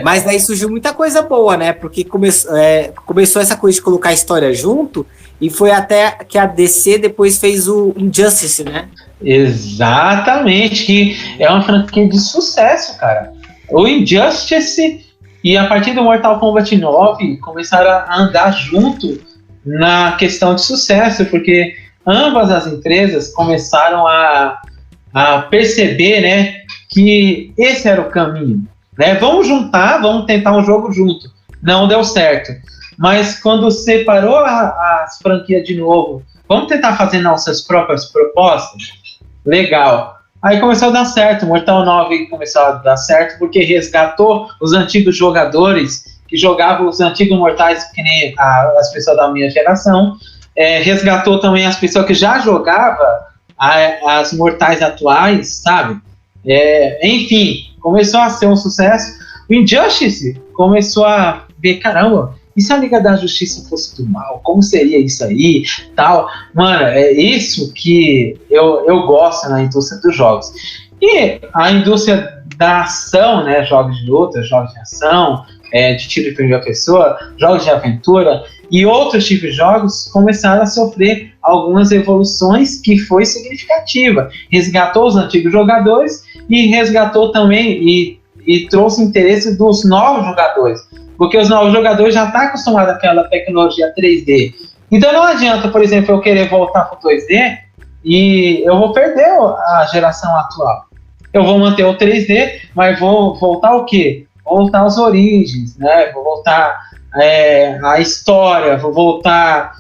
Mas daí surgiu muita coisa boa, né? Porque começou essa coisa de colocar a história junto, e foi até que a DC depois fez o Injustice, né? Exatamente, que é uma franquia de sucesso, cara. O Injustice, e a partir do Mortal Kombat 9 começaram a andar junto na questão de sucesso, porque ambas as empresas começaram a perceber, né, que esse era o caminho, né? Vamos tentar um jogo junto. Não deu certo, mas quando separou as franquias de novo, vamos tentar fazer nossas próprias propostas? Legal. Aí começou a dar certo, Mortal 9 começou a dar certo porque resgatou os antigos jogadores que jogavam os antigos Mortais, que nem as pessoas da minha geração, resgatou também as pessoas que já jogavam as Mortais atuais, sabe? Enfim, começou a ser um sucesso. O Injustice começou a ver, caramba, e se a Liga da Justiça fosse do mal? Como seria isso aí? Tal. Mano, é isso que eu gosto na indústria dos jogos. E a indústria da ação, né? Jogos de luta, jogos de ação, de tiro em primeira pessoa, jogos de aventura e outros tipos de jogos começaram a sofrer algumas evoluções que foi significativa. Resgatou os antigos jogadores e resgatou também e trouxe interesse dos novos jogadores, porque os novos jogadores já estão acostumados àquela tecnologia 3D. Então não adianta, por exemplo, eu querer voltar para o 2D e eu vou perder a geração atual. Eu vou manter o 3D, mas vou voltar o quê? Vou voltar às origens, né? Vou voltar à história, vou voltar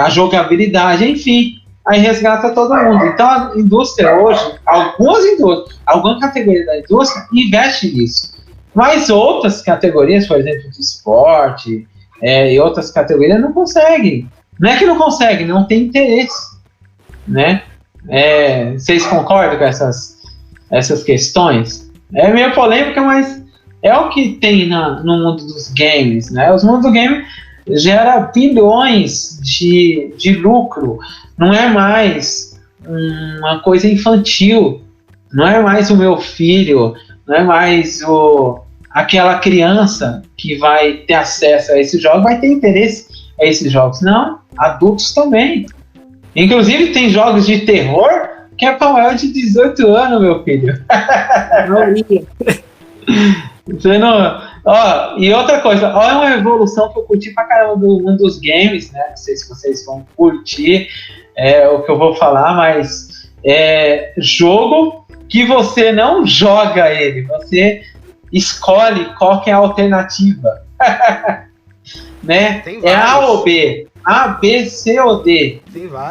à jogabilidade, enfim. Aí resgata todo mundo. Então a indústria hoje, alguma categoria da indústria investe nisso. Mas outras categorias, por exemplo, de esporte e outras categorias não conseguem. Não é que não conseguem, não tem interesse, né? Vocês concordam com essas questões? É meio polêmica, mas é o que tem no mundo dos games, né? Os mundos do game gera bilhões de lucro. Não é mais uma coisa infantil. Não é mais o meu filho. Não é mais aquela criança que vai ter acesso a esses jogos, vai ter interesse a esses jogos. Não, adultos também. Inclusive tem jogos de terror que que é pra maior de 18 anos, meu filho. Você não... Ó, e outra coisa, olha uma evolução que eu curti pra caramba do mundo dos games, né? Não sei se vocês vão curtir o que eu vou falar, mas jogo que você não joga ele, você escolhe qual que é a alternativa. Né? É A ou B, A, B, C ou D.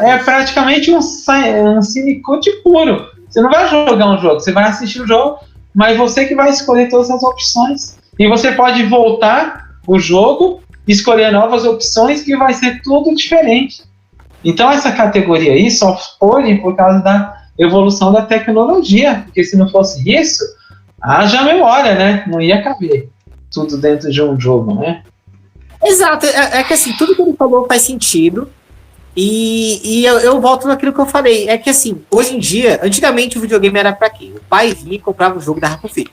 É praticamente um cinecute puro. Você não vai jogar um jogo, você vai assistir o jogo, mas você que vai escolher todas as opções. E você pode voltar o jogo, escolher novas opções, que vai ser tudo diferente. Então essa categoria aí só foi por causa da evolução da tecnologia, porque se não fosse isso, haja memória, né? Não ia caber tudo dentro de um jogo, né? Exato, é que assim, tudo que ele falou faz sentido. E eu volto naquilo que eu falei. É que assim, hoje em dia, antigamente o videogame era pra quê? O pai vinha e comprava o jogo e dava pro filho.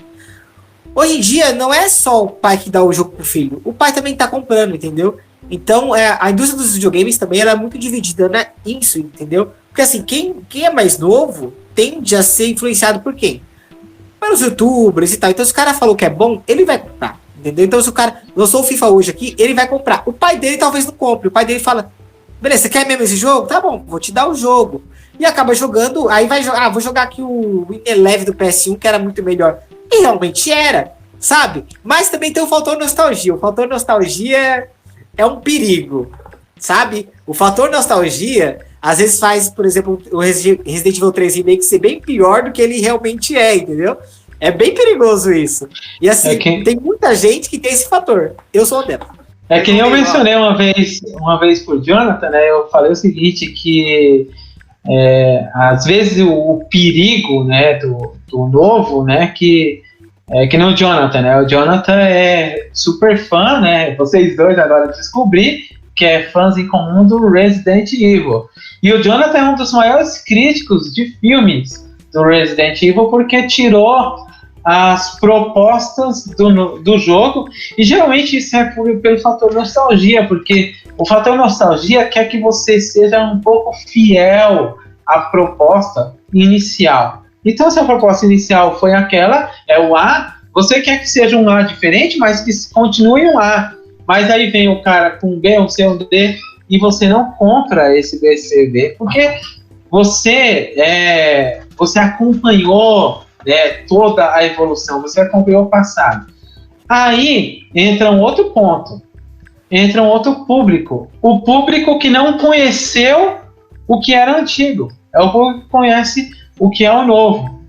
Hoje em dia, não é só o pai que dá o jogo pro filho. O pai também tá comprando, entendeu? Então, a indústria dos videogames também era muito dividida nisso, entendeu? Porque assim, quem é mais novo tende a ser influenciado por quem? Pelos youtubers e tal. Então, se o cara falou que é bom, ele vai comprar, entendeu? Então, se o cara lançou o FIFA hoje aqui, ele vai comprar. O pai dele talvez não compre. O pai dele fala, beleza, você quer mesmo esse jogo? Tá bom, vou te dar o jogo. E acaba jogando, aí vai jogar, vou jogar aqui o Win Eleven do PS1, que era muito melhor. E realmente era, sabe? Mas também tem o fator nostalgia. O fator nostalgia é um perigo, sabe? O fator nostalgia, às vezes faz, por exemplo, o Resident Evil 3 Remake ser bem pior do que ele realmente é, entendeu? É bem perigoso isso. E assim, tem muita gente que tem esse fator. Eu sou dela. É que nem eu mencionei uma vez pro Jonathan, né? Eu falei o seguinte, que às vezes o perigo, né, do novo, né, que nem o Jonathan, né? O Jonathan é super fã, né? Vocês dois agora descobri que é fãs em comum do Resident Evil. E o Jonathan é um dos maiores críticos de filmes do Resident Evil porque tirou as propostas do jogo, e geralmente isso é pelo fator nostalgia, porque o fator nostalgia quer que você seja um pouco fiel à proposta inicial. Então, se a proposta inicial foi aquela, é o A, você quer que seja um A diferente, mas que continue um A. Mas aí vem o cara com um B, um C, um D, e você não compra esse B, C, D, porque você acompanhou, né, toda a evolução, você acompanhou o passado. Aí entra um outro ponto, entra um outro público, o público que não conheceu o que era antigo, é o público que conhece o que é o novo.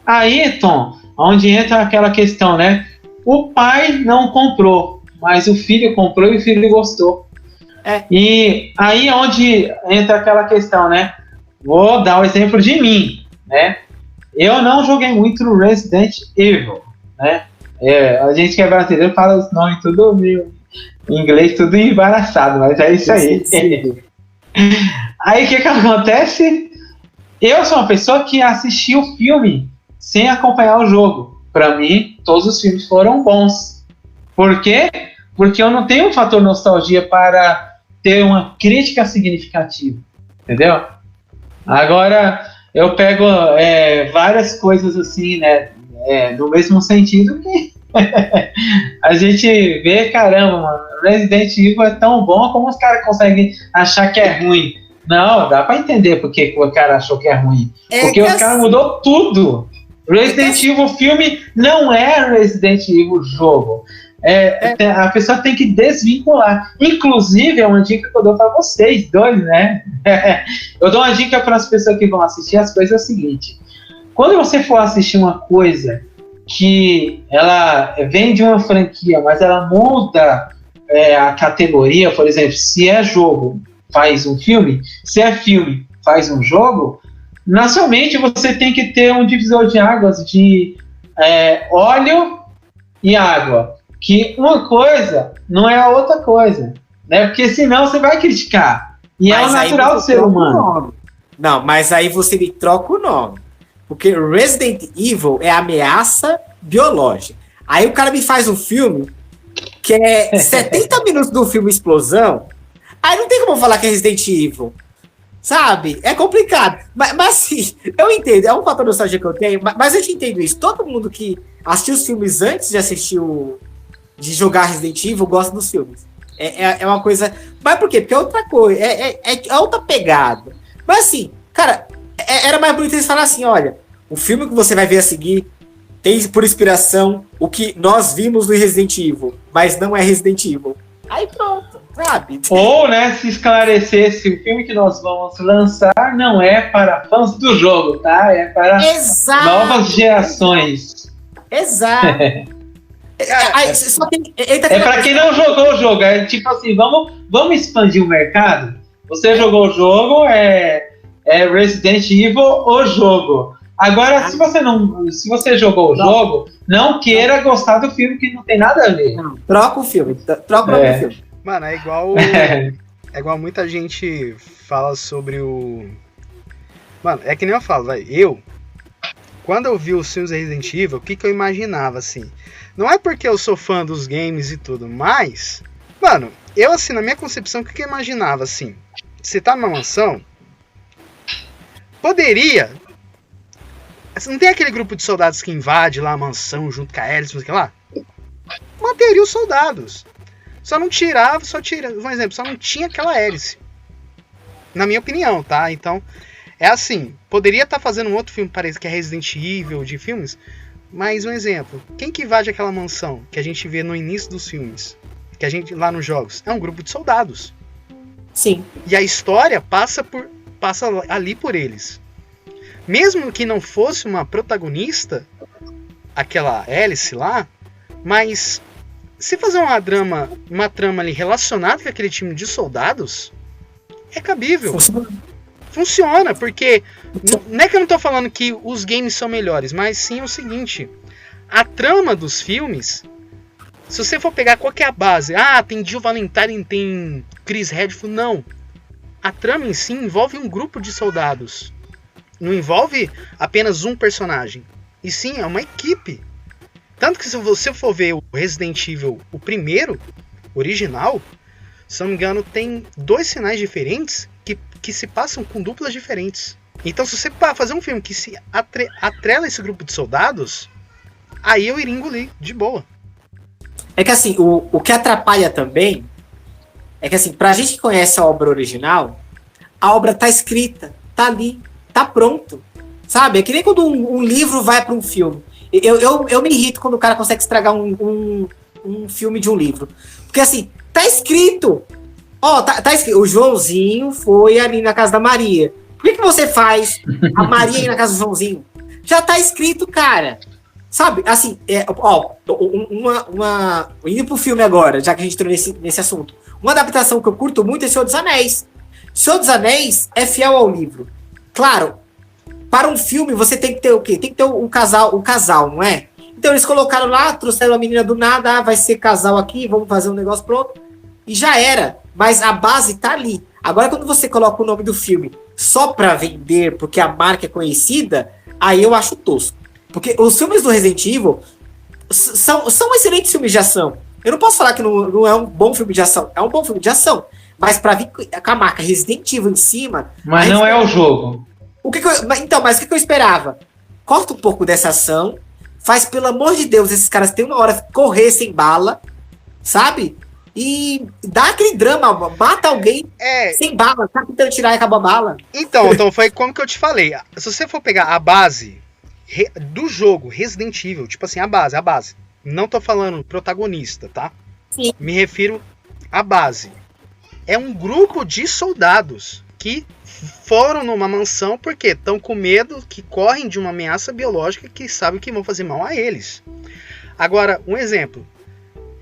Aí, Tom, onde entra aquela questão, né? O pai não comprou, mas o filho comprou e o filho gostou. E aí onde entra aquela questão, né? Vou dar o exemplo de mim, né? Eu não joguei muito no Resident Evil, né? A gente que é brasileiro fala os nomes tudo meio em inglês, tudo embaraçado, mas é isso aí. Aí o que acontece? Eu sou uma pessoa que assistiu o filme sem acompanhar o jogo. Para mim, todos os filmes foram bons. Por quê? Porque eu não tenho um fator nostalgia para ter uma crítica significativa, entendeu? Agora, eu pego várias coisas assim, né, no mesmo sentido que a gente vê, caramba, mano, Resident Evil é tão bom, como os caras conseguem achar que é ruim? Não, dá pra entender porque o cara achou que é ruim. Porque o cara mudou tudo. Resident Evil filme não é Resident Evil jogo. A pessoa tem que desvincular. Inclusive, é uma dica que eu dou pra vocês dois, né? Eu dou uma dica para as pessoas que vão assistir as coisas, é o seguinte. Quando você for assistir uma coisa que ela vem de uma franquia, mas ela muda a categoria, por exemplo, se é jogo, faz um filme, se é filme, faz um jogo, nacionalmente você tem que ter um divisor de águas de óleo e água, que uma coisa não é a outra coisa, né? Porque senão você vai criticar, e é o natural do ser humano. Não, mas aí você me troca o nome, porque Resident Evil é ameaça biológica. Aí o cara me faz um filme que é 70 minutos do filme explosão. Aí não tem como falar que é Resident Evil. Sabe? É complicado. Mas assim, eu entendo. É um fator nostalgia que eu tenho, mas eu te entendo isso. Todo mundo que assistiu os filmes antes de assistir de jogar Resident Evil gosta dos filmes. É uma coisa... Mas por quê? Porque é outra coisa. É outra pegada. Mas assim, cara, era mais bonito eles falarem assim, olha, o filme que você vai ver a seguir tem por inspiração o que nós vimos no Resident Evil, mas não é Resident Evil. Aí pronto, sabe? Ou, né, se esclarecesse, o filme que nós vamos lançar não é para fãs do jogo, tá? É para novas gerações. Exato. Só que é para quem não jogou o jogo. É tipo assim, vamos expandir o mercado. Você jogou o jogo, é Resident Evil o jogo. Agora, se você jogou o jogo, não queira gostar do filme que não tem nada a ver. Não, troca o filme. Troca o filme. Mano, é igual. É igual muita gente fala sobre o. Mano, é que nem eu falo, velho. Quando eu vi os filmes da Resident Evil, o que eu imaginava, assim? Não é porque eu sou fã dos games e tudo, mas... Mano, eu, assim, na minha concepção, o que eu imaginava, assim? Você tá numa mansão... Poderia... Não tem aquele grupo de soldados que invade lá a mansão junto com a hélice, não sei o que lá? Manteria os soldados. Só não tirava, um exemplo, só não tinha aquela hélice. Na minha opinião, tá? Então... É assim, poderia estar fazendo um outro filme, parece que é Resident Evil, de filmes, mas um exemplo, quem que invade aquela mansão que a gente vê no início dos filmes, que a gente lá nos jogos? É um grupo de soldados. Sim. E a história passa ali por eles. Mesmo que não fosse uma protagonista, aquela Alice lá, mas se fazer uma trama ali relacionada com aquele time de soldados, é cabível. Funciona, porque não é que eu não tô falando que os games são melhores, mas sim o seguinte, a trama dos filmes, se você for pegar qual que é a base, tem Jill Valentine, tem Chris Redfield, não. A trama em si envolve um grupo de soldados, não envolve apenas um personagem, e sim, é uma equipe. Tanto que se você for ver o Resident Evil, o primeiro, original, se não me engano, tem 2 sinais diferentes que se passam com duplas diferentes. Então, se você fazer um filme que se atrela esse grupo de soldados, aí eu iria engolir, de boa. É que assim, o que atrapalha também é que assim, pra gente que conhece a obra original, a obra tá escrita, tá ali, tá pronto. Sabe? É que nem quando um livro vai para um filme. Eu me irrito quando o cara consegue estragar um filme de um livro. Porque assim, tá escrito. Tá escrito, o Joãozinho foi ali na casa da Maria. Por que você faz a Maria ir na casa do Joãozinho? Já tá escrito, cara. Sabe, assim, indo pro filme agora, já que a gente entrou nesse assunto. Uma adaptação que eu curto muito é Senhor dos Anéis. Senhor dos Anéis é fiel ao livro. Claro, para um filme você tem que ter o quê? Tem que ter o casal, não é? Então eles colocaram lá, trouxeram a menina do nada, vai ser casal aqui, vamos fazer um negócio pronto. E já era. Mas a base tá ali. Agora, quando você coloca o nome do filme só pra vender, porque a marca é conhecida, aí eu acho tosco. Porque os filmes do Resident Evil são excelentes filmes de ação. Eu não posso falar que não é um bom filme de ação. É um bom filme de ação. Mas pra vir com a marca Resident Evil em cima... Mas não é o jogo. Mas o que eu esperava? Corta um pouco dessa ação. Faz, pelo amor de Deus, esses caras têm uma hora correr sem bala. Sabe? E dá aquele drama, mata alguém sem bala, tá tentando tirar e acaba a bala. Então foi como que eu te falei. Se você for pegar a base do jogo Resident Evil, tipo assim, a base. Não tô falando protagonista, tá? Sim. Me refiro à base. É um grupo de soldados que foram numa mansão porque estão com medo, que correm de uma ameaça biológica que sabem que vão fazer mal a eles. Agora, um exemplo.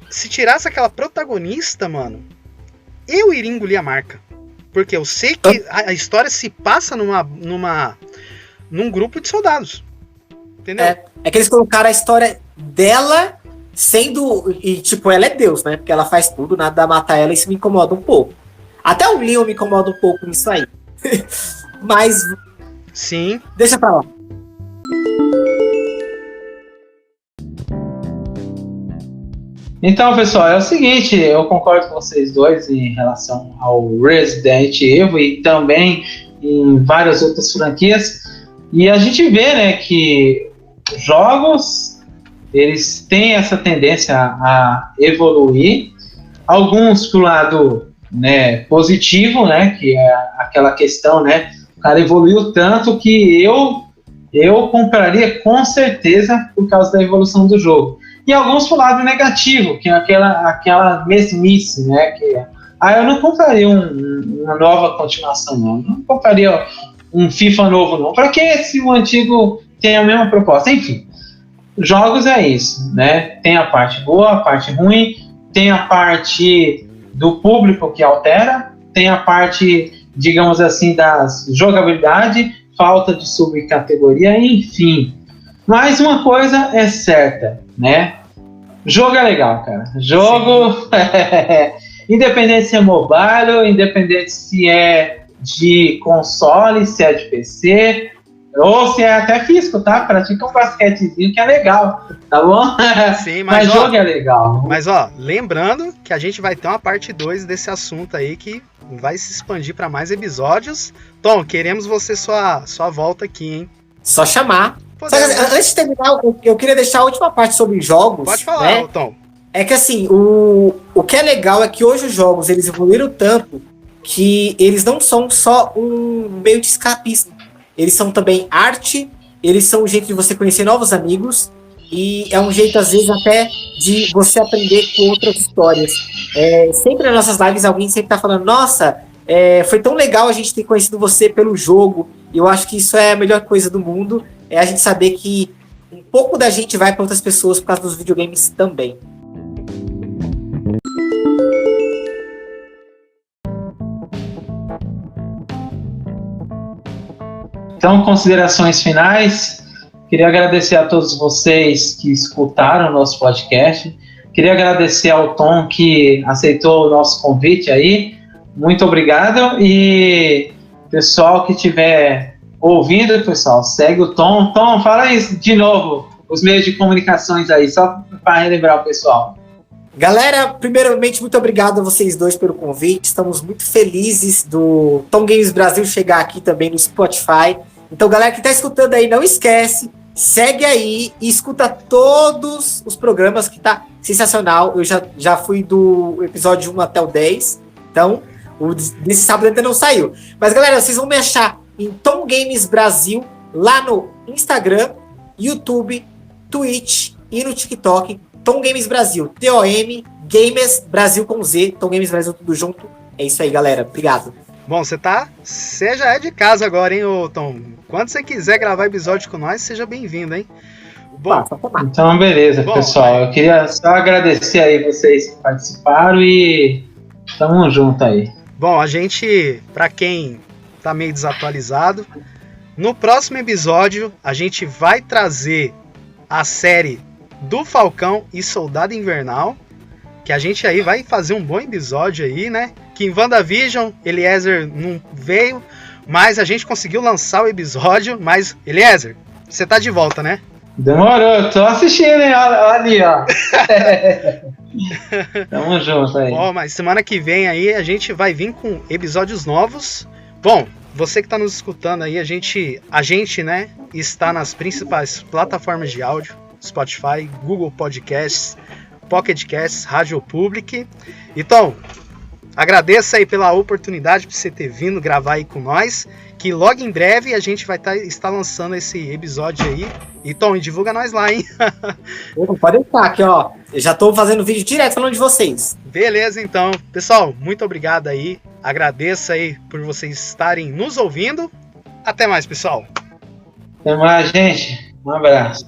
Se tirasse aquela protagonista, mano, eu iria engolir a marca. Porque eu sei que a história se passa num grupo de soldados. Entendeu? É que eles colocaram a história dela sendo... E, tipo, ela é Deus, né? Porque ela faz tudo, nada dá matar ela, isso me incomoda um pouco. Até o Leon me incomoda um pouco nisso aí. Mas... Sim. Deixa pra lá. Então, pessoal, é o seguinte, eu concordo com vocês dois em relação ao Resident Evil e também em várias outras franquias. E a gente vê, né, que jogos, eles têm essa tendência a evoluir. Alguns pro lado, né, positivo, né, que é aquela questão, né, o cara evoluiu tanto que eu compraria com certeza por causa da evolução do jogo. E alguns pro lado negativo, que é aquela mesmice, né, que eu não compraria uma nova continuação, não compraria um FIFA novo, não. Para que se o antigo tem a mesma proposta? Enfim, jogos é isso, né? Tem a parte boa, a parte ruim, tem a parte do público que altera, tem a parte, digamos assim, da jogabilidade, falta de subcategoria, enfim. Mas uma coisa é certa, né? Jogo é legal, cara. Jogo, independente se é mobile, independente se é de console, se é de PC, ou se é até físico, tá? Pratica um basquetezinho que é legal, tá bom? Sim, mas jogo é legal. Mas, ó, lembrando que a gente vai ter uma parte 2 desse assunto aí que vai se expandir para mais episódios. Tom, queremos você sua volta aqui, hein? Só chamar. Antes de terminar, eu queria deixar a última parte sobre jogos. Pode falar, né? Tom. É que assim, o que é legal é que hoje os jogos, eles evoluíram tanto que eles não são só um meio de escapismo. Eles são também arte, eles são um jeito de você conhecer novos amigos e é um jeito, às vezes, até de você aprender com outras histórias. Sempre nas nossas lives, alguém sempre tá falando, nossa, foi tão legal a gente ter conhecido você pelo jogo. E eu acho que isso é a melhor coisa do mundo, é a gente saber que um pouco da gente vai para outras pessoas por causa dos videogames também. Então, considerações finais. Queria agradecer a todos vocês que escutaram o nosso podcast. Queria agradecer ao Tom que aceitou o nosso convite aí. Muito obrigado. E pessoal que estiver ouvindo, pessoal, segue o Tom. Tom, fala isso de novo, os meios de comunicações aí, só para relembrar o pessoal. Galera, primeiramente, muito obrigado a vocês dois pelo convite. Estamos muito felizes do Tom Games Brasil chegar aqui também no Spotify. Então, galera que está escutando aí, não esquece, segue aí e escuta todos os programas que tá sensacional. Eu já fui do episódio 1 até o 10. Então, o desse sábado ainda não saiu. Mas, galera, vocês vão me achar em Tom Games Brasil, lá no Instagram, YouTube, Twitch e no TikTok. Tom Games Brasil, TOM, Games Brasil com Z, Tom Games Brasil tudo junto. É isso aí, galera. Obrigado. Bom, você já é de casa agora, hein, ô Tom? Quando você quiser gravar episódio com nós, seja bem-vindo, hein? Bom, então, beleza, pessoal. Eu queria só agradecer aí vocês que participaram e tamo junto aí. Bom, a gente, pra quem tá meio desatualizado, no próximo episódio a gente vai trazer a série do Falcão e Soldado Invernal, que a gente aí vai fazer um bom episódio aí, né? Que em WandaVision, Eliezer não veio, mas a gente conseguiu lançar o episódio. Mas, Eliezer, você tá de volta, né? Demorou, tô assistindo, hein? Olha ali, ó. Tamo junto aí. Bom, mas semana que vem aí a gente vai vir com episódios novos. Bom, você que tá nos escutando aí, a gente, né, está nas principais plataformas de áudio: Spotify, Google Podcasts, Pocket Casts, Rádio Public. Então, agradeço aí pela oportunidade por você ter vindo gravar aí com nós, que logo em breve a gente vai estar lançando esse episódio aí. E Tom, divulga nós lá, hein? Pode deixar aqui, ó. Eu já tô fazendo vídeo direto falando de vocês. Beleza, então. Pessoal, muito obrigado aí. Agradeço aí por vocês estarem nos ouvindo. Até mais, pessoal. Até mais, gente. Um abraço.